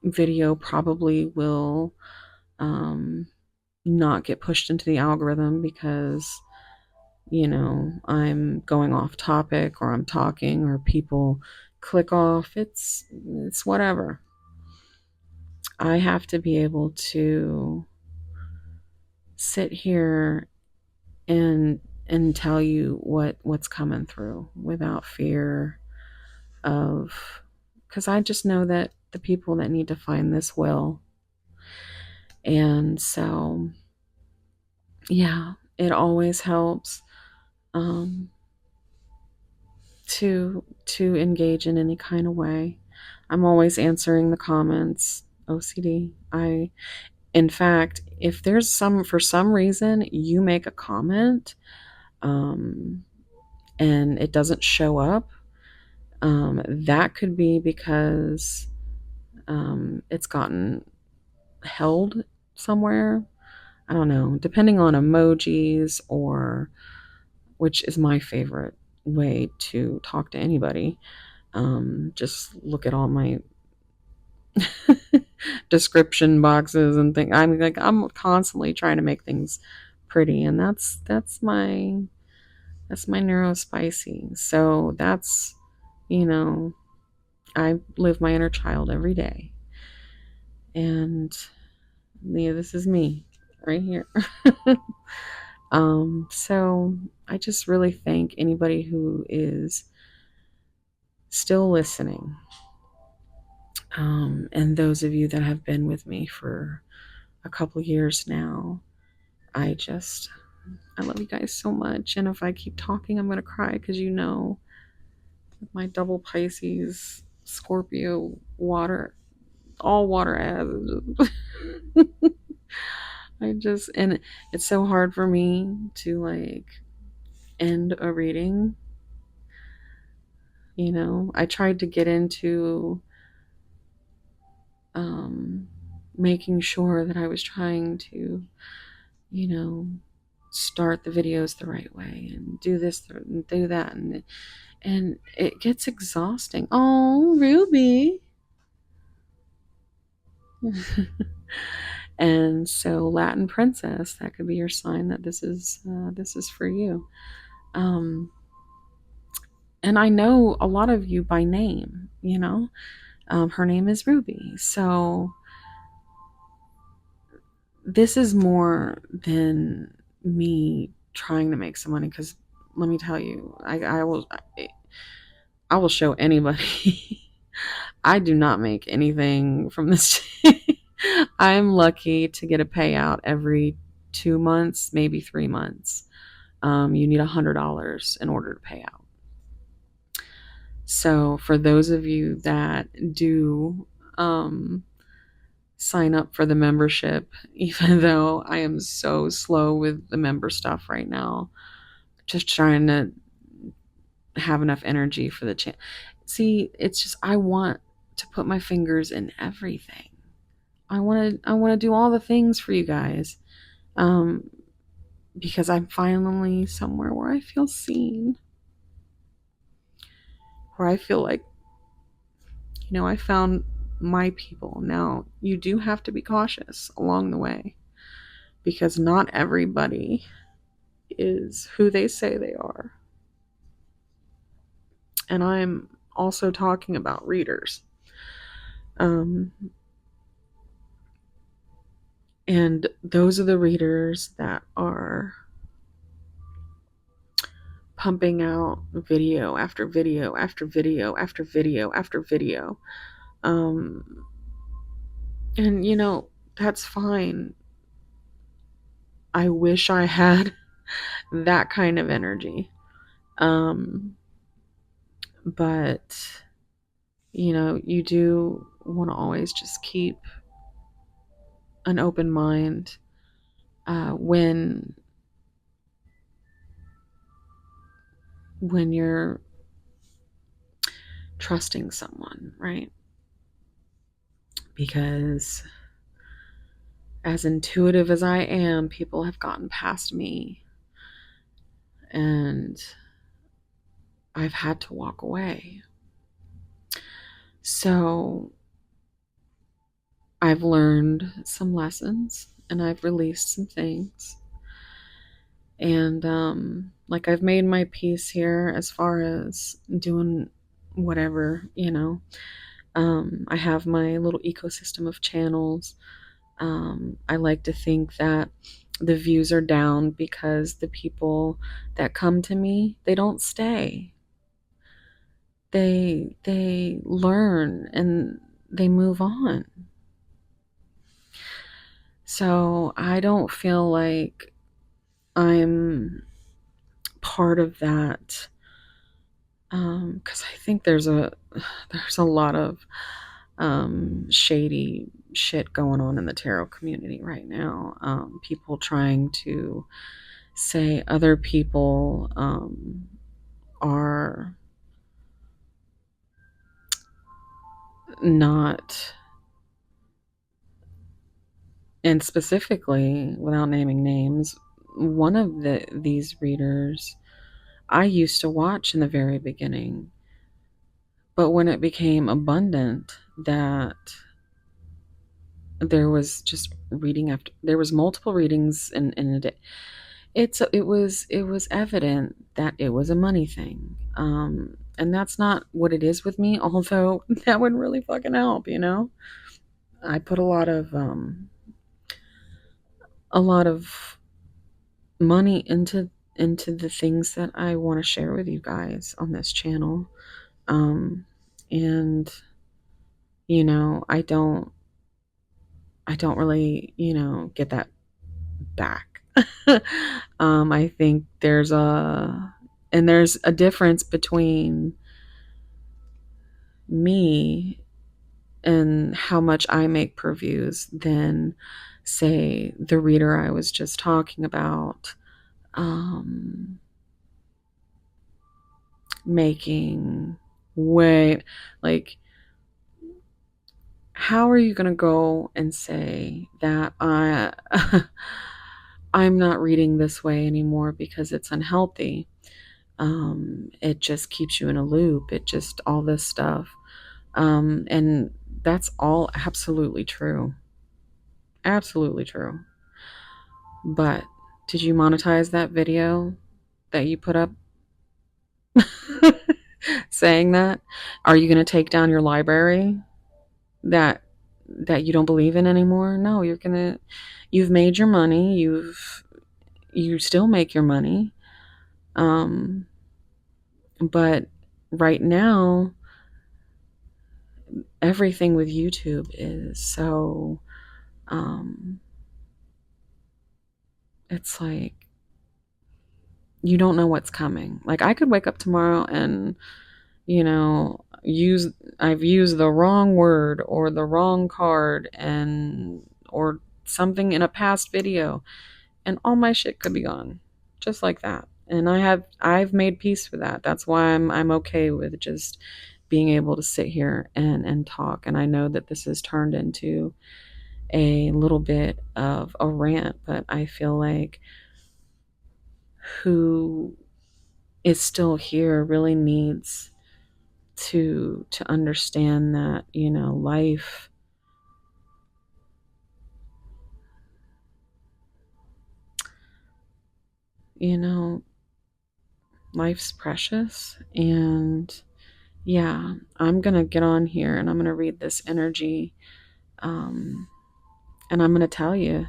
video probably will not get pushed into the algorithm because, I'm going off topic, or I'm talking, or people click off. It's whatever. I have to be able to sit here and tell you what's coming through without fear of, because I just know that the people that need to find this will. And so, yeah, it always helps, um, to engage in any kind of way. I'm always answering the comments. OCD. In fact, if there's for some reason you make a comment, um, and it doesn't show up, that could be because it's gotten held somewhere. I don't know, depending on emojis, or which is my favorite way to talk to anybody. Just look at all my description boxes and think, I'm like, I'm constantly trying to make things pretty, and that's my neurospicy. So that's, you know, I live my inner child every day. And yeah, this is me right here. So I just really thank anybody who is still listening. And those of you that have been with me for a couple years now, I love you guys so much. And if I keep talking, I'm going to cry, because my double Pisces, Scorpio, water, all water as and it's so hard for me to like end a reading. I tried to get into making sure that I was trying to, you know, start the videos the right way and do this and do that, and it gets exhausting. Oh, Ruby. And so, Latin princess, that could be your sign that this is for you. And I know a lot of you by name. Her name is Ruby. So this is more than me trying to make some money, because let me tell you, I will show anybody. I do not make anything from this. I'm lucky to get a payout every 2 months, maybe 3 months. You need $100 in order to pay out. So for those of you that do sign up for the membership, even though I am so slow with the member stuff right now, just trying to have enough energy for the channel. See, it's just I want to put my fingers in everything. I want to do all the things for you guys. Because I'm finally somewhere where I feel seen. Where I feel like, I found my people. Now, you do have to be cautious along the way, because not everybody is who they say they are. And I'm also talking about readers. And those are the readers that are pumping out video after video after video after video after video. And that's fine. I wish I had that kind of energy. But you do want to always just keep an open mind when you're trusting someone, right? Because as intuitive as I am, people have gotten past me, and I've had to walk away. So I've learned some lessons, and I've released some things. And I've made my peace here as far as doing whatever, I have my little ecosystem of channels. I like to think that the views are down because the people that come to me, they don't stay. They learn and they move on. So I don't feel like I'm part of that, because I think there's a lot of shady shit going on in the tarot community right now. People trying to say other people are not, and specifically, without naming names, one of these readers I used to watch in the very beginning, but when it became abundant that there was just there was multiple readings in a day, it was evident that it was a money thing. And that's not what it is with me, although that would really fucking help. I put a lot of money into the things that I want to share with you guys on this channel. And I don't really, get that back. I think there's a difference between me and how much I make per views than, say, the reader I was just talking about making way, like, how are you going to go and say that I'm not reading this way anymore because it's unhealthy? It just keeps you in a loop. It just, all this stuff. And that's all absolutely true. Absolutely true. But did you monetize that video that you put up saying that? Are you going to take down your library that that you don't believe in anymore. No, you've made your money. You still make your money. Um, but right now, everything with YouTube is so, um, it's like you don't know what's coming. Like I could wake up tomorrow and, use I've used the wrong word or the wrong card and or something in a past video, and all my shit could be gone just like that. And I've made peace with that. That's why I'm okay with just being able to sit here and talk. And I know that this has turned into a little bit of a rant, but I feel like who is still here really needs to understand that, you know life's precious. And yeah, I'm gonna get on here and I'm gonna read this energy, um, and I'm gonna tell you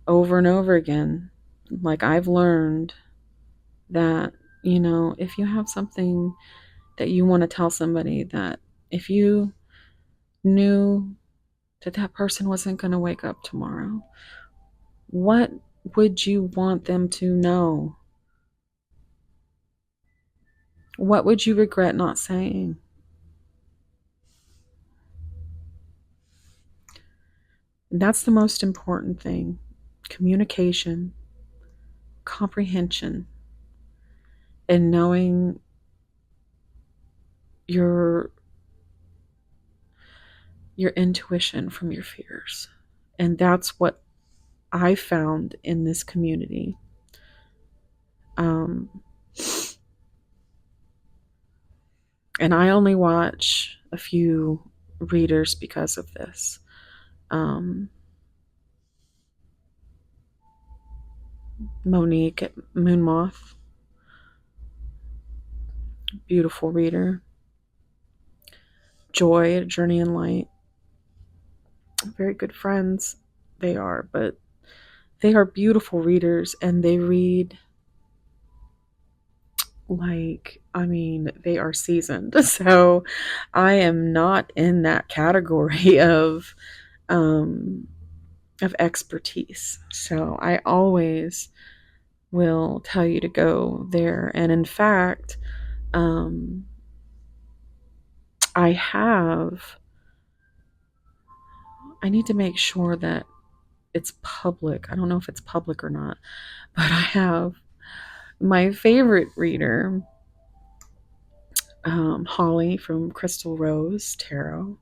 over and over again, like I've learned that, if you have something that you want to tell somebody, that if you knew that that person wasn't going to wake up tomorrow, what would you want them to know? What would you regret not saying? And that's the most important thing: communication, comprehension, and knowing your intuition from your fears. And that's what I found in this community. Um, and I only watch a few readers because of this. Monique at Moonmoth, beautiful reader. Joy at Journey in Light, very good friends they are, but they are beautiful readers, and they read like, I mean, they are seasoned. So I am not in that category of expertise. So I always will tell you to go there. And in fact, um, I need to make sure that it's public. I don't know if it's public or not, but I have my favorite reader, Holly from Crystal Rose Tarot.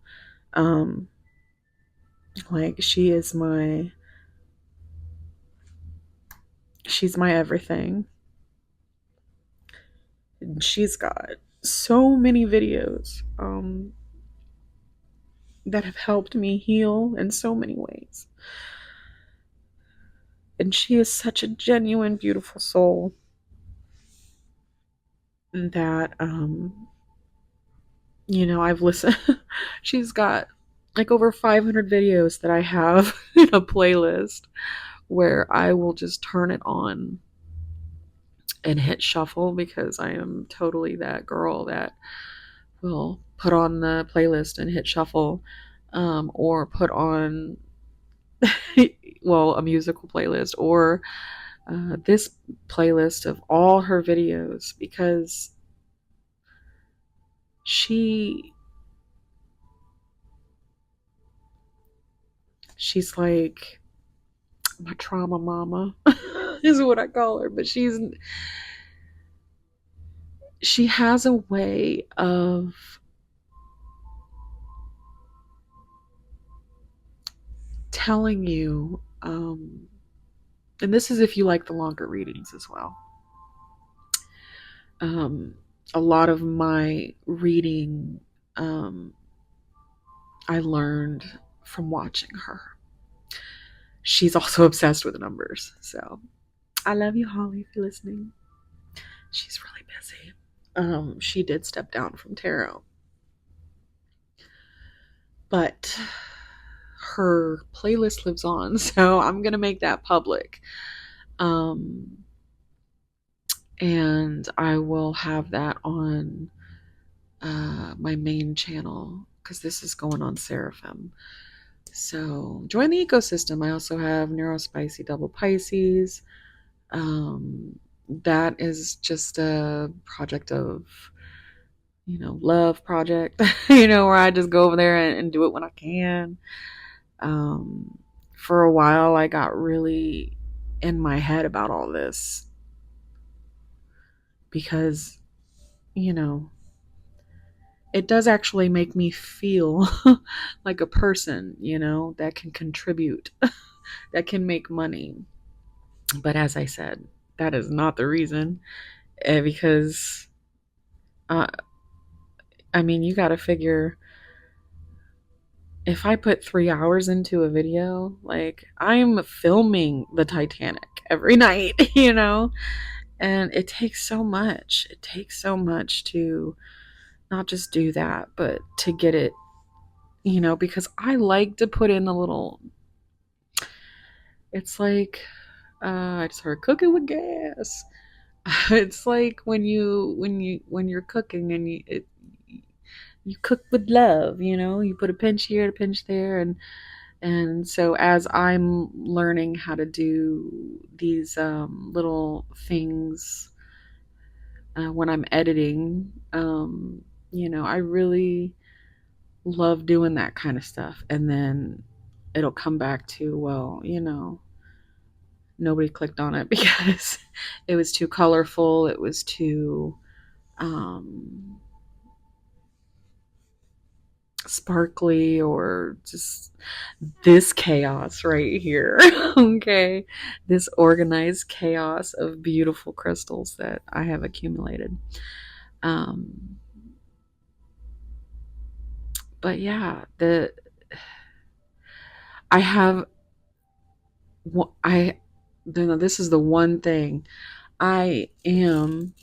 Um, like she's my everything. And she's got so many videos that have helped me heal in so many ways. And she is such a genuine, beautiful soul that, I've listened. She's got like over 500 videos that I have in a playlist where I will just turn it on and hit shuffle, because I am totally that girl that will put on the playlist and hit shuffle, or put on, well, a musical playlist, or this playlist of all her videos, because she's like my trauma mama is what I call her. But she has a way of telling you, and this is if you like the longer readings as well. A lot of my reading, I learned from watching her. She's also obsessed with numbers. So I love you, Holly, if you're listening. She's really busy. She did step down from tarot. But her playlist lives on, so I'm gonna make that public. Um, and I will have that on my main channel because this is going on Seraphim. So join the ecosystem. I also have Neurospicy Double Pisces. That is just a project of, love project, where I just go over there and do it when I can. Um, for a while, I got really in my head about all this because, you know, it does actually make me feel like a person, that can contribute, that can make money. But as I said, that is not the reason, because, uh, I mean, you got to figure if I put 3 hours into a video, like I'm filming the Titanic every night, and it takes so much. It takes so much to not just do that, but to get it, because I like to put in the little, it's like, I just heard cooking with gas. It's like when you're cooking and you cook with love, you put a pinch here, a pinch there, and so as I'm learning how to do these little things when I'm editing, I really love doing that kind of stuff. And then it'll come back to, well, nobody clicked on it because it was too colorful. It was too um, sparkly, or just this chaos right here. Okay. This organized chaos of beautiful crystals that I have accumulated. Um, but yeah, I have, I, this is the one thing I am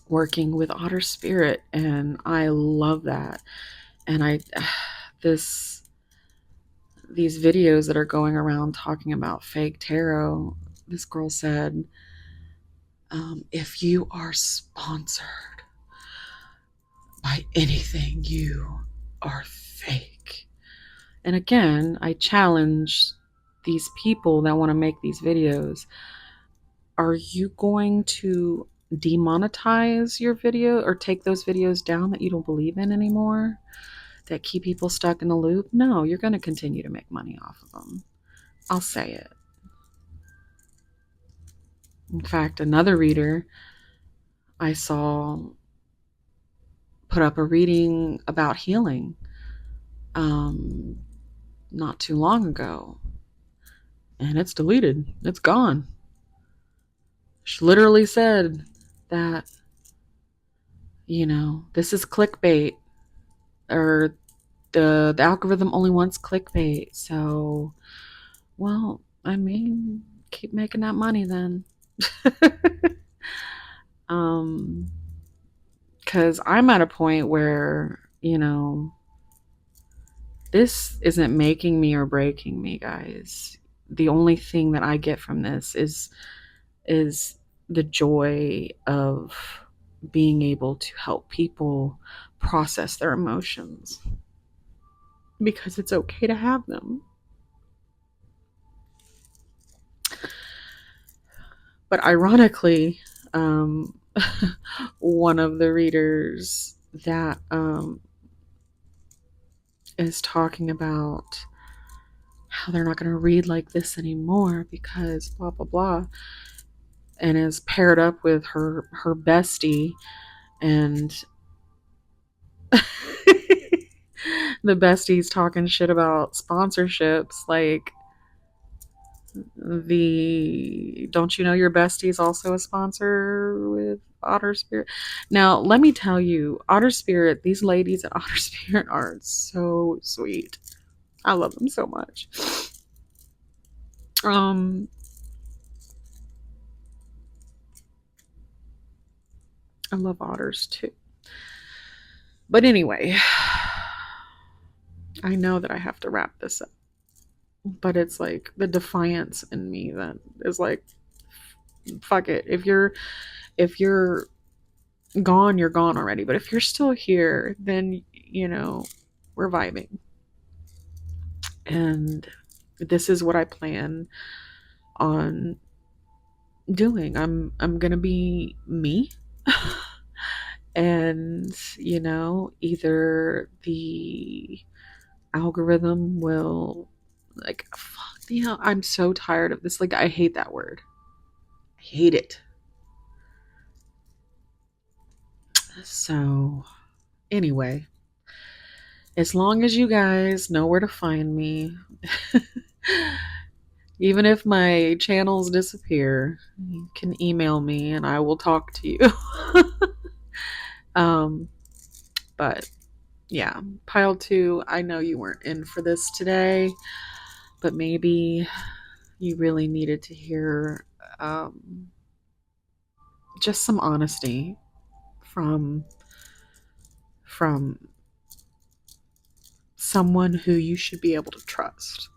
working with otter spirit, and I love that. And this these videos that are going around talking about fake tarot, this girl said, if you are sponsored by anything, you are fake. And again, I challenge these people that want to make these videos. Are you going to demonetize your video or take those videos down that you don't believe in anymore, that keep people stuck in a loop? No, you're going to continue to make money off of them. I'll say it. In fact, another reader I saw put up a reading about healing not too long ago, and it's deleted. It's gone. She literally said that, this is clickbait, or the algorithm only wants clickbait. So, well, I mean, keep making that money then. Because I'm at a point where, this isn't making me or breaking me, guys. The only thing that I get from this is the joy of being able to help people process their emotions, because it's okay to have them. But ironically, one of the readers that is talking about how they're not going to read like this anymore because blah blah blah, and is paired up with her bestie, and the bestie's talking shit about sponsorships, like, don't you know your bestie is also a sponsor with Otter Spirit? Now, let me tell you, Otter Spirit, these ladies at Otter Spirit are so sweet. I love them so much. I love otters too. But anyway, I know that I have to wrap this up, but it's like the defiance in me that is like, fuck it. If you're gone, you're gone already. But if you're still here, then we're vibing. And this is what I plan on doing. I'm gonna be me. And either the algorithm will, like, fuck, I'm so tired of this. Like, I hate that word. I hate it. So anyway, as long as you guys know where to find me, even if my channels disappear, you can email me and I will talk to you. um but yeah, pile 2, I know you weren't in for this today, but maybe you really needed to hear just some honesty from someone who you should be able to trust.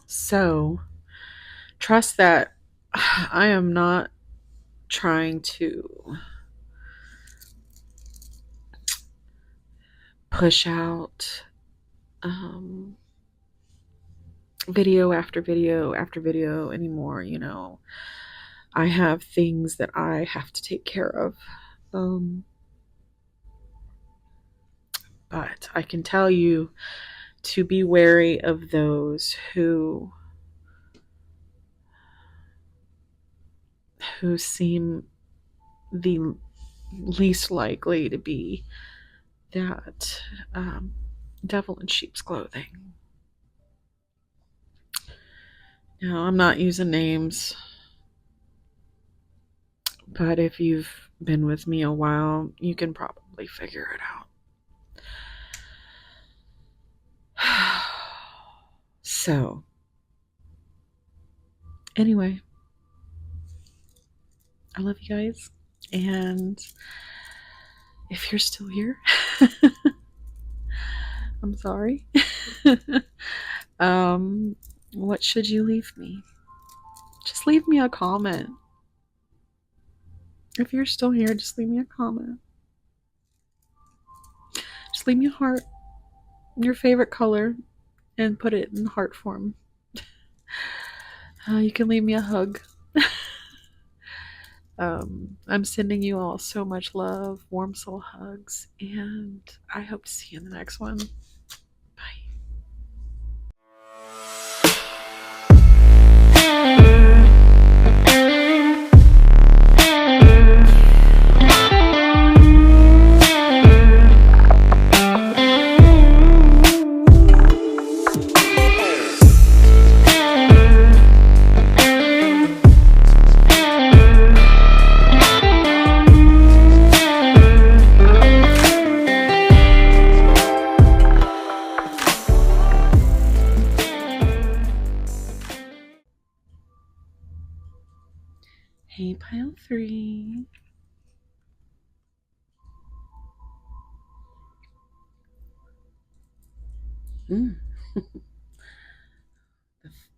So trust that I am not trying to push out video after video after video anymore. I have things that I have to take care of. But I can tell you to be wary of those who seem the least likely to be that devil in sheep's clothing. Now, I'm not using names, but if you've been with me a while, you can probably figure it out. So, anyway, I love you guys. And if you're still here, I'm sorry. What should you leave me? Just leave me a comment. If you're still here, just leave me a comment. Just leave me a heart, your favorite color, and put it in heart form. You can leave me a hug. I'm sending you all so much love, warm soul hugs, and I hope to see you in the next one. Hey, pile 3.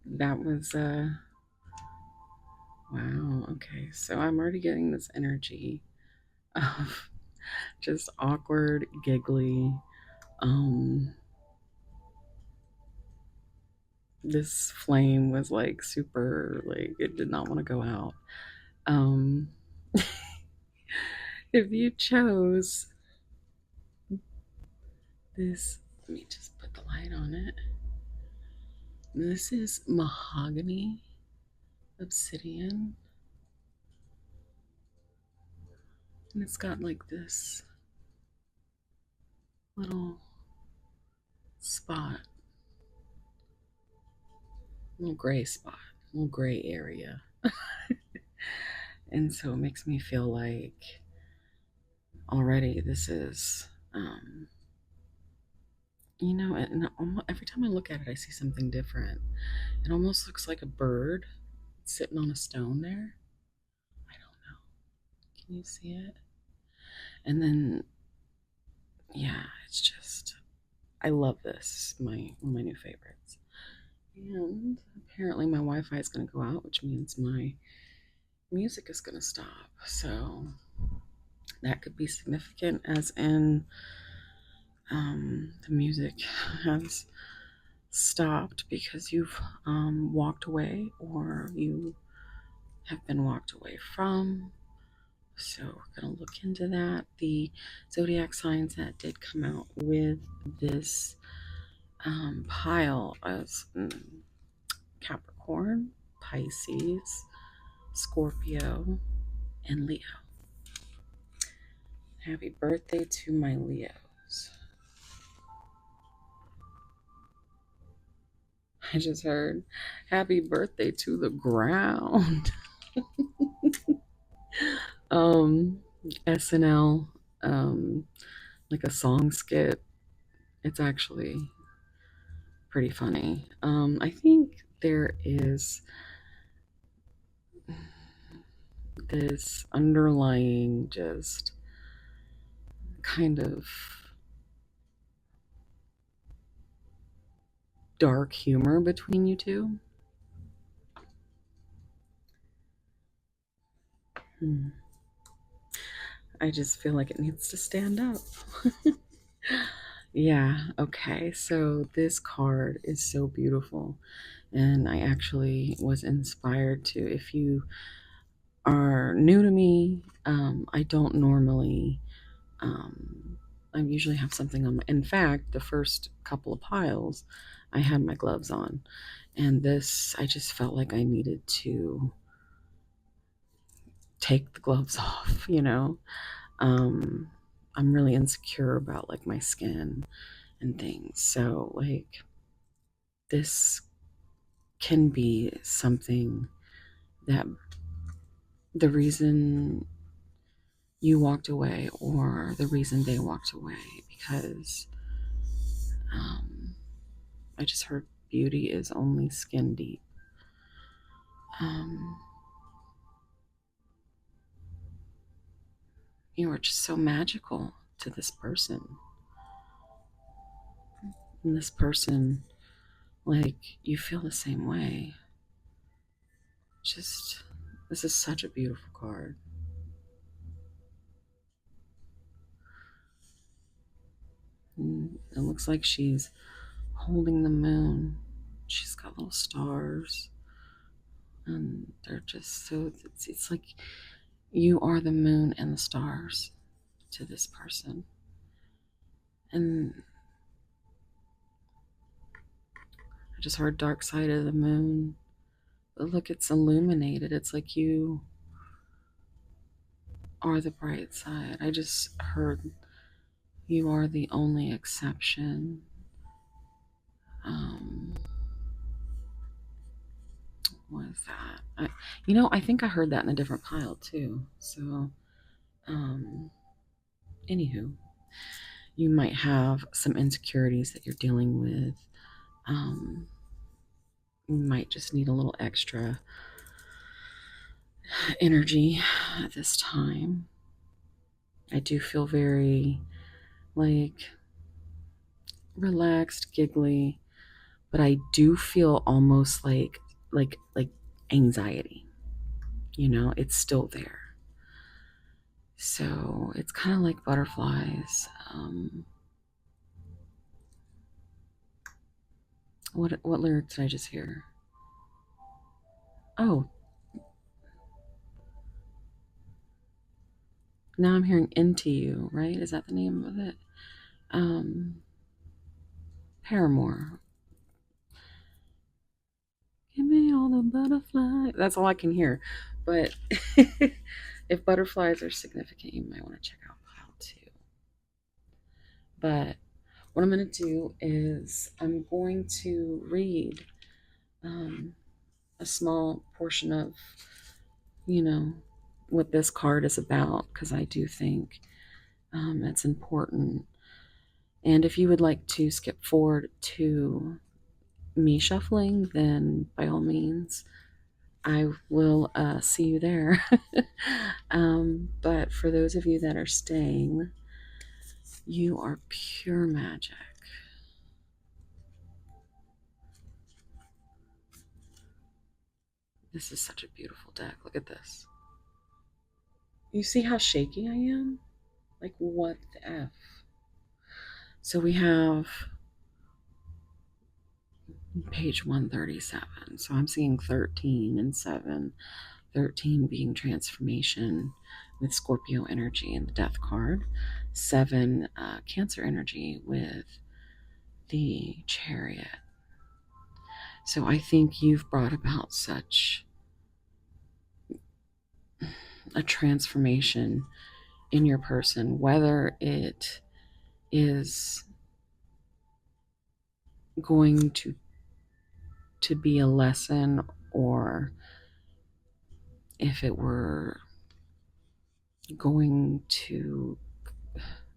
That was wow. Okay, so I'm already getting this energy of just awkward, giggly. This flame was like super, like, it did not want to go out. If you chose this, let me just put the light on it. This is Mahogany Obsidian, and it's got like this little spot, little gray spot, little gray area. And so it makes me feel like already this is and every time I look at it, I see something different. It almost looks like a bird sitting on a stone there. I don't know. Can you see it? And then yeah, it's just, I love this. One of my new favorites. And apparently my Wi-Fi is going to go out, which means my music is going to stop. So that could be significant, as in the music has stopped because you've walked away or you have been walked away from. So we're going to look into that. The zodiac signs that did come out with this pile as Capricorn, Pisces, Scorpio, and Leo. Happy birthday to my Leos. I just heard happy birthday to the ground. um SNL, like a song skit. It's actually pretty funny. I think there is this underlying just kind of dark humor between you two. I just feel like it needs to stand up. Yeah, okay. So this card is so beautiful. And I actually was inspired to, if you are new to me, I don't normally, I usually have something on my, in fact, the first couple of piles, I had my gloves on. And this, I just felt like I needed to take the gloves off, you know? I'm really insecure about like my skin and things. So like this can be something that the reason you walked away or the reason they walked away, because um, I just heard beauty is only skin deep. Um, you are just so magical to this person. And this person, like, you feel the same way. Just, this is such a beautiful card. And it looks like she's holding the moon. She's got little stars. And they're just so, it's like you are the moon and the stars to this person. And I just heard dark side of the moon. But look, it's illuminated. It's like you are the bright side. I just heard you are the only exception. Um, what is that? I think I heard that in a different pile too. So, anywho, you might have some insecurities that you're dealing with. Um, you might just need a little extra energy at this time. I do feel very like relaxed, giggly, but I do feel almost like anxiety. It's still there. So it's kind of like butterflies. What lyric did I just hear? Oh, now I'm hearing Into You, right? Is that the name of it? Um, Paramore. Give me all the butterflies. That's all I can hear. But if butterflies are significant, you might want to check out pile two. But what I'm going to do is I'm going to read a small portion of, you know, what this card is about, because I do think it's important. And if you would like to skip forward to me shuffling, then by all means, I will see you there. But for those of you that are staying, You are pure magic. This is such a beautiful deck. Look at this. You see how shaky I am? Like, what the F? So we have page 137. So I'm seeing 13 and 7. 13 being transformation with Scorpio energy and the death card. 7, Cancer energy with the Chariot. So I think you've brought about such a transformation in your person, whether it is going to be a lesson, or if it were going to,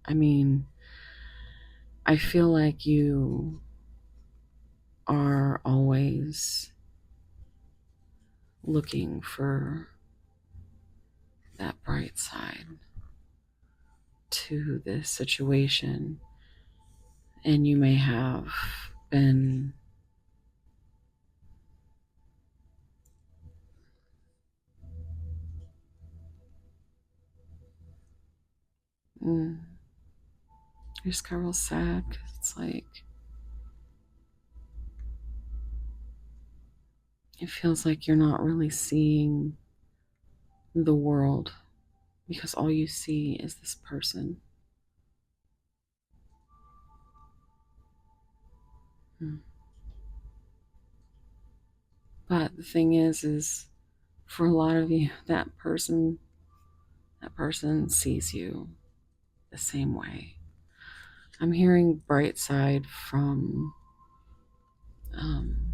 I mean, I feel like you are always looking for that bright side to this situation, and you may have been mm, I just got real sad because it's like it feels like you're not really seeing the world because all you see is this person. Mm. But the thing is for a lot of you, that person sees you the same way. I'm hearing bright side from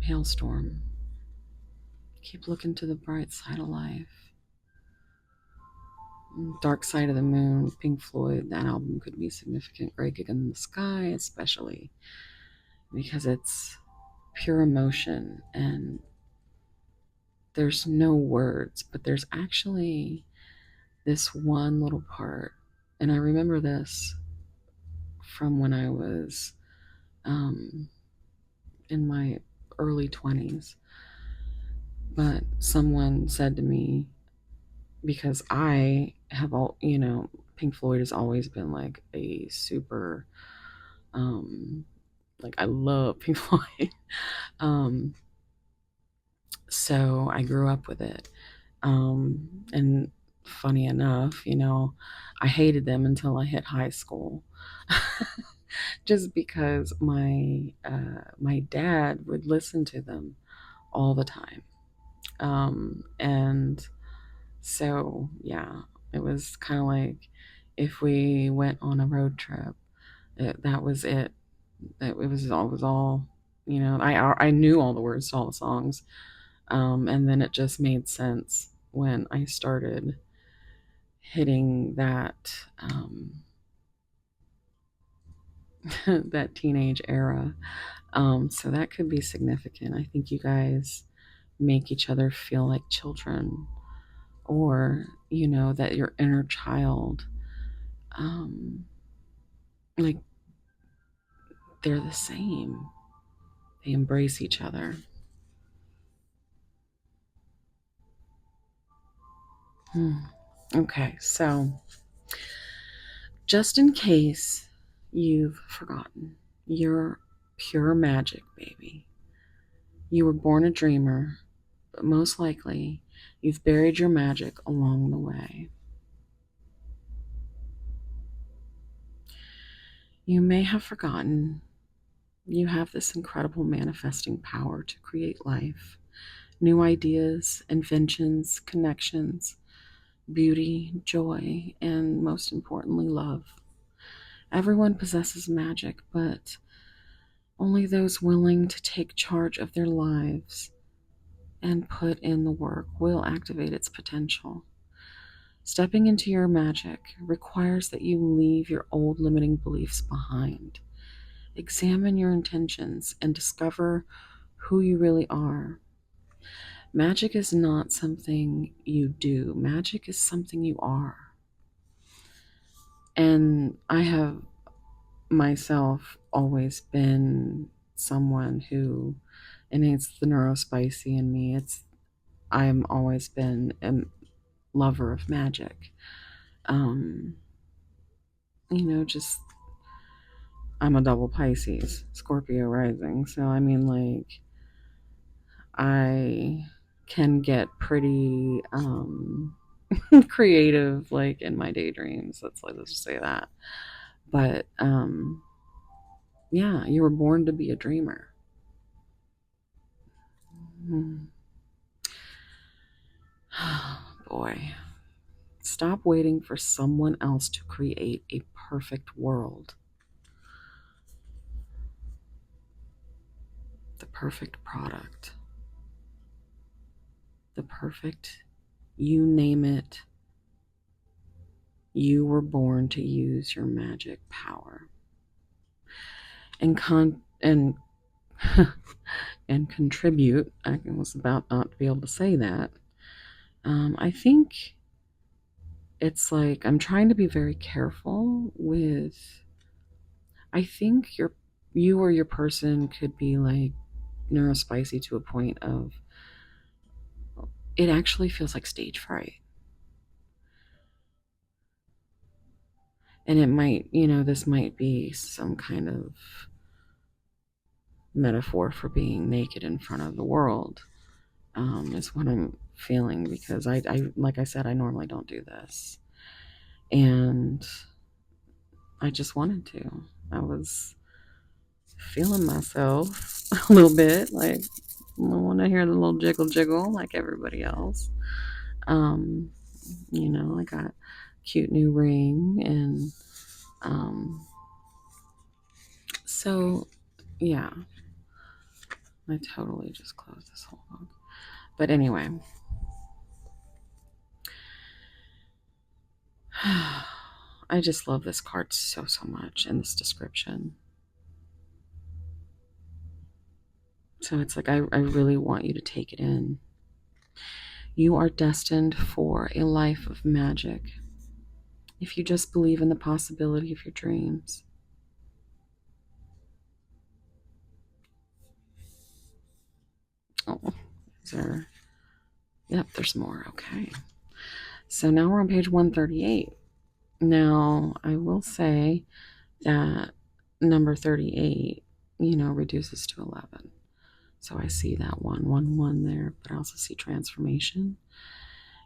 Hailstorm. Keep looking to the bright side of life. Dark Side of the Moon, Pink Floyd, that album could be significant. Great Gig in the Sky, especially because it's pure emotion and there's no words, but there's actually this one little part. And I remember this from when I was in my early 20s. But someone said to me, because I have all, Pink Floyd has always been like a super, like I love Pink Floyd. um, so I grew up with it. And funny enough, I hated them until I hit high school. Just because my dad would listen to them all the time. And so, yeah, it was kind of like if we went on a road trip, that was it. It was all, I knew all the words to all the songs. And then it just made sense when I started hitting that, that teenage era. So that could be significant. I think you guys make each other feel like children, or that your inner child, um like they're the same, they embrace each other. Okay, so just in case you've forgotten, you're pure magic, baby. You were born a dreamer, but most likely you've buried your magic along the way. You may have forgotten you have this incredible manifesting power to create life, new ideas, inventions, connections, beauty, joy, and most importantly, love. Everyone possesses magic, but only those willing to take charge of their lives and put in the work will activate its potential. Stepping into your magic requires that you leave your old limiting beliefs behind. Examine your intentions and discover who you really are. Magic is not something you do, magic is something you are. And I have myself always been someone who, and it's the neurospicy in me. I'm always been a lover of magic. Um, just I'm a double Pisces, Scorpio rising. So I mean, like, I can get pretty creative, like in my daydreams. Let's just say that. But yeah, you were born to be a dreamer. Hmm. Boy, stop waiting for someone else to create a perfect world, the perfect product, the perfect, you name it. You were born to use your magic power and and contribute. I was about not to be able to say that. I think it's like I'm trying to be very careful with. I think you or your person could be like neurospicy to a point of it actually feels like stage fright. And it might, this might be some kind of metaphor for being naked in front of the world, is what I'm feeling because like I said, I normally don't do this. And I just wanted to. I was feeling myself a little bit. Like, I want to hear the little jiggle jiggle like everybody else. Um, I got a cute new ring. And so, yeah, I totally just closed this whole book. But anyway, I just love this card so much and this description. So it's like I really want you to take it in. You are destined for a life of magic if you just believe in the possibility of your dreams. Oh, is there? Yep, there's more. Okay. So now we're on page 138. Now, I will say that number 38, reduces to 11. So I see that 111 there, but I also see transformation.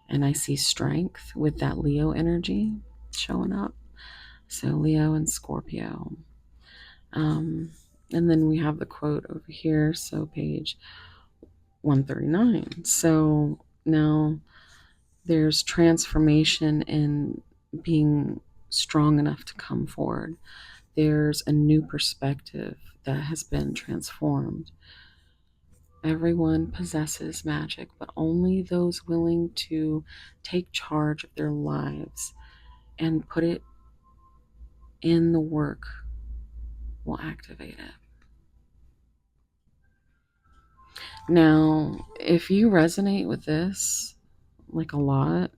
And I see strength with that Leo energy showing up. So Leo and Scorpio. And then we have the quote over here. So page 139. So now there's transformation in being strong enough to come forward. There's a new perspective that has been transformed. Everyone possesses magic, but only those willing to take charge of their lives and put it in the work will activate it. Now, if you resonate with this like a lot,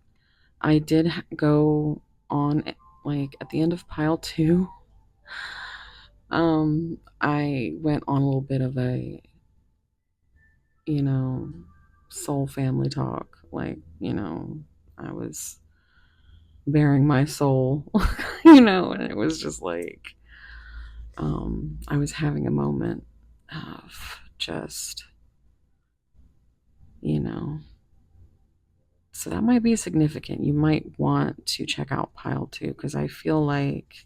I did go on like at the end of pile 2. I went on a little bit of a, soul family talk. Like, I was bearing my soul, and it was just like, I was having a moment of just, so that might be significant. You might want to check out pile 2 because I feel like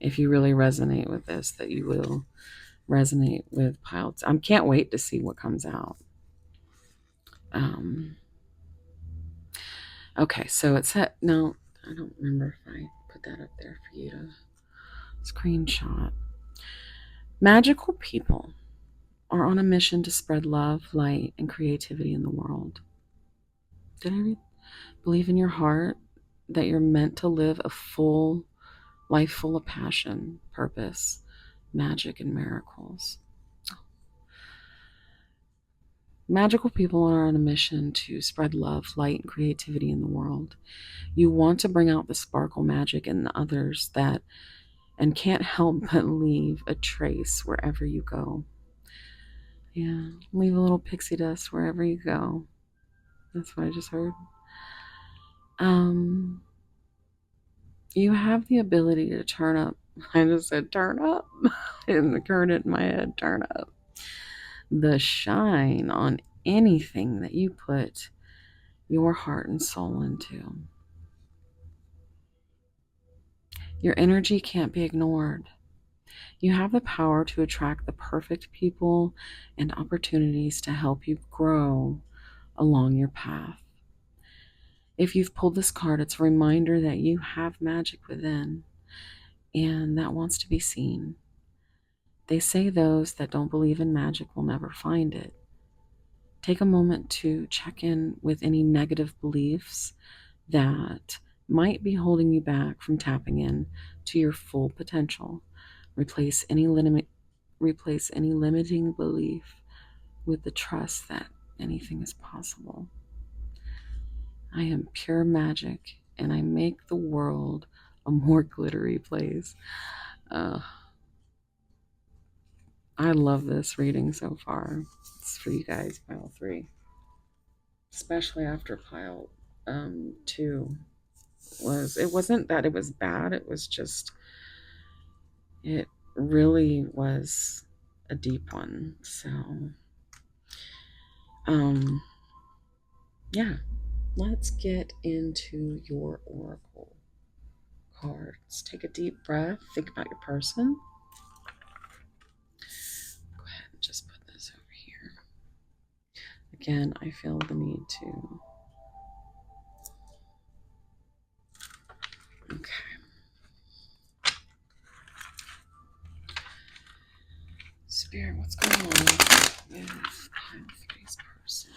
if you really resonate with this, that you will resonate with pile 2. I can't wait to see what comes out. Okay, so it said, no, I don't remember if I put that up there for you to screenshot. Magical people are on a mission to spread love, light, and creativity in the world. Did I read? Believe in your heart that you're meant to live a full life full of passion, purpose, magic, and miracles. Magical people are on a mission to spread love, light, and creativity in the world. You want to bring out the sparkle magic in the others that and can't help but leave a trace wherever you go. Yeah, leave a little pixie dust wherever you go. That's what I just heard. Um, you have the ability to turn up. I just said turn up, and the current in my head, turn up the shine on anything that you put your heart and soul into. Your energy can't be ignored. You have the power to attract the perfect people and opportunities to help you grow along your path. If you've pulled this card, it's a reminder that you have magic within and that wants to be seen. They say those that don't believe in magic will never find it. Take a moment to check in with any negative beliefs that might be holding you back from tapping in to your full potential. Replace any limiting belief with the trust that anything is possible. I am pure magic and I make the world a more glittery place. I love this reading so far. It's for you guys, pile 3. Especially after pile 2 it wasn't that it was bad, it was just, it really was a deep one. So yeah, let's get into your oracle cards. Take a deep breath, think about your person. Go ahead and just put this over here. Again, I feel the need to. Okay. Spirit, what's going on with pile 3's person?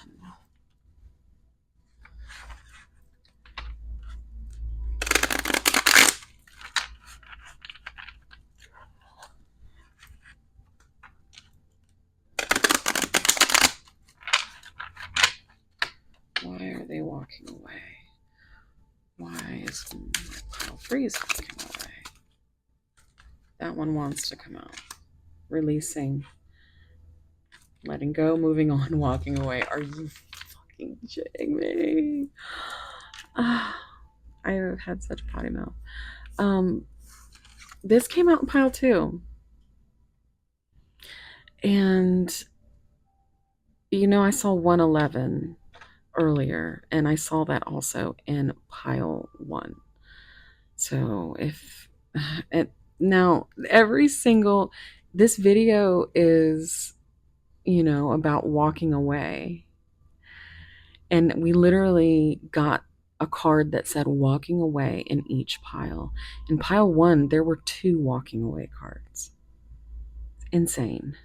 Why are they walking away? Why is pile 3 walking away? That one wants to come out. Releasing. Letting go, moving on, walking away. Are you fucking shitting me? I have had such a potty mouth. This came out in pile 2. And, you know, I saw 111 earlier, and I saw that also in pile 1. So if now every single, this video is, you know, about walking away, and we literally got a card that said walking away in each pile. In pile 1 there were 2 walking away cards. Insane.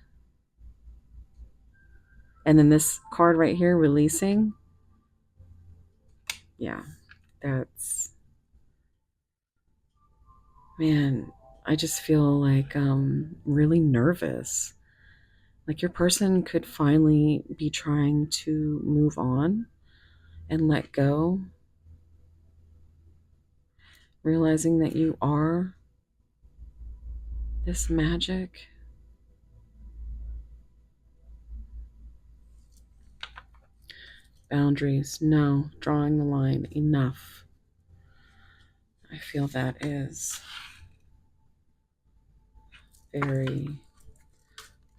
And then this card right here, releasing. Yeah, that's, man, I just feel like really nervous. Like your person could finally be trying to move on and let go, realizing that you are this magic. Boundaries, no. Drawing the line, enough. I feel that is very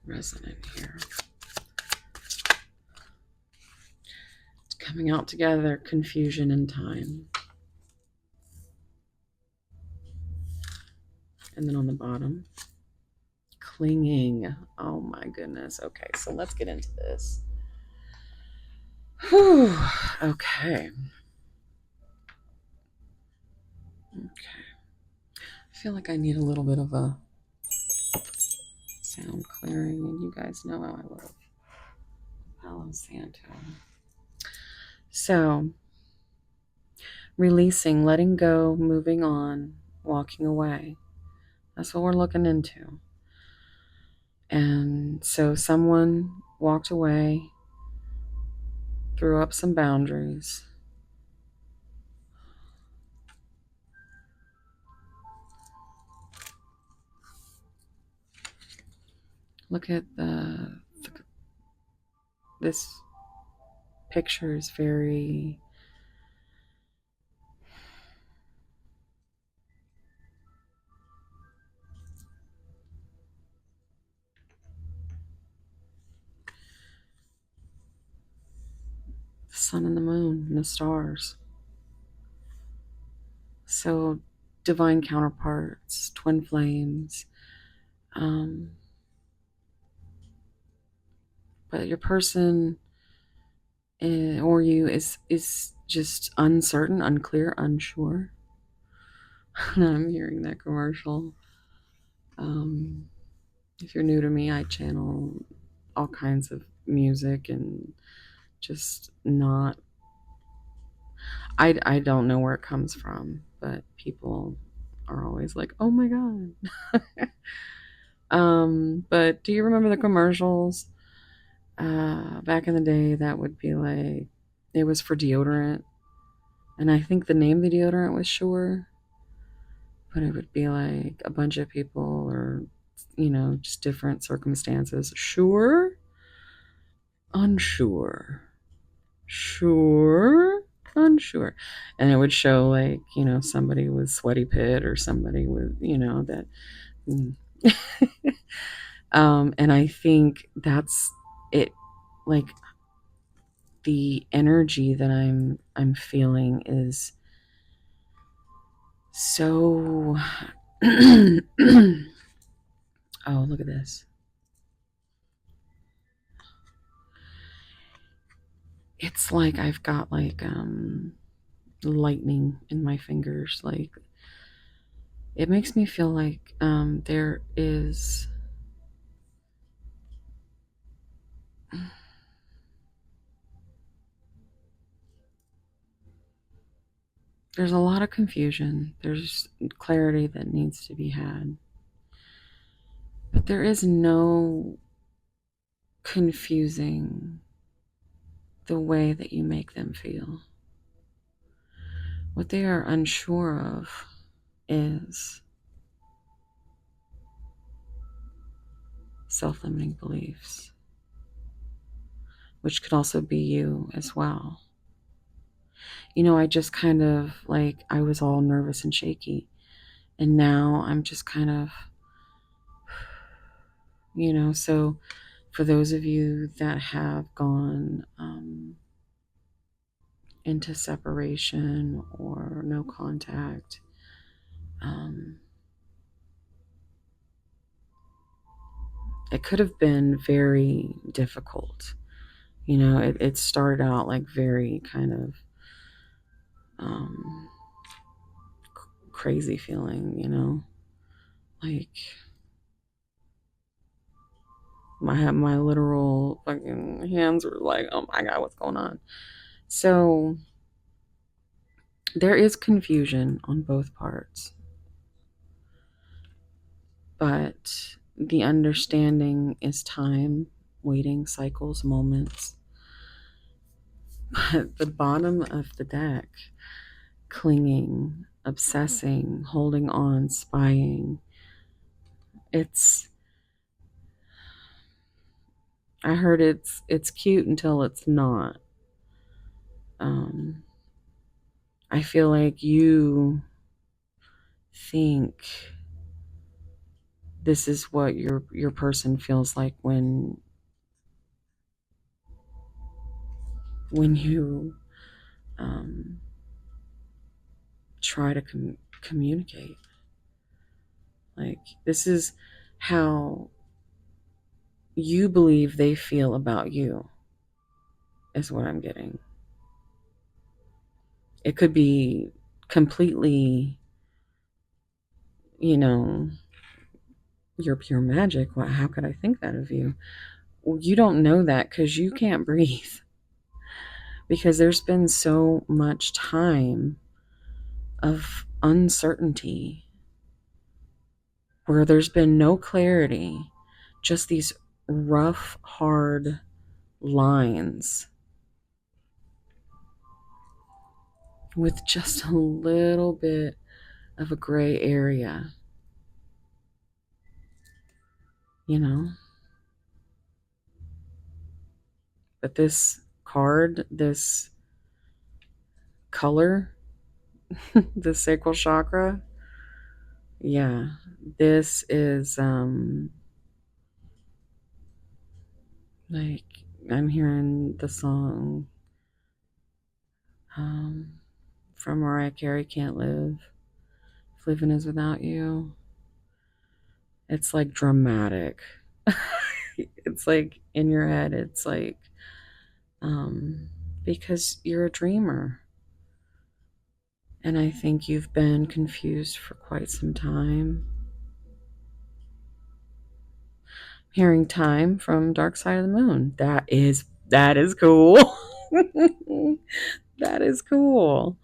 resonant here. It's coming out together, confusion and time. And then on the bottom, clinging. Oh my goodness. Okay, so let's get into this. Whew. Okay. I feel like I need a little bit of a sound clearing, and you guys know how I love Palo Santo. So, releasing, letting go, moving on, walking away. That's what we're looking into. And so someone walked away threw up some boundaries. Look at this picture is very the sun and the moon and the stars. So divine counterparts, twin flames. But your person or you is just uncertain, unclear, unsure. I'm hearing that commercial. If you're new to me, I channel all kinds of music and just not. I don't know where it comes from, but people are always like, "Oh my god." But do you remember the commercials? Back in the day, that would be like, it was for deodorant, and I think the name of the deodorant was Sure, but it would be like a bunch of people or, just different circumstances. Sure, unsure, sure, unsure. And it would show like, somebody with sweaty pit or somebody with, that. And I think that's it. Like, the energy that I'm feeling is so oh, look at this. It's like I've got like lightning in my fingers. Like, it makes me feel like there's a lot of confusion. There's clarity that needs to be had. But there is no confusing the way that you make them feel. What they are unsure of is self-limiting beliefs, which could also be you as well. I just kind of like, I was all nervous and shaky, and now I'm just kind of, so for those of you that have gone into separation or no contact, it could have been very difficult. It started out like very kind of crazy feeling, like my literal fucking hands were like, oh my god, what's going on? So there is confusion on both parts, but the understanding is time, waiting, cycles, moments. But the bottom of the deck, clinging, obsessing, holding on, spying, I heard it's cute until it's not. I feel like you think this is what your person feels like when you try to communicate. Like, this is how you believe they feel about you, is what I'm getting. It could be completely, you're pure magic. How could I think that of you? Well, you don't know that because you can't breathe. Because there's been so much time of uncertainty where there's been no clarity, just these rough, hard lines with just a little bit of a gray area, you know? But this card, this color, the sacral chakra, yeah, this is like I'm hearing the song um from Mariah Carey, Can't Live. If living is without you. It's like dramatic. It's like in your head, it's like because you're a dreamer. And I think you've been confused for quite some time. Hearing time from Dark Side of the Moon. That is cool. That is cool.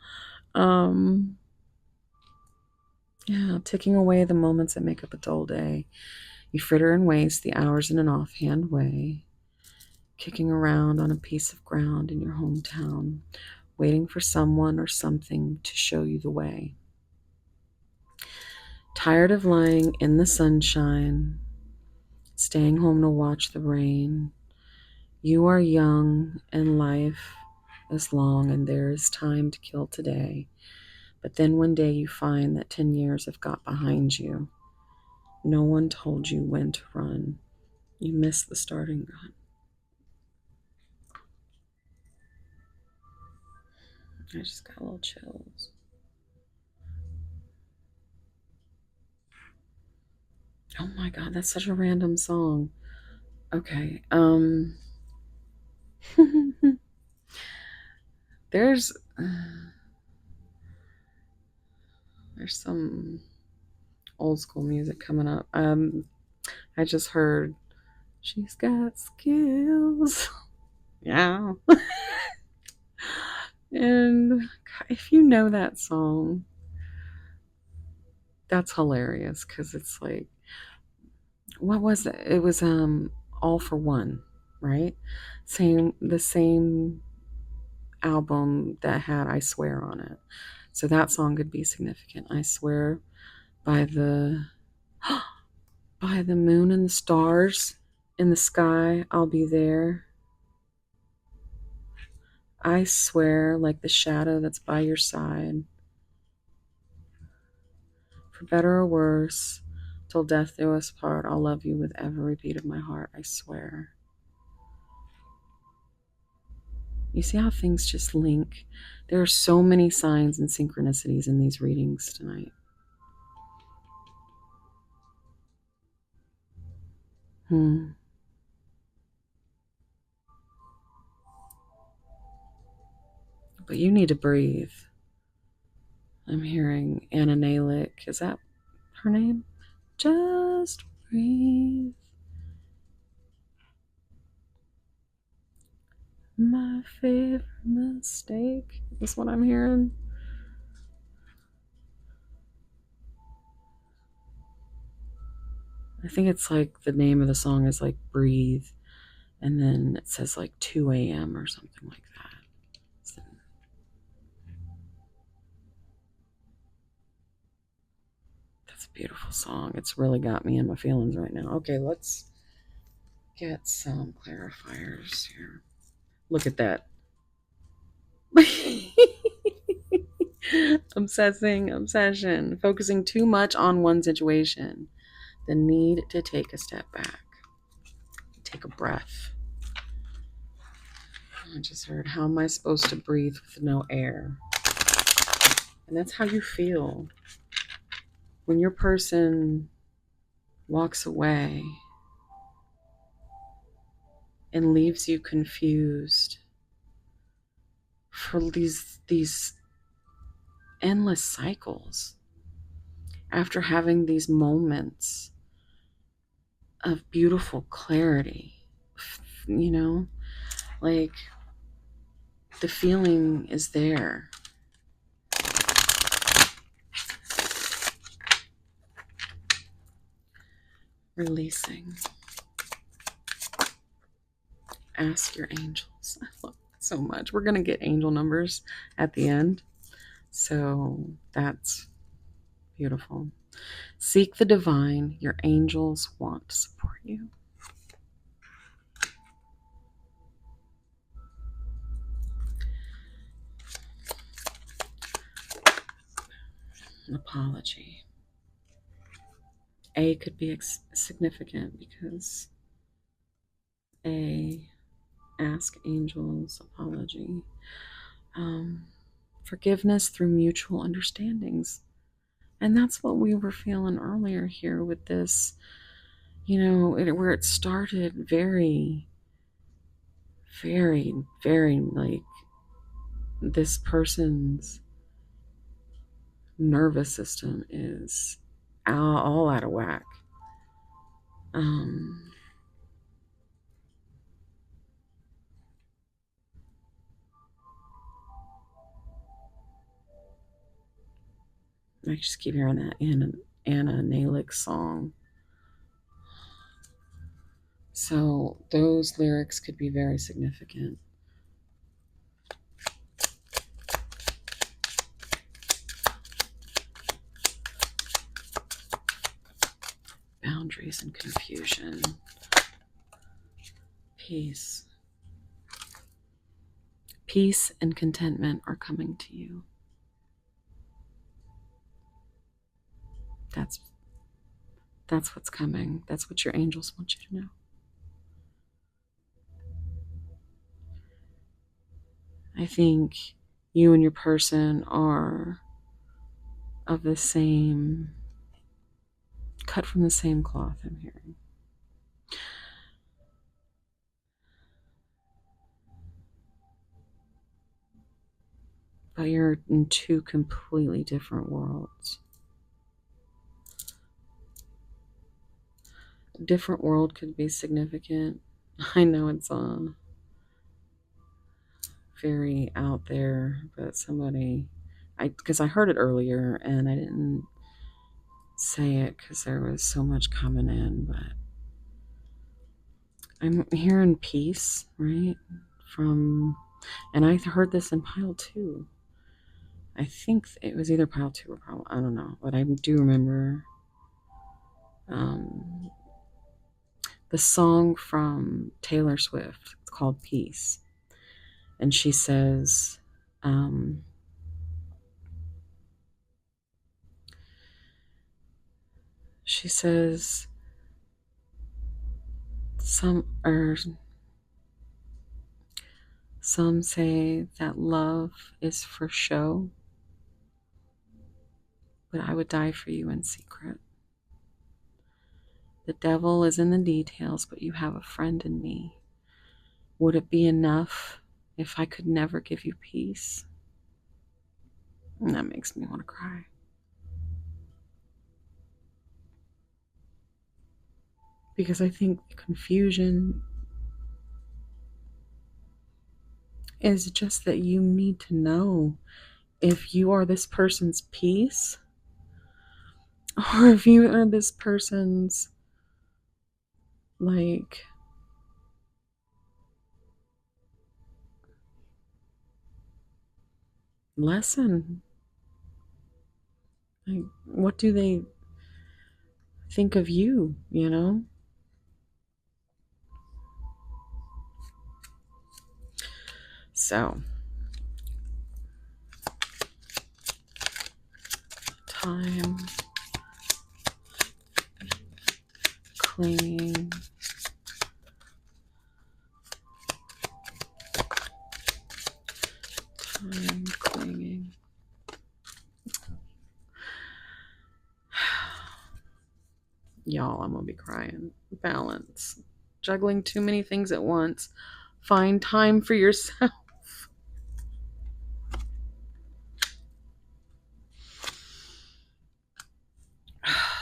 Yeah, ticking away the moments that make up a dull day. You fritter and waste the hours in an offhand way, kicking around on a piece of ground in your hometown, waiting for someone or something to show you the way. Tired of lying in the sunshine, staying home to watch the rain. You are young and life is long and there is time to kill today. But then one day you find that 10 years have got behind you. No one told you when to run. You missed the starting gun. I just got a little chills. Oh my God, that's such a random song. Okay. There's some old school music coming up. I just heard she's got skills. Yeah. And if you know that song, that's hilarious because it's like, what was it? It was All for One, right? The same album that had I Swear on it. So that song could be significant. I swear by the by the moon and the stars in the sky, I'll be there. I swear like the shadow that's by your side. For better or worse, till death do us part, I'll love you with every beat of my heart, I swear. You see how things just link? There are so many signs and synchronicities in these readings tonight. But you need to breathe. I'm hearing Anna Nalick. Is that her name? Just breathe. My favorite mistake is what I'm hearing. I think it's like the name of the song is like Breathe, and then it says like 2 a.m. or something like that. So, that's a beautiful song. It's really got me in my feelings right now. Okay, let's get some clarifiers here. Look at that. Obsession, focusing too much on one situation. The need to take a step back, take a breath. I just heard, how am I supposed to breathe with no air? And that's how you feel when your person walks away and leaves you confused for these endless cycles after having these moments of beautiful clarity. You know, like the feeling is there. Releasing. Ask your angels. I love that so much. We're going to get angel numbers at the end. So that's beautiful. Seek the divine. Your angels want to support you. An apology. A could be significant because A, ask angels apology. Forgiveness through mutual understandings. And that's what we were feeling earlier here with this, where it started very, very, very like this person's nervous system is all out of whack. I just keep hearing that Anna Nalick song. So those lyrics could be very significant. Boundaries and confusion. Peace. Peace and contentment are coming to you. That's what's coming. That's what your angels want you to know. I think you and your person are of the same, cut from the same cloth, I'm hearing. But you're in two completely different worlds. A different world could be significant. I know it's very out there, but because I heard it earlier and I didn't say it because there was so much coming in, but I'm hearing peace, right? And I heard this in pile 2. I think it was either pile 2 or pile, I don't know, but I do remember the song from Taylor Swift. It's called Peace. And she says, some say that love is for show, but I would die for you in secret. The devil is in the details, but you have a friend in me. Would it be enough if I could never give you peace? And that makes me want to cry. Because I think the confusion is just that you need to know if you are this person's peace or if you are this person's lesson. What do they think of you, So, time, clinging, Y'all, I'm gonna be crying. Balance. Juggling too many things at once. Find time for yourself.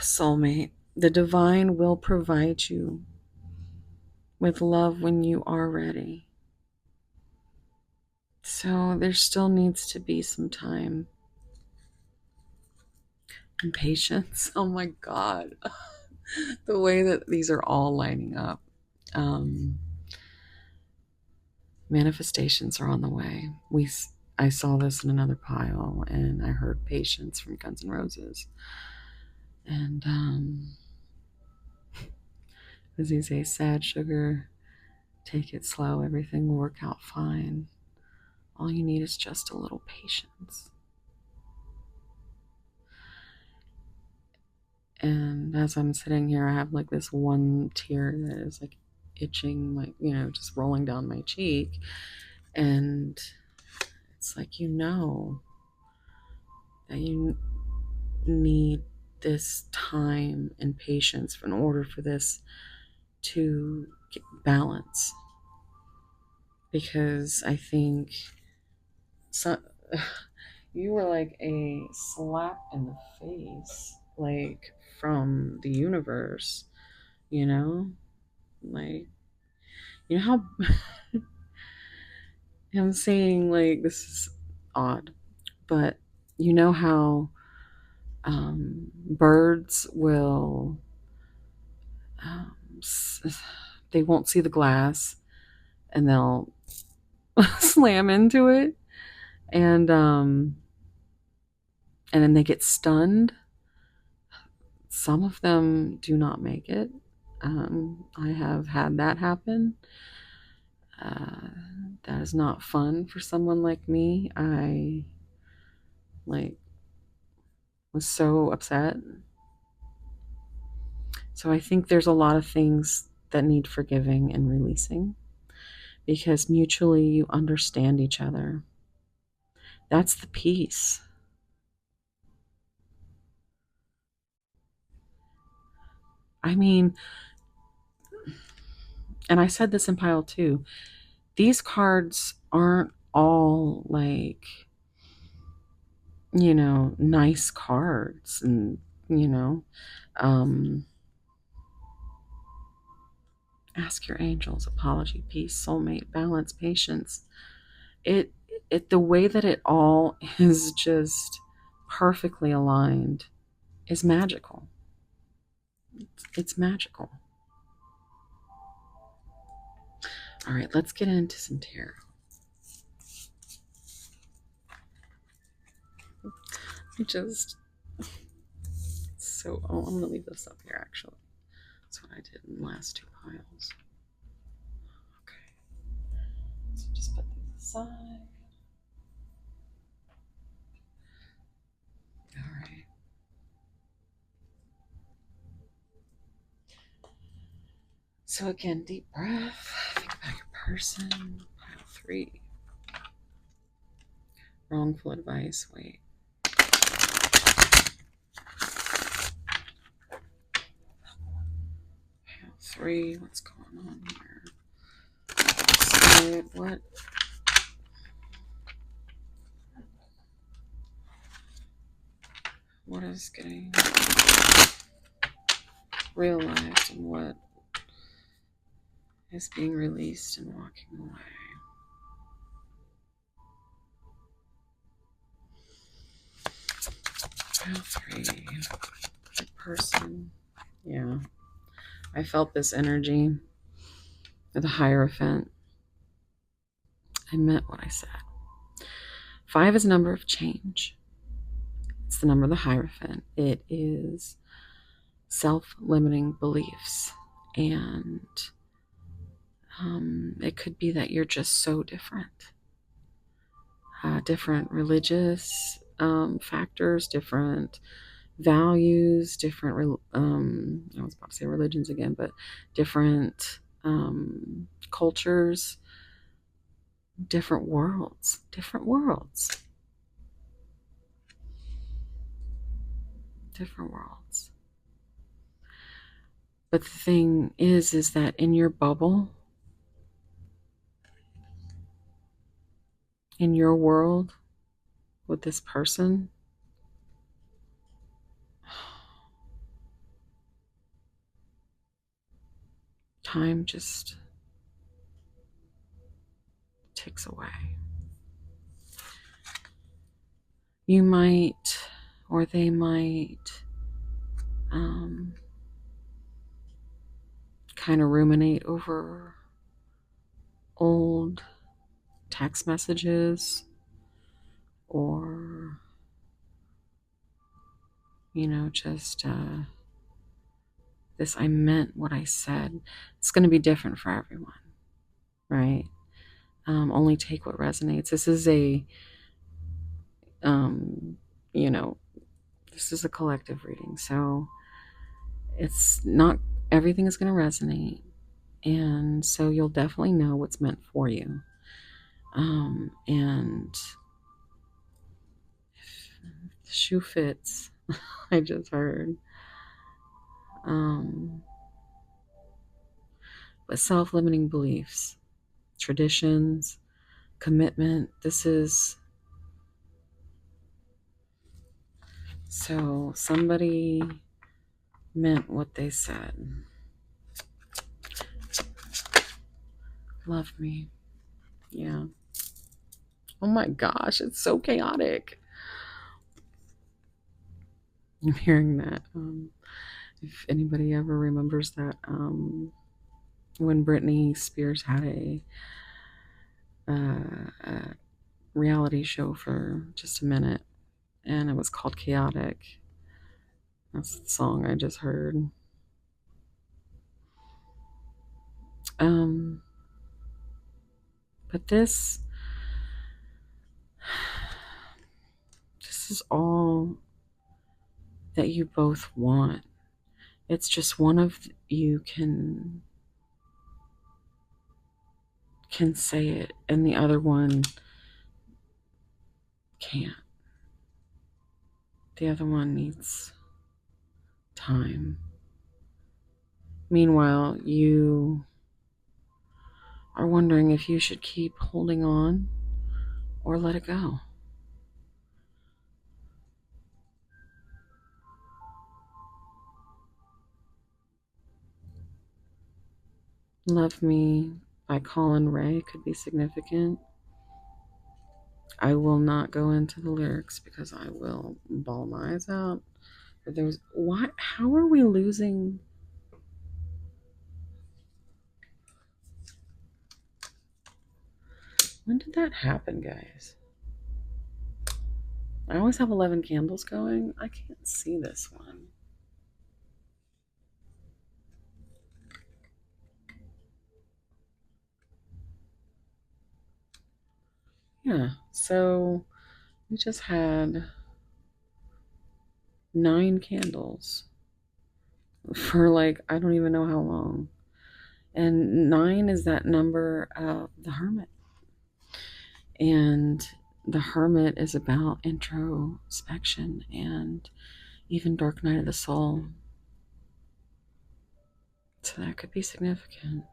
Soulmate. The divine will provide you with love when you are ready. So there still needs to be some time and patience. Oh my God. The way that these are all lining up. Manifestations are on the way. I saw this in another pile, and I heard Patience from Guns N' Roses. And as he say, sad sugar, take it slow, everything will work out fine. All you need is just a little patience. And as I'm sitting here, I have like this one tear that is like itching, like, just rolling down my cheek. And it's like, that you need this time and patience in order for this to get balance. Because I think you were like a slap in the face, like from the universe, you know? Like, how I'm saying, like, this is odd, but how birds will, um, they won't see the glass and they'll slam into it, and then they get stunned. Some of them do not make it. I have had that happen. That is not fun for someone like me. I was so upset. So I think there's a lot of things that need forgiving and releasing, because mutually you understand each other. That's the peace. I mean, and I said this in pile 2, these cards aren't all like, nice cards, and, um, ask your angels, apology, peace, soulmate, balance, patience. It, the way that it all is just perfectly aligned is magical. It's magical. All right, let's get into some tarot. I'm going to leave this up here, actually. That's what I did in the last 2 piles. Okay. So just put these aside. All right. So again, deep breath. Think about your person. Pile 3. Wrongful advice. Wait. Pile 3. What's going on here? What? What is getting realized, and what is being released and walking away? Pile 3. The person. Yeah. I felt this energy of the Hierophant. I meant what I said. 5 is a number of change. It's the number of the Hierophant. It is self-limiting beliefs. And it could be that you're just so different. Different religious factors, different values, different, I was about to say religions again, but different cultures, different worlds. Different worlds. But the thing is that in your bubble, in your world with this person, time just ticks away. You might, or they might, kind of ruminate over old text messages, or, just this, I meant what I said. It's going to be different for everyone, right? Only take what resonates. This is um, you know, this is a collective reading, so it's not everything is going to resonate, and so you'll definitely know what's meant for you. And if the shoe fits, I just heard. But self-limiting beliefs, traditions, commitment. This is so somebody meant what they said. Love me. Yeah. Oh my gosh, it's so chaotic. I'm hearing that. If anybody ever remembers that, when Britney Spears had a reality show for just a minute, and it was called Chaotic. That's the song I just heard. But this is all that you both want. It's just one of you can say it and the other one can't. The other one needs time. Meanwhile, you are wondering if you should keep holding on or let it go. Love Me by Colin Ray could be significant. I will not go into the lyrics because I will bawl my eyes out. But there's why? How are we losing? When did that happen, guys? I always have 11 candles going. I can't see this one. Yeah, so we just had 9 candles for like, I don't even know how long. And 9 is that number of the Hermit. And the Hermit is about introspection and even Dark Night of the Soul. So that could be significant.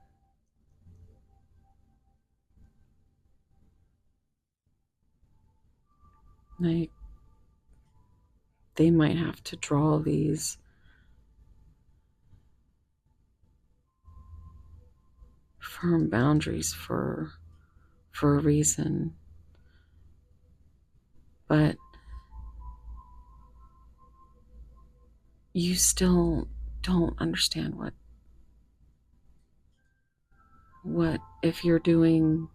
Like, they might have to draw these firm boundaries for a reason. But you still don't understand what if you're doing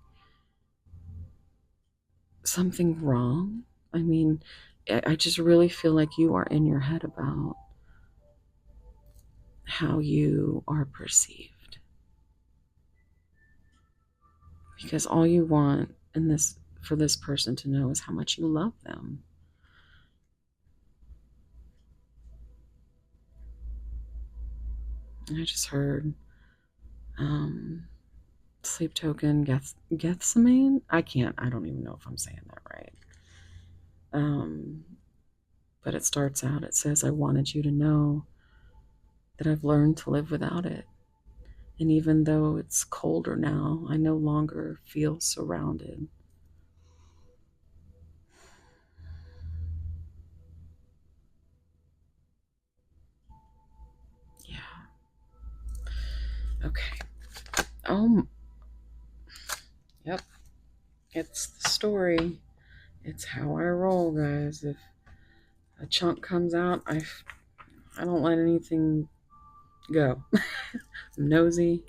something wrong. I mean, I just really feel like you are in your head about how you are perceived, because all you want in this for this person to know is how much you love them. And I just heard sleep token Gethsemane. I don't even know if I'm saying that right. But it starts out, it says, I wanted you to know that I've learned to live without it. And even though it's colder now, I no longer feel surrounded. Yeah. Okay. Yep. It's the story. It's how I roll, guys. If a chunk comes out, I don't let anything go. I'm nosy.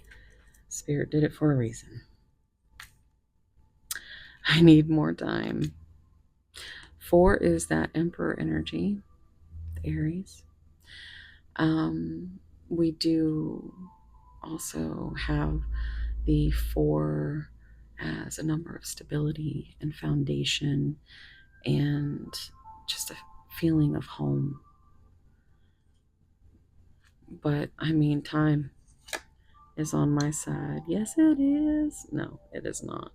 Spirit did it for a reason. I need more time. 4 is that Emperor energy, the Aries. We do also have the 4 as a number of stability and foundation and just a feeling of home. But I mean, time is on my side. Yes, it is. No, it is not.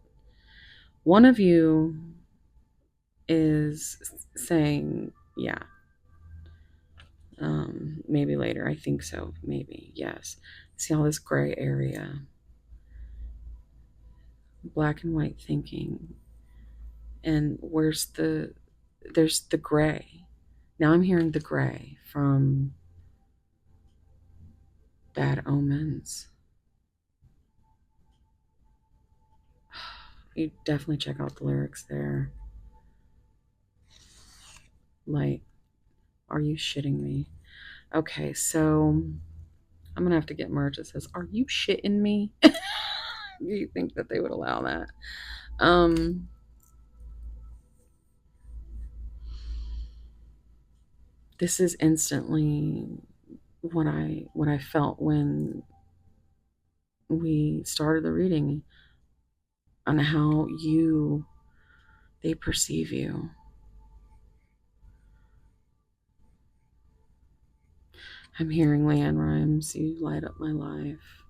One of you is saying, yeah, maybe later. I think so. Maybe, yes. See all this gray area, black and white thinking. And there's the gray. Now I'm hearing the gray from Bad Omens. You definitely check out the lyrics there. Like, are you shitting me? Okay, so I'm gonna have to get merch that says, "Are you shitting me?" Do you think that they would allow that? This is instantly what I felt when we started the reading on how they perceive you. I'm hearing Leanne Rhymes. You light up my life.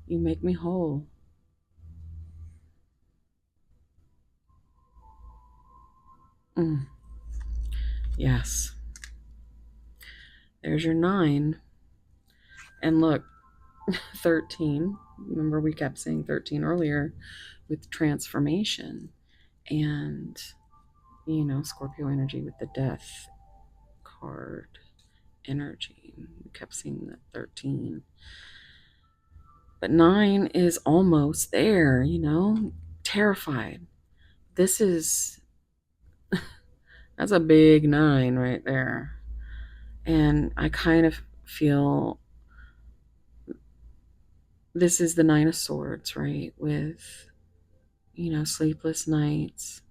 You make me whole. Yes. There's your 9. And look, 13. Remember, we kept saying 13 earlier with transformation. And, Scorpio energy with the death card energy. We kept seeing that 13. But 9 is almost there, terrified. This is, that's a big 9 right there. And I kind of feel this is the 9 of Swords, right? With, sleepless nights,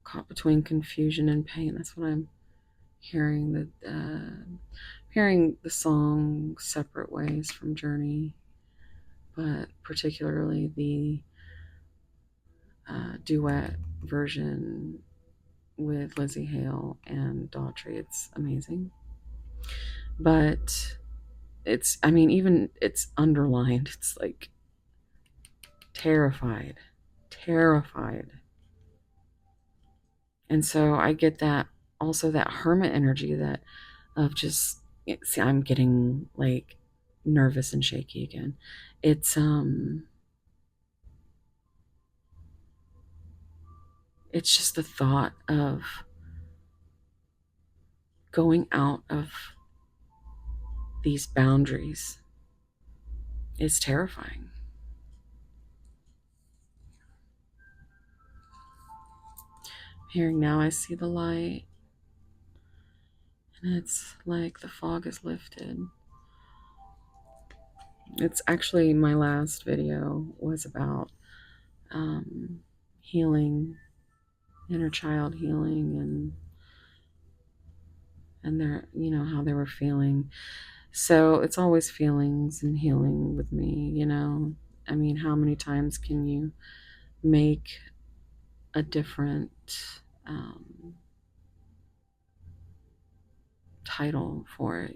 caught between confusion and pain. That's what I'm hearing. Hearing the song Separate Ways from Journey, but particularly the duet version with Lizzie Hale and Daughtry. It's amazing. But even it's underlined. It's like terrified. And so I get that also, that hermit energy that of just, see, I'm getting like nervous and shaky again. It's just the thought of going out of these boundaries is terrifying. Hearing now, I see the light, and it's like the fog is lifted. It's actually, my last video was about healing, inner child healing, and their, how they were feeling. So it's always feelings and healing with me. I mean, how many times can you make a different title for it?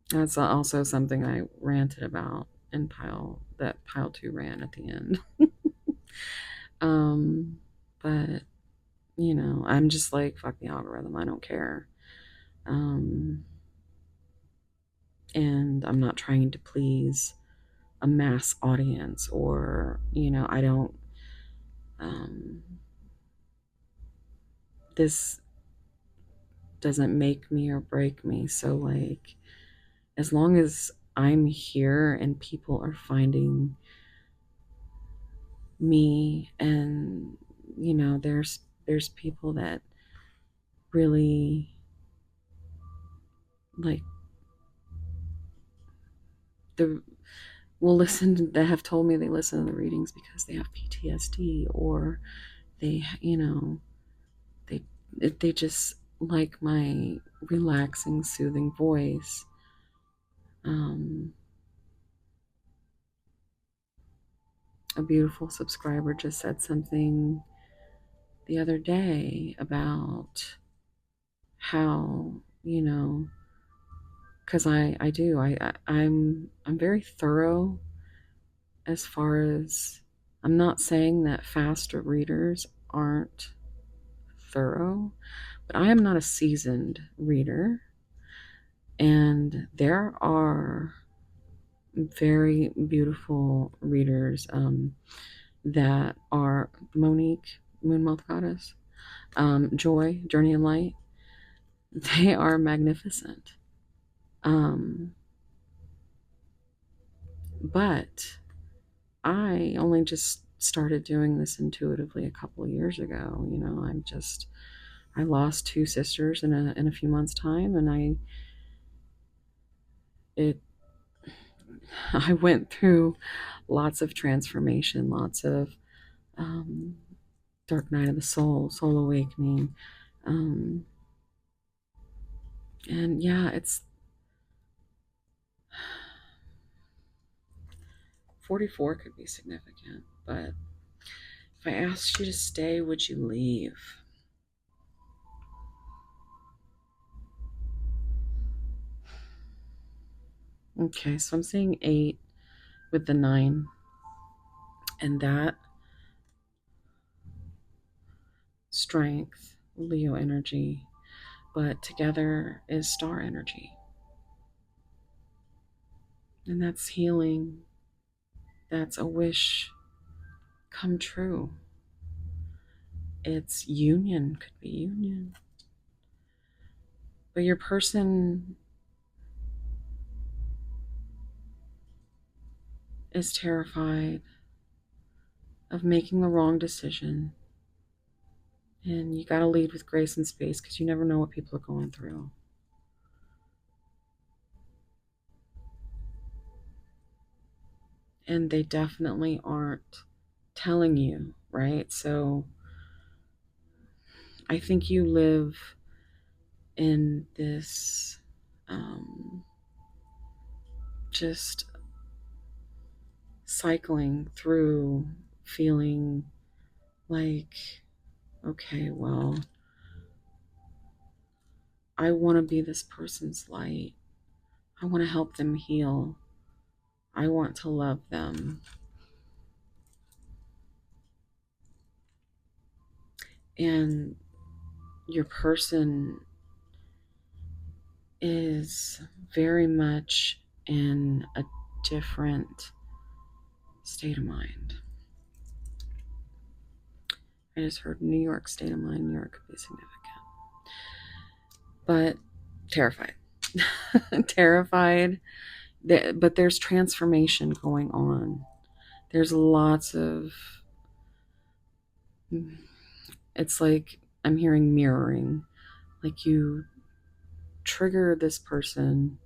That's also something I ranted about in pile 2 ran at the end. But I'm just like, fuck the algorithm, I don't care. And I'm not trying to please a mass audience, or I don't this doesn't make me or break me. So, like, as long as I'm here and people are finding me, and there's people that really like will listen, that have told me they listen to the readings because they have PTSD, or They, they they just like my relaxing, soothing voice. Um, a beautiful subscriber just said something the other day about how, because I do I'm very thorough as far as, I'm not saying that faster readers aren't thorough, but I am not a seasoned reader, and there are very beautiful readers that are Monique, Moonmouth Goddess, Joy, Journey in Light. They are magnificent. Um, but I only just started doing this intuitively a couple of years ago. I lost two sisters in a few months' time, and it I went through lots of transformation, lots of um, dark night of the soul awakening, um, and yeah, it's 44 could be significant, but if I asked you to stay, would you leave? Okay, so I'm seeing 8 with the 9, and that strength, Leo energy, but together is star energy. And that's healing. That's a wish come true. It's union, could be union. But your person is terrified of making the wrong decision. And you got to lead with grace and space because you never know what people are going through. And they definitely aren't telling you, right? So I think you live in this just cycling through feeling like, okay, well, I want to be this person's light. I want to help them heal. I want to love them. And your person is very much in a different state of mind. I just heard New York state of mind. New York could be significant. But terrified. Terrified. But there's transformation going on. There's lots of, it's like I'm hearing mirroring. Like you trigger this person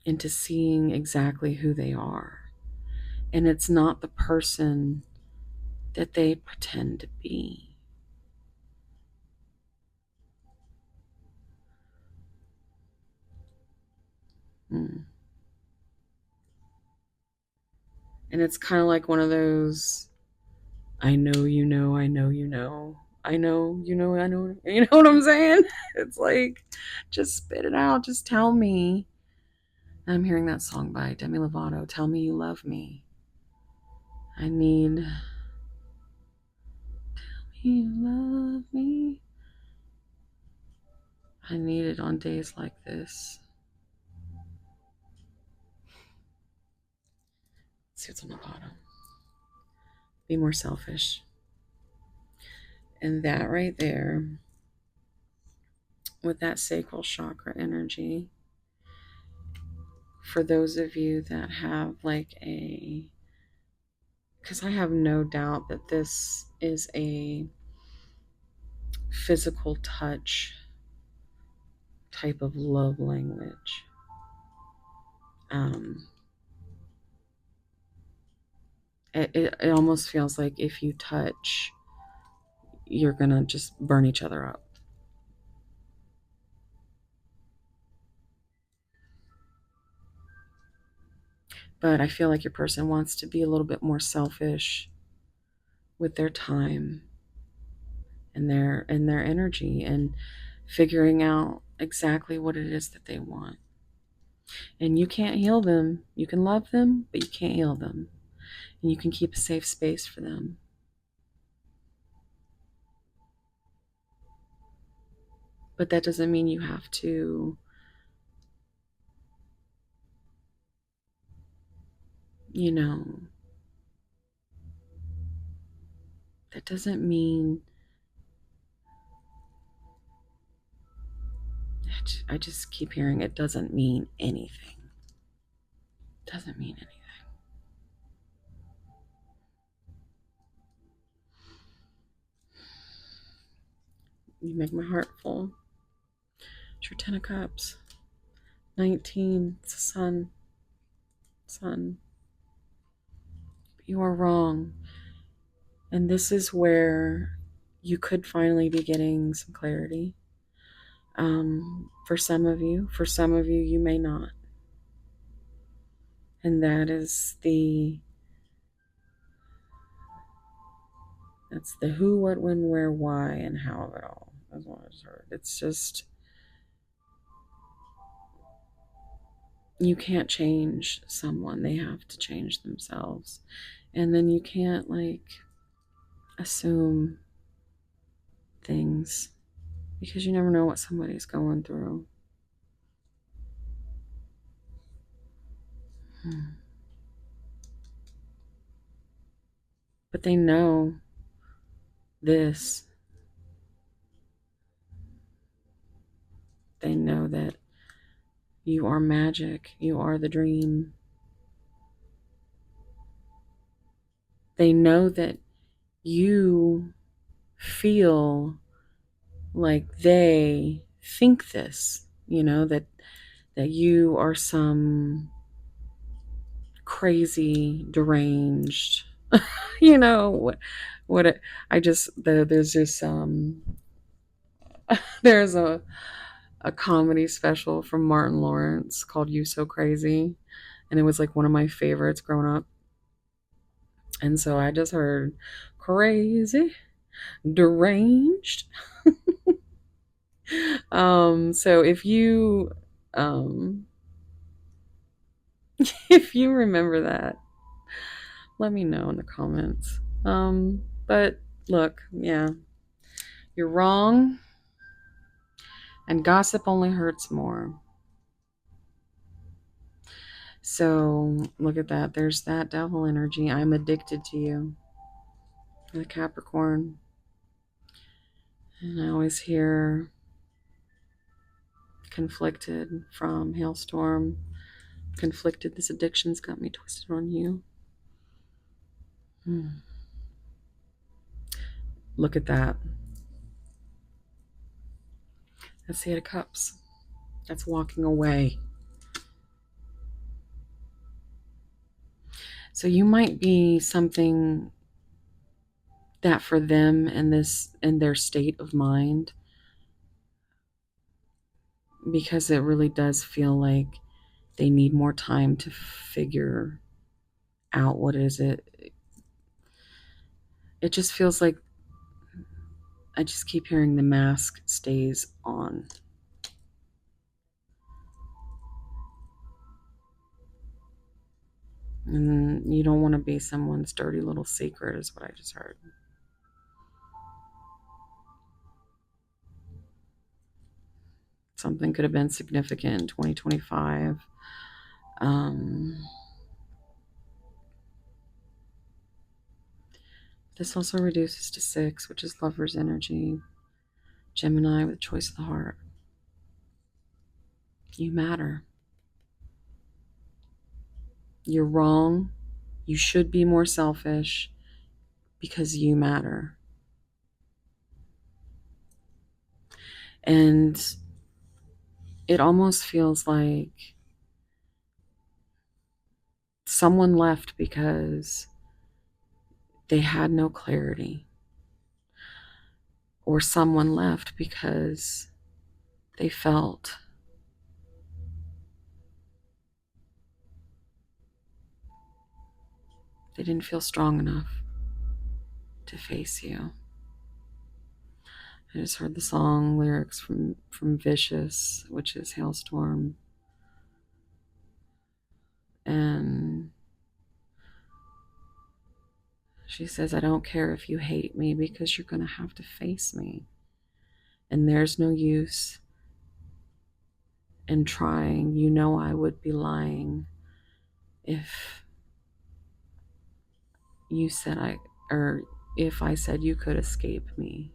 into seeing exactly who they are. And it's not the person that they pretend to be. Mm. And it's kind of like one of those, I know you know, I know you know, I know you know, I know, you know what I'm saying? It's like, just spit it out, just tell me. I'm hearing that song by Demi Lovato, Tell Me You Love Me. I need, tell me you love me. I need it on days like this. Let's see what's on the bottom. Be more selfish. And that right there, with that sacral chakra energy, for those of you that have like because I have no doubt that this is a physical touch type of love language. It almost feels like if you touch, you're going to just burn each other up. But I feel like your person wants to be a little bit more selfish with their time and their energy and figuring out exactly what it is that they want. And you can't heal them. You can love them, but you can't heal them. And you can keep a safe space for them. But that doesn't mean you have to, you know, that doesn't mean, I just keep hearing it doesn't mean anything. Doesn't mean anything. You make my heart full. It's your 10 of Cups. 19. It's a sun. Sun. You are wrong. And this is where you could finally be getting some clarity. For some of you, you may not. And that's the who, what, when, where, why, and how of it all. That's what I just heard. It's just, you can't change someone. They have to change themselves. And then you can't assume things because you never know what somebody's going through. But they know this. They know that you are magic. You are the dream. They know that you feel like they think this, that you are some crazy, deranged, there's this, there's a comedy special from Martin Lawrence called You So Crazy. And it was like one of my favorites growing up. And so I just heard crazy, deranged. So if you remember that, let me know in the comments. But look, yeah, you're wrong, and gossip only hurts more. So look at that. There's that devil energy. I'm addicted to you. The Capricorn. And I always hear conflicted from Hailstorm. Conflicted. This addiction's got me twisted on you. Look at that. That's the Eight of Cups. That's walking away. So you might be something that for them in their state of mind, because it really does feel like they need more time to figure out what is it. It just feels like I just keep hearing the mask stays on. And you don't want to be someone's dirty little secret, is what I just heard. Something could have been significant in 2025. This also reduces to 6, which is Lover's energy. Gemini with choice of the heart. You matter. You're wrong. You should be more selfish because you matter. And it almost feels like someone left because they had no clarity, or someone left because they felt they didn't feel strong enough to face you. I just heard the song lyrics from Vicious, which is Hailstorm. And she says, I don't care if you hate me because you're going to have to face me. And there's no use in trying. You know I would be lying if you said or if I said you could escape me.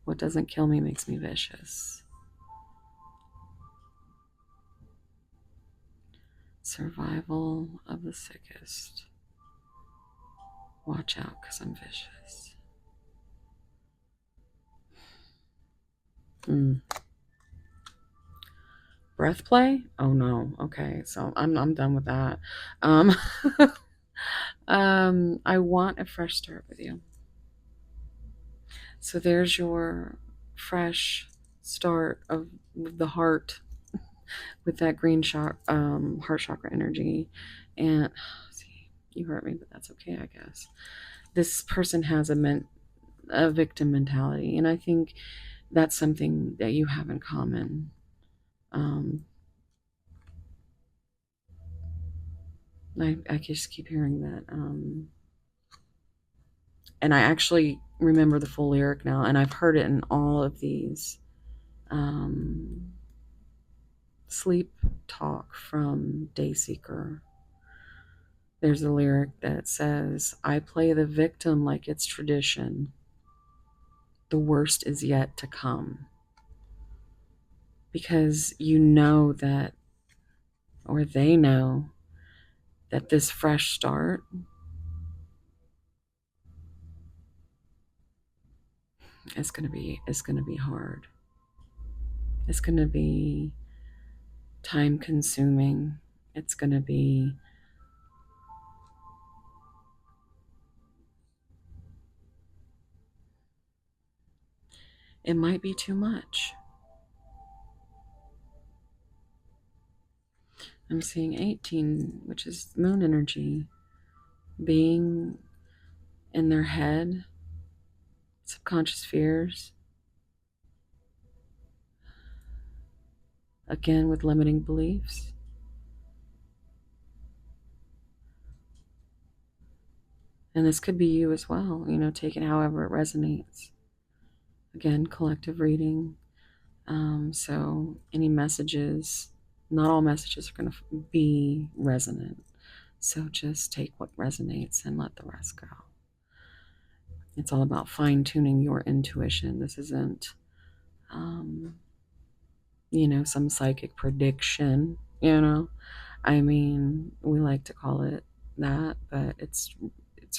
What doesn't kill me makes me vicious. Survival of the sickest. Watch out, because I'm vicious. Breath play? Oh no. Okay, so I'm done with that. I want a fresh start with you. So there's your fresh start of the heart with that green heart chakra energy. And see, you hurt me, but that's okay, I guess. This person has a victim mentality, and I think that's something that you have in common. I just keep hearing that. And I actually remember the full lyric now, and I've heard it in all of these sleep talk from Dayseeker. There's a lyric that says, I play the victim like it's tradition. The worst is yet to come. Because you know that, or they know, that this fresh start is going to be hard. It's going to be time consuming. It's going to be it might be too much. I'm seeing 18, which is moon energy, being in their head, subconscious fears, again with limiting beliefs. And this could be you as well, take it however it resonates. Again, collective reading. So any messages, not all messages are going to be resonant. So just take what resonates and let the rest go. It's all about fine-tuning your intuition. This isn't, some psychic prediction, I mean, we like to call it that, but it's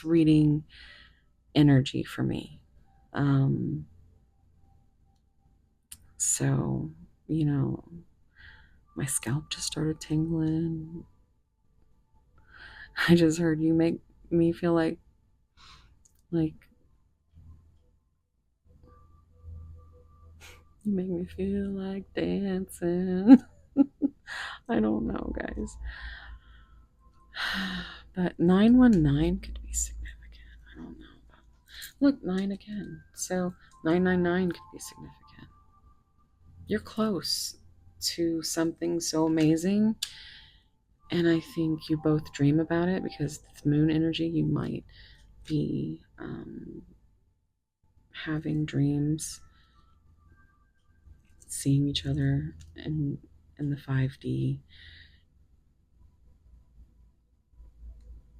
reading energy for me. So, my scalp just started tingling. I just heard you make me feel like you make me feel like dancing. I don't know, guys. But 919 could be significant. I don't know. Look, 9 again. So 999 could be significant. You're close to something so amazing. And I think you both dream about it because it's moon energy. You might be having dreams, seeing each other in the 5D.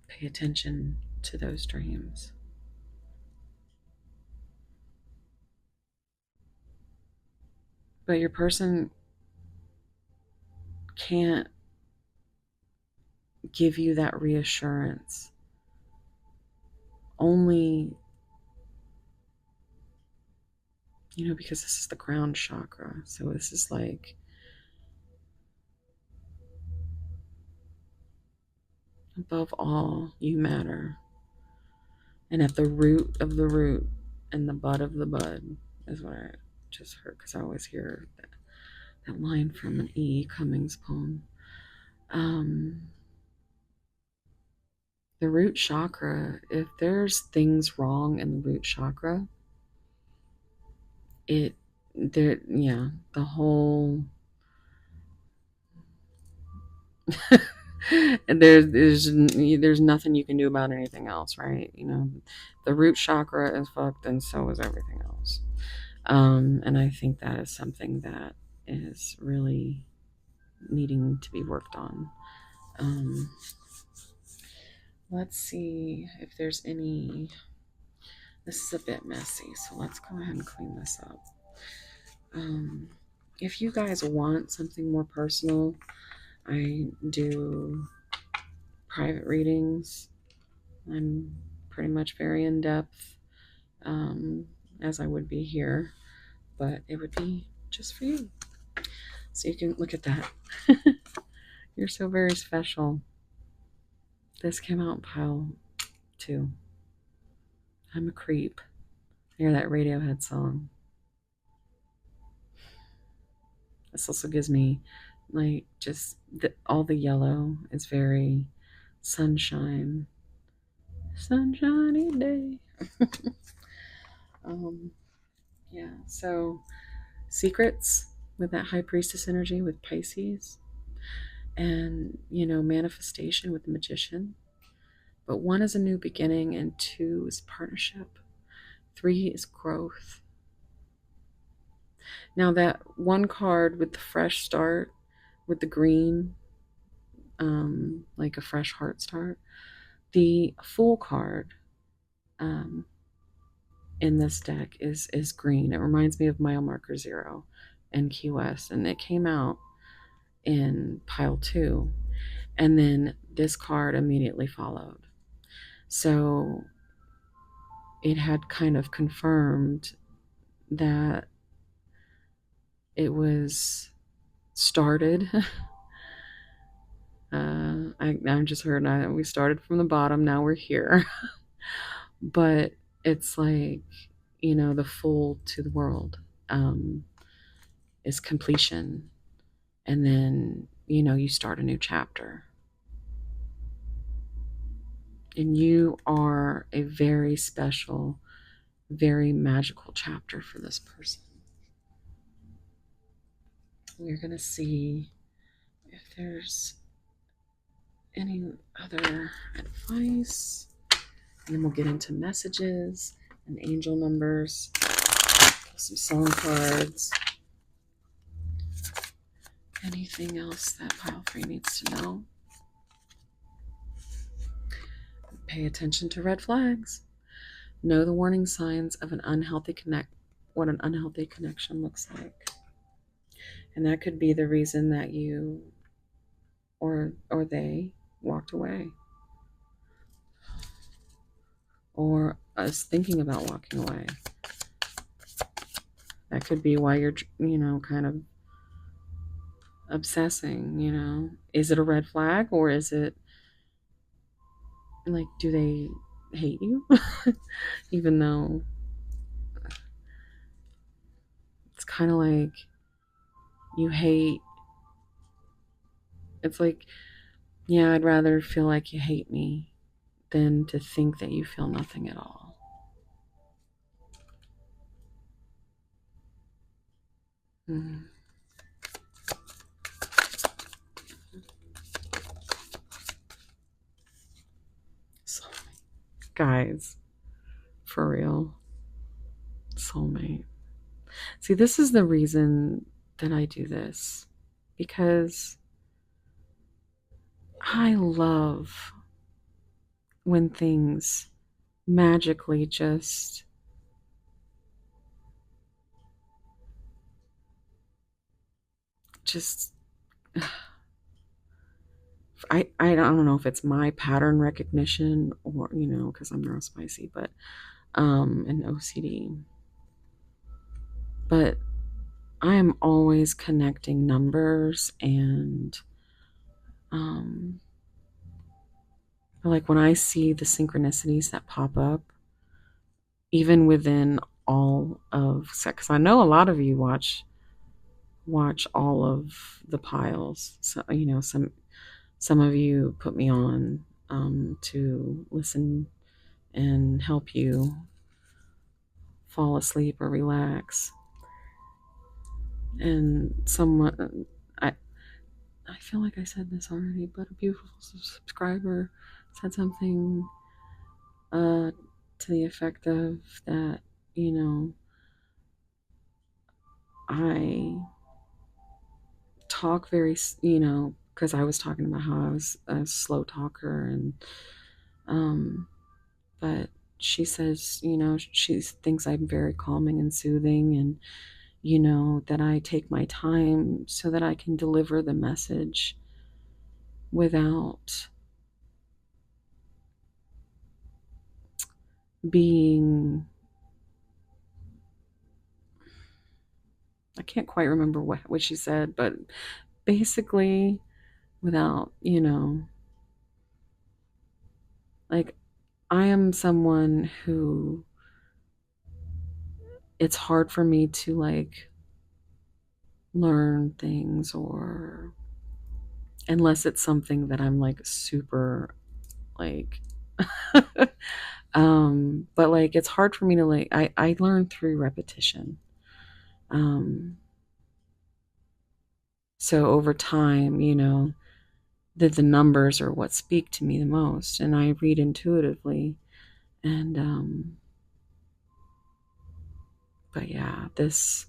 Pay attention to those dreams. But your person can't give you that reassurance. Only, because this is the ground chakra. So this is like Above all, you matter. And at the root of the root and the bud of the bud is what I just heard, because I always hear that line from an E. Cummings poem. The root chakra, if there's things wrong in the root chakra, the whole and there's nothing you can do about anything else, right? The root chakra is fucked, and so is everything else. And I think that is something that is really needing to be worked on. Let's see if there's any. This is a bit messy, so let's go ahead and clean this up. If you guys want something more personal, I do private readings. I'm pretty much very in depth, as I would be here, but it would be just for you. So you can look at that. You're so very special. This came out in pile 2. I'm a creep. I hear that Radiohead song. This also gives me just all the yellow is very sunshine. Sunshiny day. Yeah, so secrets with that high priestess energy with Pisces, and manifestation with the magician. But 1 is a new beginning, and 2 is partnership. 3 is growth. Now that 1 card with the fresh start, with the green, like a fresh heart start, the Fool card in this deck is green. It reminds me of Mile Marker 0 in Key West, and it came out in pile 2, and then this card immediately followed. So it had kind of confirmed that it was started. I just heard we started from the bottom, now we're here. But it's like, the Fool to the world is completion. And then, you start a new chapter. And you are a very special, very magical chapter for this person. We're going to see if there's any other advice. And then we'll get into messages and angel numbers. Pull some song cards. Anything else that pile 3 needs to know? Pay attention to red flags. Know the warning signs of what an unhealthy connection looks like. And that could be the reason that you or they walked away. Or us thinking about walking away. That could be why you're, kind of obsessing, Is it a red flag, or is it like, do they hate you? Even though it's kind of like you hate. It's like, yeah, I'd rather feel like you hate me than to think that you feel nothing at all. So, guys, for real, soulmate. See, this is the reason that I do this, because I love when things magically just I don't know if it's my pattern recognition or, because I'm neurospicy, but and OCD. But I am always connecting numbers and But like when I see the synchronicities that pop up, even within all of, because I know a lot of you watch all of the piles. So you know, some of you put me on to listen and help you fall asleep or relax. And someone, I feel like I said this already, but a beautiful subscriber said something to the effect of that, you know, I talk very, you know, because I was talking about how I was a slow talker, and um, but she says, you know, she thinks I'm very calming and soothing, and you know that I take my time so that I can deliver the message without being, I can't quite remember what she said, but basically without, you know, like I am someone who it's hard for me to like learn things, or unless it's something that I'm like super like but like it's hard for me to like I learn through repetition. um so over time, you know, the numbers are what speak to me the most, and I read intuitively. And but yeah, this,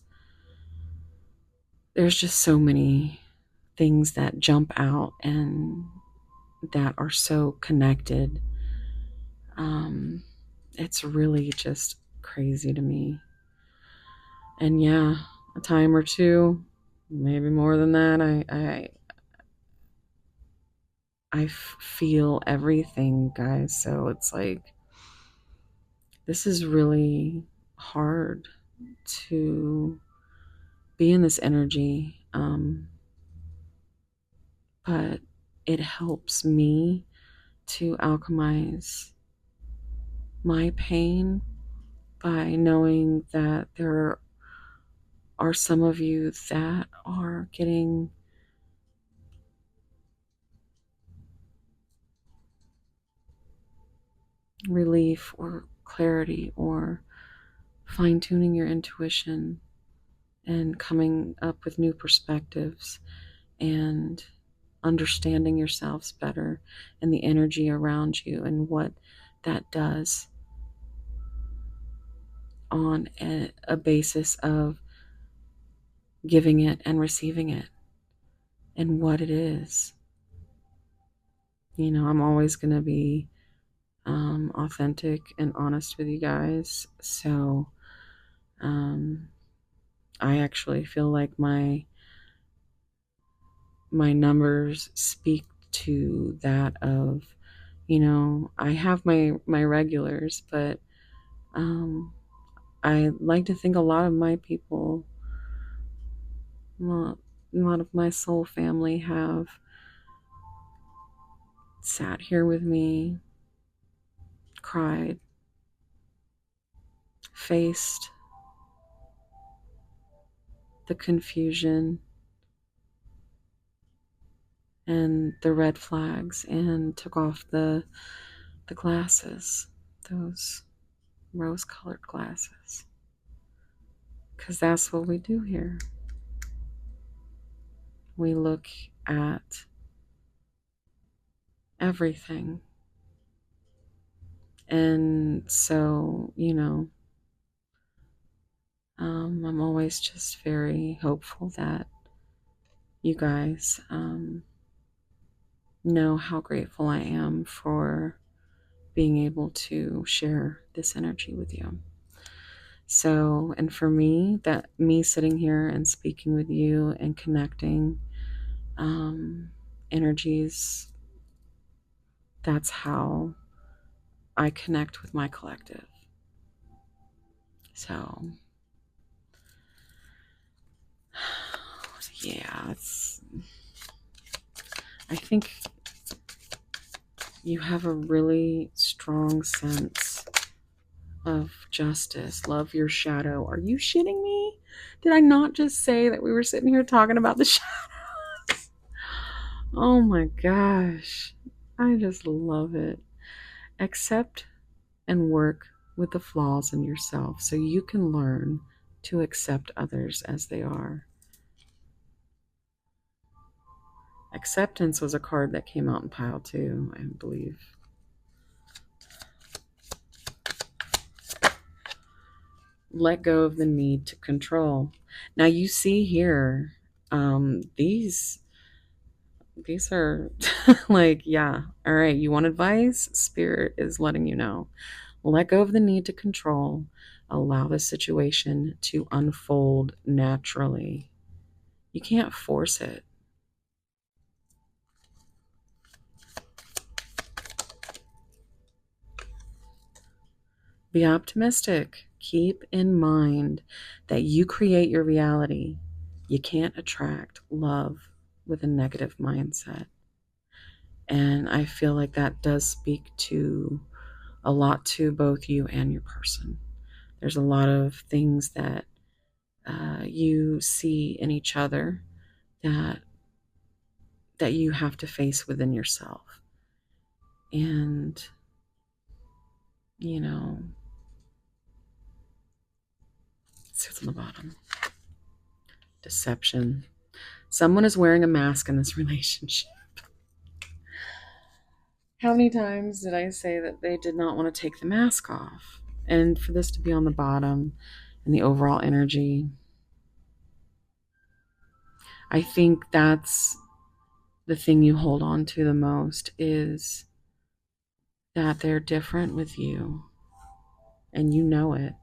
there's just so many things that jump out and that are so connected. um it's really just crazy to me. And yeah, a time or two, maybe more than that, I feel everything, guys. So it's like this is really hard to be in this energy, but it helps me to alchemize my pain by knowing that there are some of you that are getting relief or clarity or fine tuning your intuition and coming up with new perspectives and understanding yourselves better and the energy around you and what that does on a basis of giving it and receiving it and what it is. You know, I'm always going to be authentic and honest with you guys. So I actually feel like my numbers speak to that of, you know, I have my regulars, but I like to think a lot of my people, well, a lot of my soul family have sat here with me, cried, faced the confusion and the red flags, and took off the glasses, those rose colored glasses, because that's what we do here. We look at everything. And so, you know, I'm always just very hopeful that you guys know how grateful I am for being able to share this energy with you. So, and for me, that me sitting here and speaking with you and connecting energies, that's how I connect with my collective. So, yeah, I think You have a really strong sense of justice. Love your shadow. Are you shitting me? Did I not just say that we were sitting here talking about the shadows? Oh my gosh. I just love it. Accept and work with the flaws in yourself so you can learn to accept others as they are. Acceptance was a card that came out in pile 2, I believe. Let go of the need to control. Now you see here, these are like, yeah, all right, you want advice? Spirit is letting you know. Let go of the need to control. Allow the situation to unfold naturally. You can't force it. Be optimistic. Keep in mind that you create your reality. You can't attract love with a negative mindset. And I feel like that does speak to a lot to both you and your person. There's a lot of things that you see in each other that you have to face within yourself. And, you know, see what's on the bottom. Deception. Someone is wearing a mask in this relationship. How many times did I say that they did not want to take the mask off? And for this to be on the bottom and the overall energy, I think that's the thing you hold on to the most, is that they're different with you and you know it.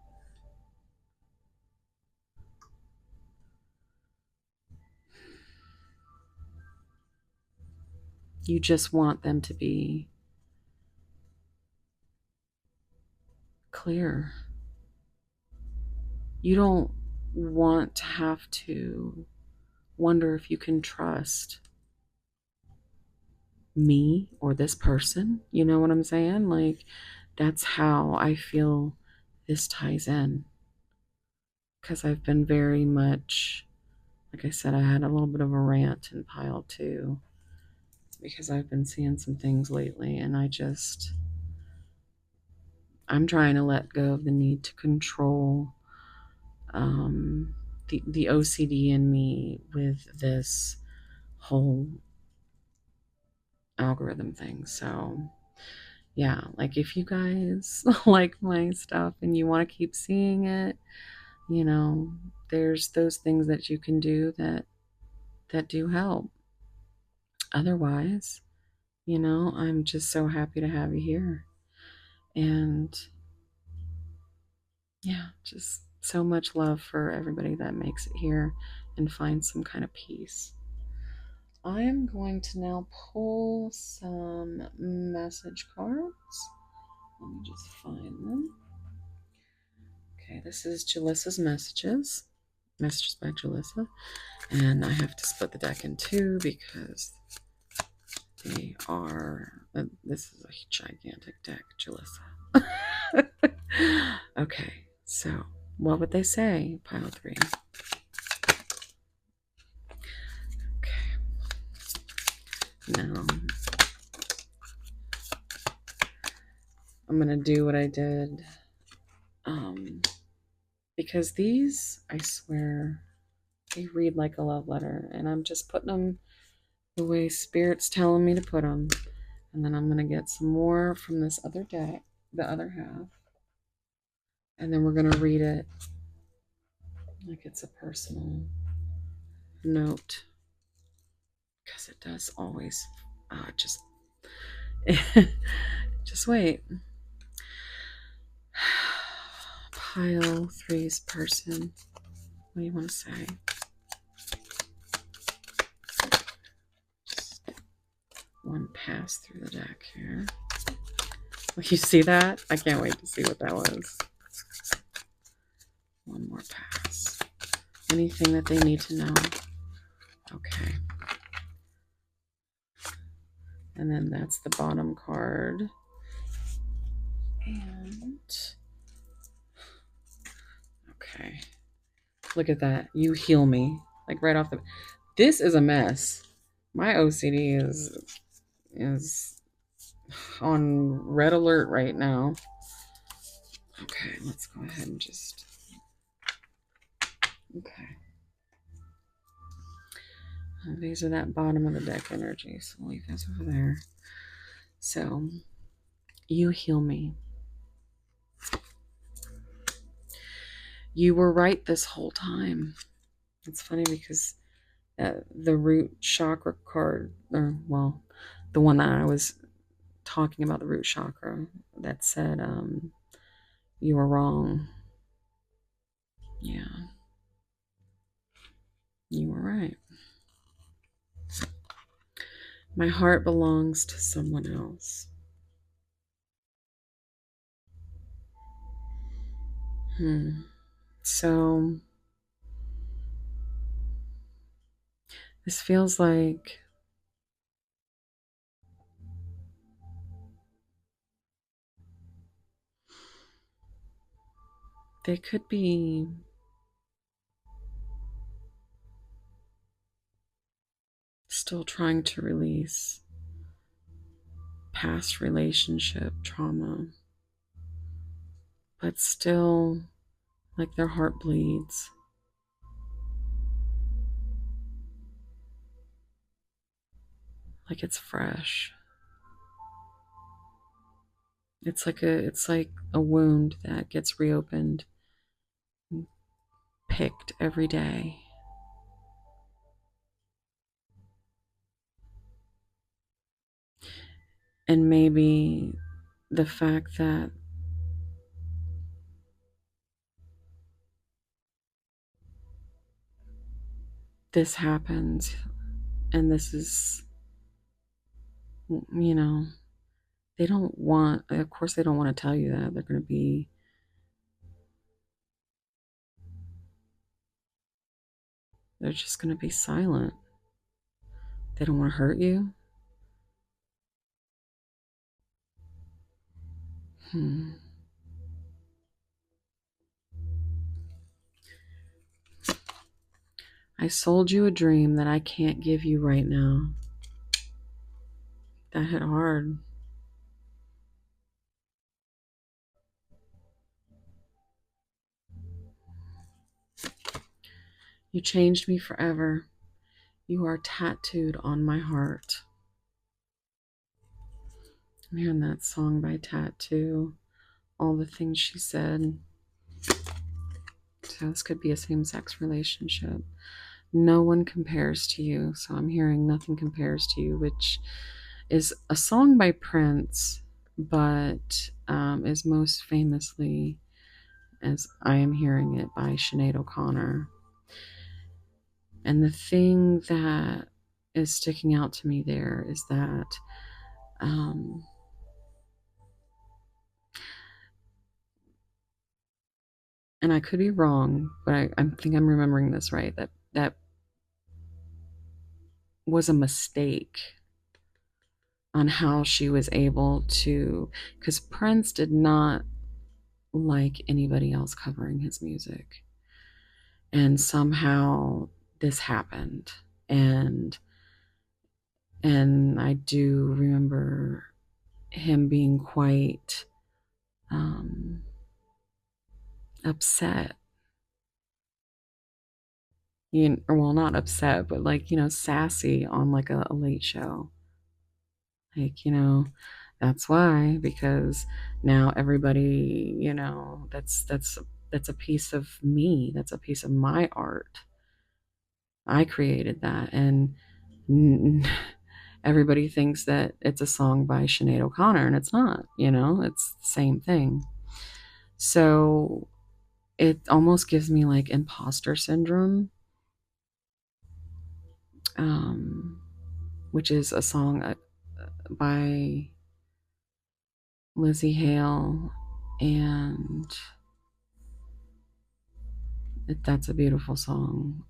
You just want them to be clear. You don't want to have to wonder if you can trust me or this person. You know what I'm saying? Like, that's how I feel this ties in. Because I've been very much, like I said, I had a little bit of a rant in pile 2 because I've been seeing some things lately, and I'm trying to let go of the need to control the OCD in me with this whole algorithm thing. So yeah, like if you guys like my stuff and you want to keep seeing it, you know, there's those things that you can do that do help. Otherwise, you know, I'm just so happy to have you here. And yeah, just so much love for everybody that makes it here and finds some kind of peace. I am going to now pull some message cards. Let me just find them. Okay, this is Jalissa's messages. Messages by Jalissa. And I have to split the deck in 2 because they are, this is a gigantic deck, Jalissa. Okay, so what would they say? Pile 3. Okay. Now, I'm going to do what I did. Because these, I swear, they read like a love letter. And I'm just putting them the way Spirit's telling me to put them. And then I'm going to get some more from this other deck, the other half. And then we're going to read it like it's a personal note. Because it does always, just wait. Pile 3's person. What do you want to say? Just one pass through the deck here. You see that? I can't wait to see what that was. One more pass. Anything that they need to know. Okay. And then that's the bottom card. And okay. Look at that. You heal me. Like right off the. This is a mess. My OCD is on red alert right now. Okay, let's go ahead and just. Okay. These are that bottom of the deck energy, so we'll leave those over there. So, you heal me. You were right this whole time. It's funny because the root chakra card, or well, the one that I was talking about, the root chakra, that said, you were wrong. Yeah. You were right. My heart belongs to someone else. So this feels like they could be still trying to release past relationship trauma, but still like their heart bleeds. Like it's fresh. It's like a wound that gets reopened, picked every day. And maybe the fact that this happens and this is, you know, they don't want, of course, they don't want to tell you that. They're going to be, they're just going to be silent. They don't want to hurt you. I sold you a dream that I can't give you right now. That hit hard. You changed me forever. You are tattooed on my heart. I'm hearing that song by Tattoo. All the things she said. So this could be a same-sex relationship. No one compares to you. So I'm hearing nothing compares to you, which is a song by Prince, but is most famously, as I am hearing it, by Sinead O'Connor. And the thing that is sticking out to me there is that and I could be wrong, but I think I'm remembering this right, that was a mistake on how she was able to, because Prince did not like anybody else covering his music. And somehow this happened. And I do remember him being quite upset. Or well, not upset, but like, sassy on like a late show. Like, that's why, because now everybody, that's a piece of me. That's a piece of my art. I created that. And everybody thinks that it's a song by Sinead O'Connor, and it's not, it's the same thing. So it almost gives me like imposter syndrome, which is a song by Lizzie Hale, and that's a beautiful song.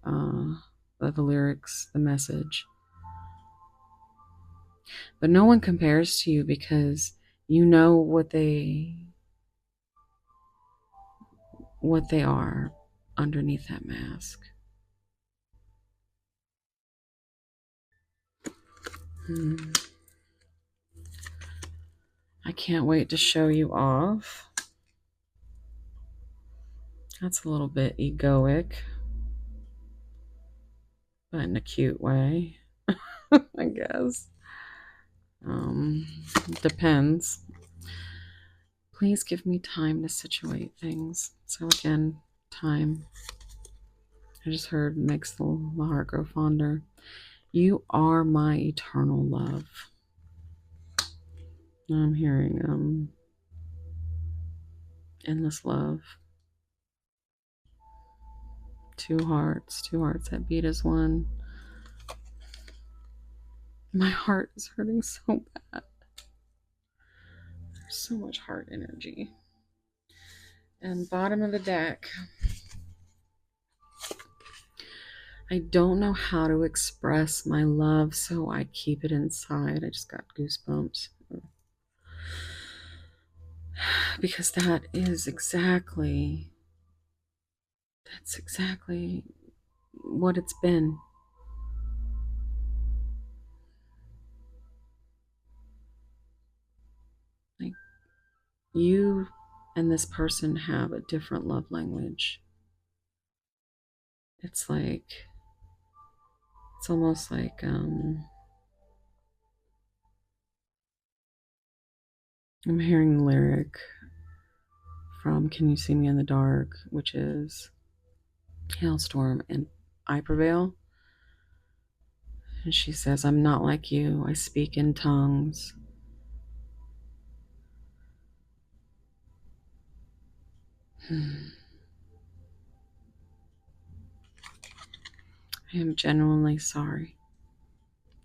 The lyrics, the message. But no one compares to you because you know what they are underneath that mask. I can't wait to show you off. That's a little bit egoic, but in a cute way, I guess. Depends. Please give me time to situate things. So again, time. I just heard makes the heart grow fonder. You are my eternal love. I'm hearing endless love. Two hearts that beat as one. My heart is hurting so bad. There's so much heart energy. And bottom of the deck. I don't know how to express my love, so I keep it inside. I just got goosebumps. Because that's exactly what it's been. Like, you and this person have a different love language. It's almost like I'm hearing the lyric from Can You See Me in the Dark, which is Hailstorm and I Prevail. And she says, I'm not like you. I speak in tongues. I am genuinely sorry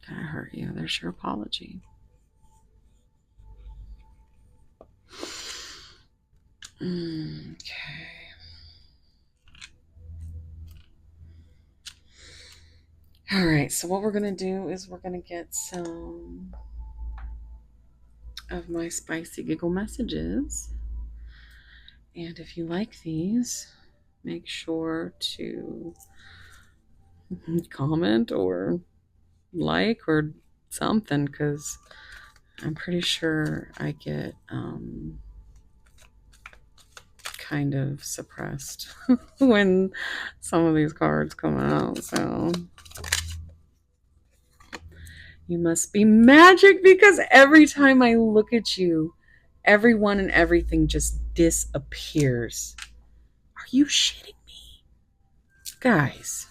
that I hurt you. There's your apology. Okay. All right, so what we're going to do is we're going to get some of my spicy giggle messages. And if you like these, make sure to comment or like or something, because I'm pretty sure I get kind of suppressed when some of these cards come out. So you must be magic, because every time I look at you, everyone and everything just disappears. Are you shitting me? Guys.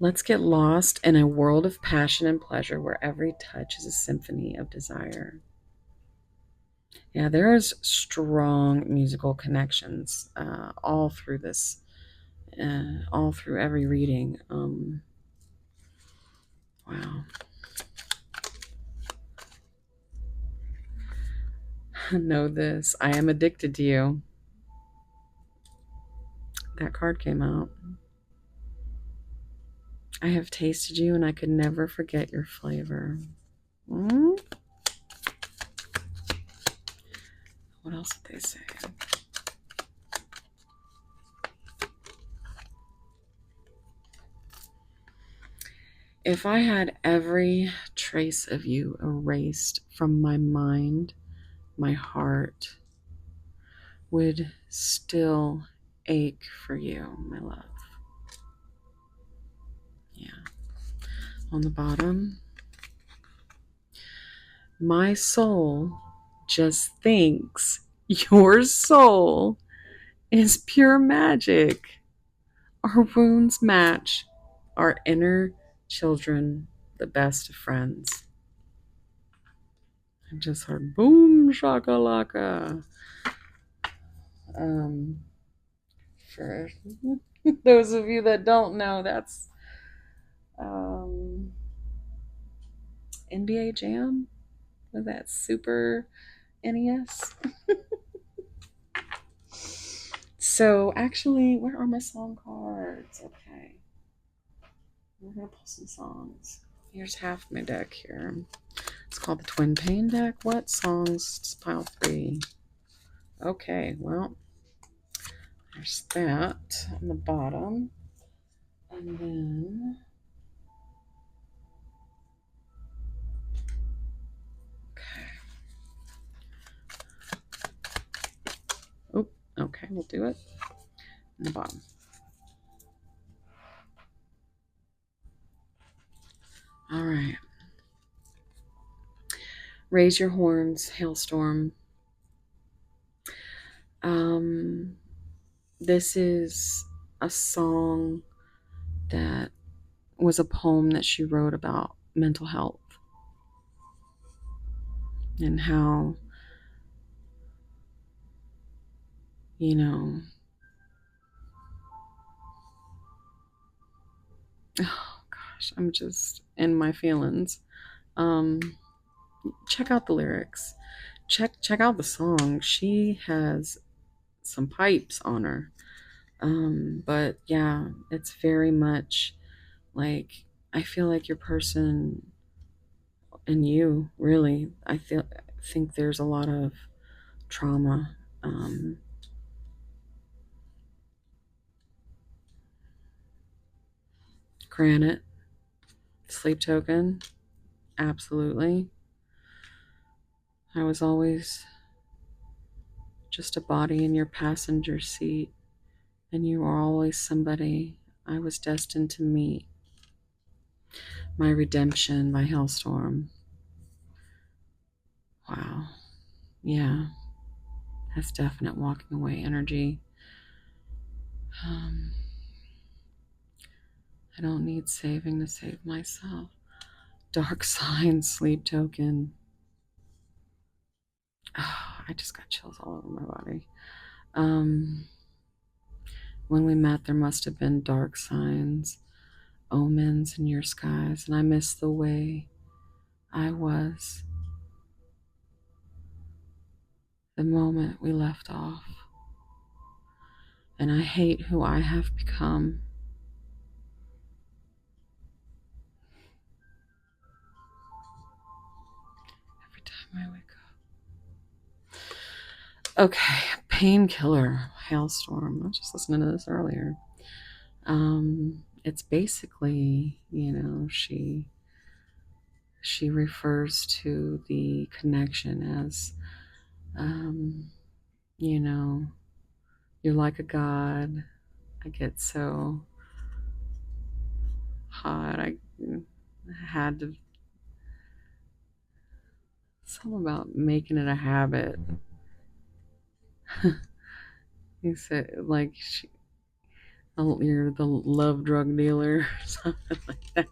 Let's get lost in a world of passion and pleasure where every touch is a symphony of desire. Yeah, there's strong musical connections all through this, all through every reading. Wow. Know this. I am addicted to you. That card came out. I have tasted you and I could never forget your flavor. Mm? What else did they say? If I had every trace of you erased from my mind, my heart would still ache for you, my love. Yeah. On the bottom, my soul just thinks your soul is pure magic. Our wounds match our inner children, the best of friends. I just heard boom shakalaka. For those of you that don't know, that's NBA Jam. Was that Super NES? So actually, where are my song cards? Okay. We're gonna pull some songs. Here's half my deck here. It's called the Twin Pane deck. What songs? It's pile 3. Okay, well, there's that on the bottom. And then, okay. Oh, okay, we'll do it on the bottom. All right. Raise Your Horns, Hailstorm. This is a song that was a poem that she wrote about mental health and how, you know, oh gosh, I'm just in my feelings. Check out the lyrics. Check out the song. She has some pipes on her. But yeah, it's very much like I feel like your person and you really. Think there's a lot of trauma. Granite, sleep token, absolutely. I was always just a body in your passenger seat, and you were always somebody I was destined to meet. My Redemption by Hailstorm. Wow. Yeah, that's definite walking away energy. Um, I don't need saving to save myself. Dark sign, sleep token. Oh, I just got chills all over my body. When we met, there must have been dark signs, omens in your skies, and I miss the way I was the moment we left off. And I hate who I have become. Every time I wake up. Okay, Painkiller, Hailstorm. I was just listening to this earlier. It's basically, she refers to the connection as, you know, you're like a god. I get so hot. I had to, something about making it a habit. He said, like, you're the love drug dealer, or something like that.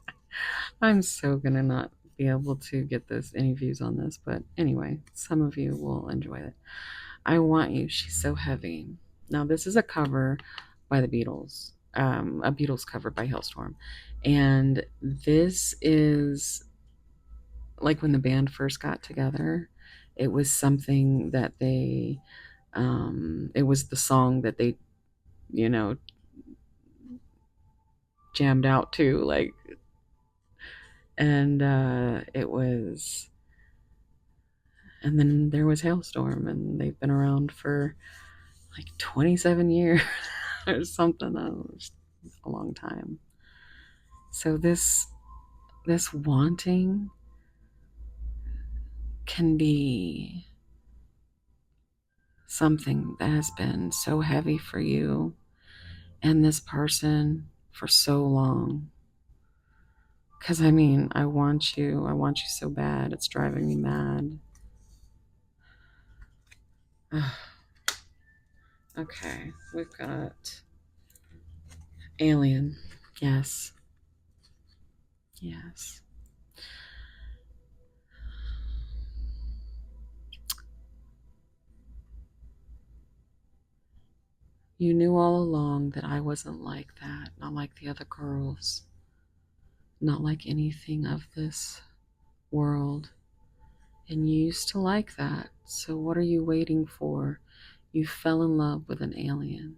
I'm so gonna not be able to get any views on this, but anyway, some of you will enjoy it. I Want You, She's So Heavy. Now, this is a cover by the Beatles, a Beatles cover by Hailstorm. And this is like when the band first got together, it was something that it was the song that they, you know, jammed out to, like, and and then there was Hailstorm, and they've been around for like 27 years or something. That was a long time. So this wanting can be something that has been so heavy for you and this person for so long. Because I mean, I want you so bad, it's driving me mad. Okay, we've got Alien. Yes. Yes. You knew all along that I wasn't like that, not like the other girls, not like anything of this world. And you used to like that. So what are you waiting for? You fell in love with an alien.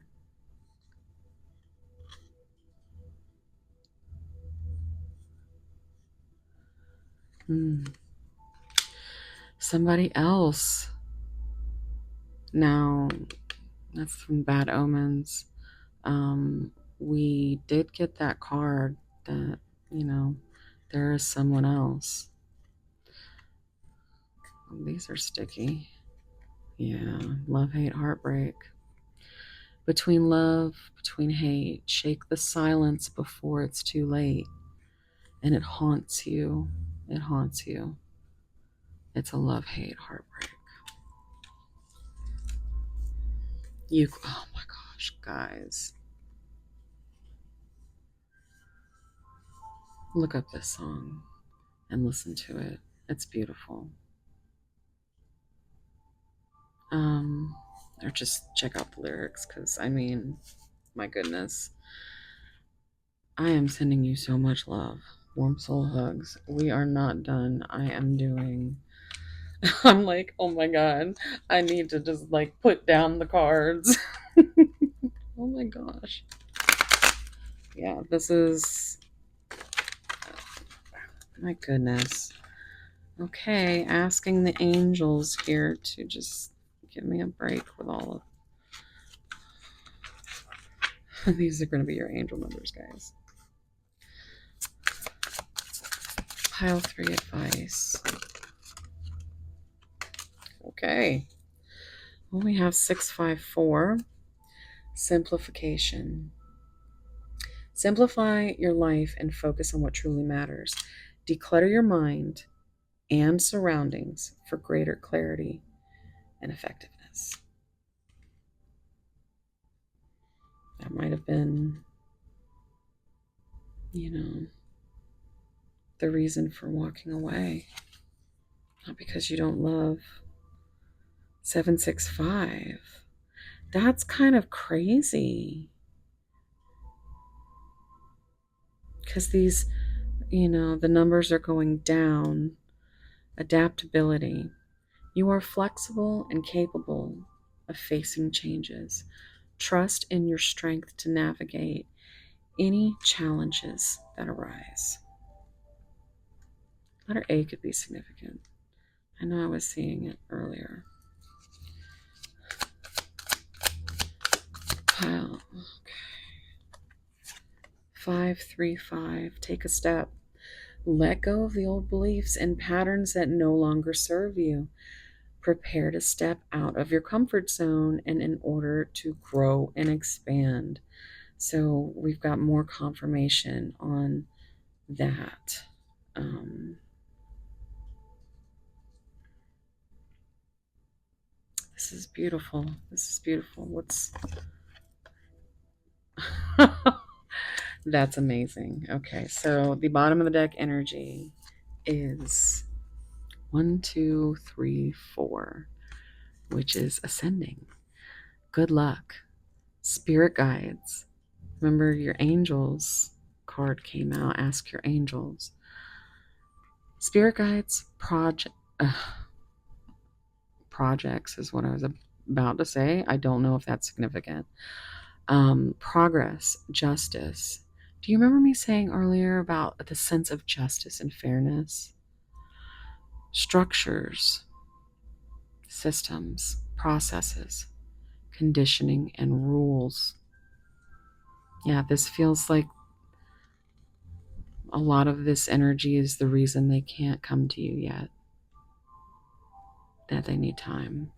Hmm. Somebody else. Now, that's from Bad Omens. We did get that card that, you know, there is someone else. These are sticky. Yeah, love, hate, heartbreak. Between love, between hate, shake the silence before it's too late. And it haunts you. It haunts you. It's a love, hate, heartbreak. Oh my gosh, guys. Look up this song and listen to it. It's beautiful. Or just check out the lyrics, because I mean, my goodness. I am sending you so much love. Warm soul hugs. We are not done. I am doing. I'm like, oh my god. I need to just like put down the cards. Oh my gosh. Yeah, this is. My goodness. Okay, asking the angels here to just give me a break with all of. These are going to be your angel numbers, guys. Pile 3 advice. Okay. Well, we have 654. Simplification. Simplify your life and focus on what truly matters. Declutter your mind and surroundings for greater clarity and effectiveness. That might have been, the reason for walking away. Not because you don't love 765. That's kind of crazy. Because these, the numbers are going down. Adaptability. You are flexible and capable of facing changes. Trust in your strength to navigate any challenges that arise. Letter A could be significant. I know I was seeing it earlier. Pile. Okay. 535. Take a step. Let go of the old beliefs and patterns that no longer serve you. Prepare to step out of your comfort zone and in order to grow and expand. So we've got more confirmation on that. This is beautiful. This is beautiful. That's amazing. Okay, so the bottom of the deck energy is 1, 2, 3, 4, which is ascending. Good luck. Spirit guides. Remember, your angels card came out. Ask your angels. Spirit guides, projects is what I was about to say. I don't know if that's significant. Progress, justice. Do you remember me saying earlier about the sense of justice and fairness? Structures, systems, processes, conditioning, and rules. Yeah, this feels like a lot of this energy is the reason they can't come to you yet, that they need time.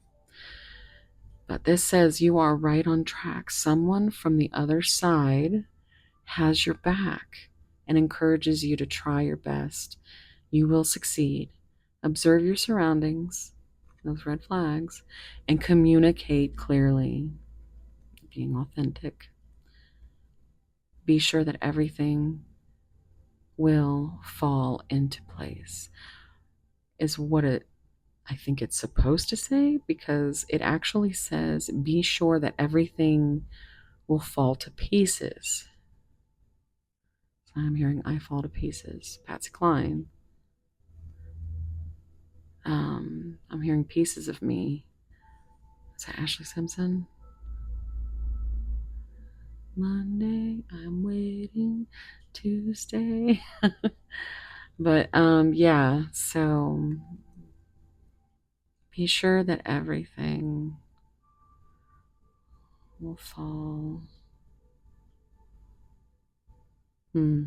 But this says you are right on track. Someone from the other side has your back and encourages you to try your best. You will succeed. Observe your surroundings, those red flags, and communicate clearly, being authentic. Be sure that everything will fall into place, is what I think it's supposed to say, because it actually says, be sure that everything will fall to pieces. So I'm hearing I fall to pieces. Patsy Cline. I'm hearing pieces of me. Is that Ashley Simpson? Monday, I'm waiting. Tuesday. But yeah, so be sure that everything will fall. Hmm.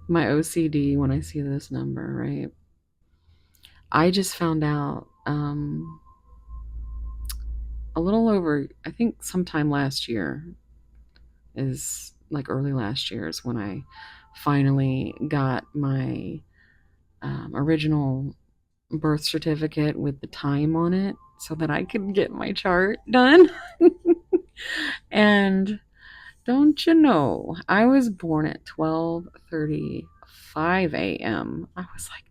My OCD when I see this number, right? I just found out a little over, I think sometime last year is like early last year is when I finally got my original birth certificate with the time on it so that I could get my chart done. And don't you know, I was born at 12:35 a.m. I was like,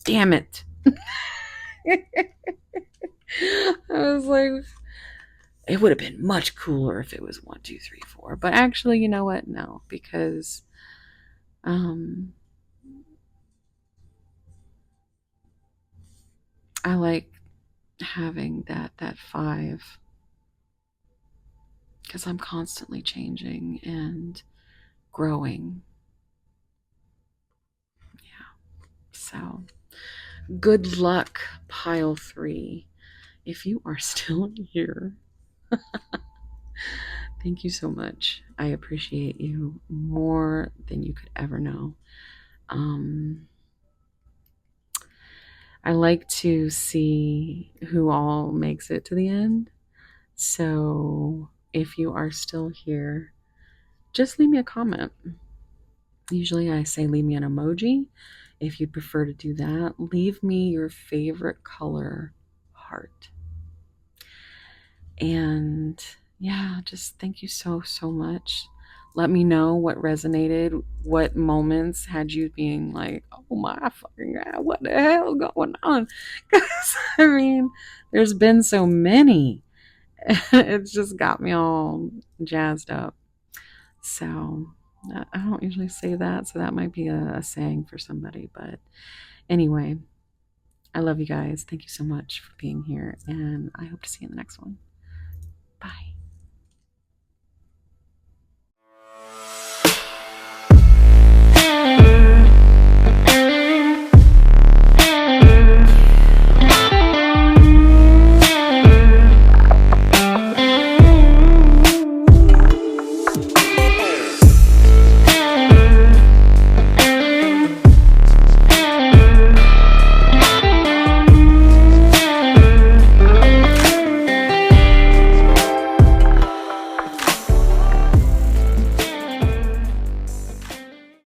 damn it. I was like, it would have been much cooler if it was 1, 2, 3, 4. But actually, you know what? No, because um, I like having that 5 because I'm constantly changing and growing. Yeah. So good luck, pile 3. If you are still here, thank you so much. I appreciate you more than you could ever know. Um, I like to see who all makes it to the end. So if you are still here, just leave me a comment. Usually I say leave me an emoji. If you'd prefer to do that, leave me your favorite color heart. And yeah, just thank you so much. Let me know what resonated, what moments had you being like, oh my fucking God, what the hell going on? Because, I mean, there's been so many. It's just got me all jazzed up. So, I don't usually say that, so that might be a saying for somebody. But anyway, I love you guys. Thank you so much for being here, and I hope to see you in the next one. Bye.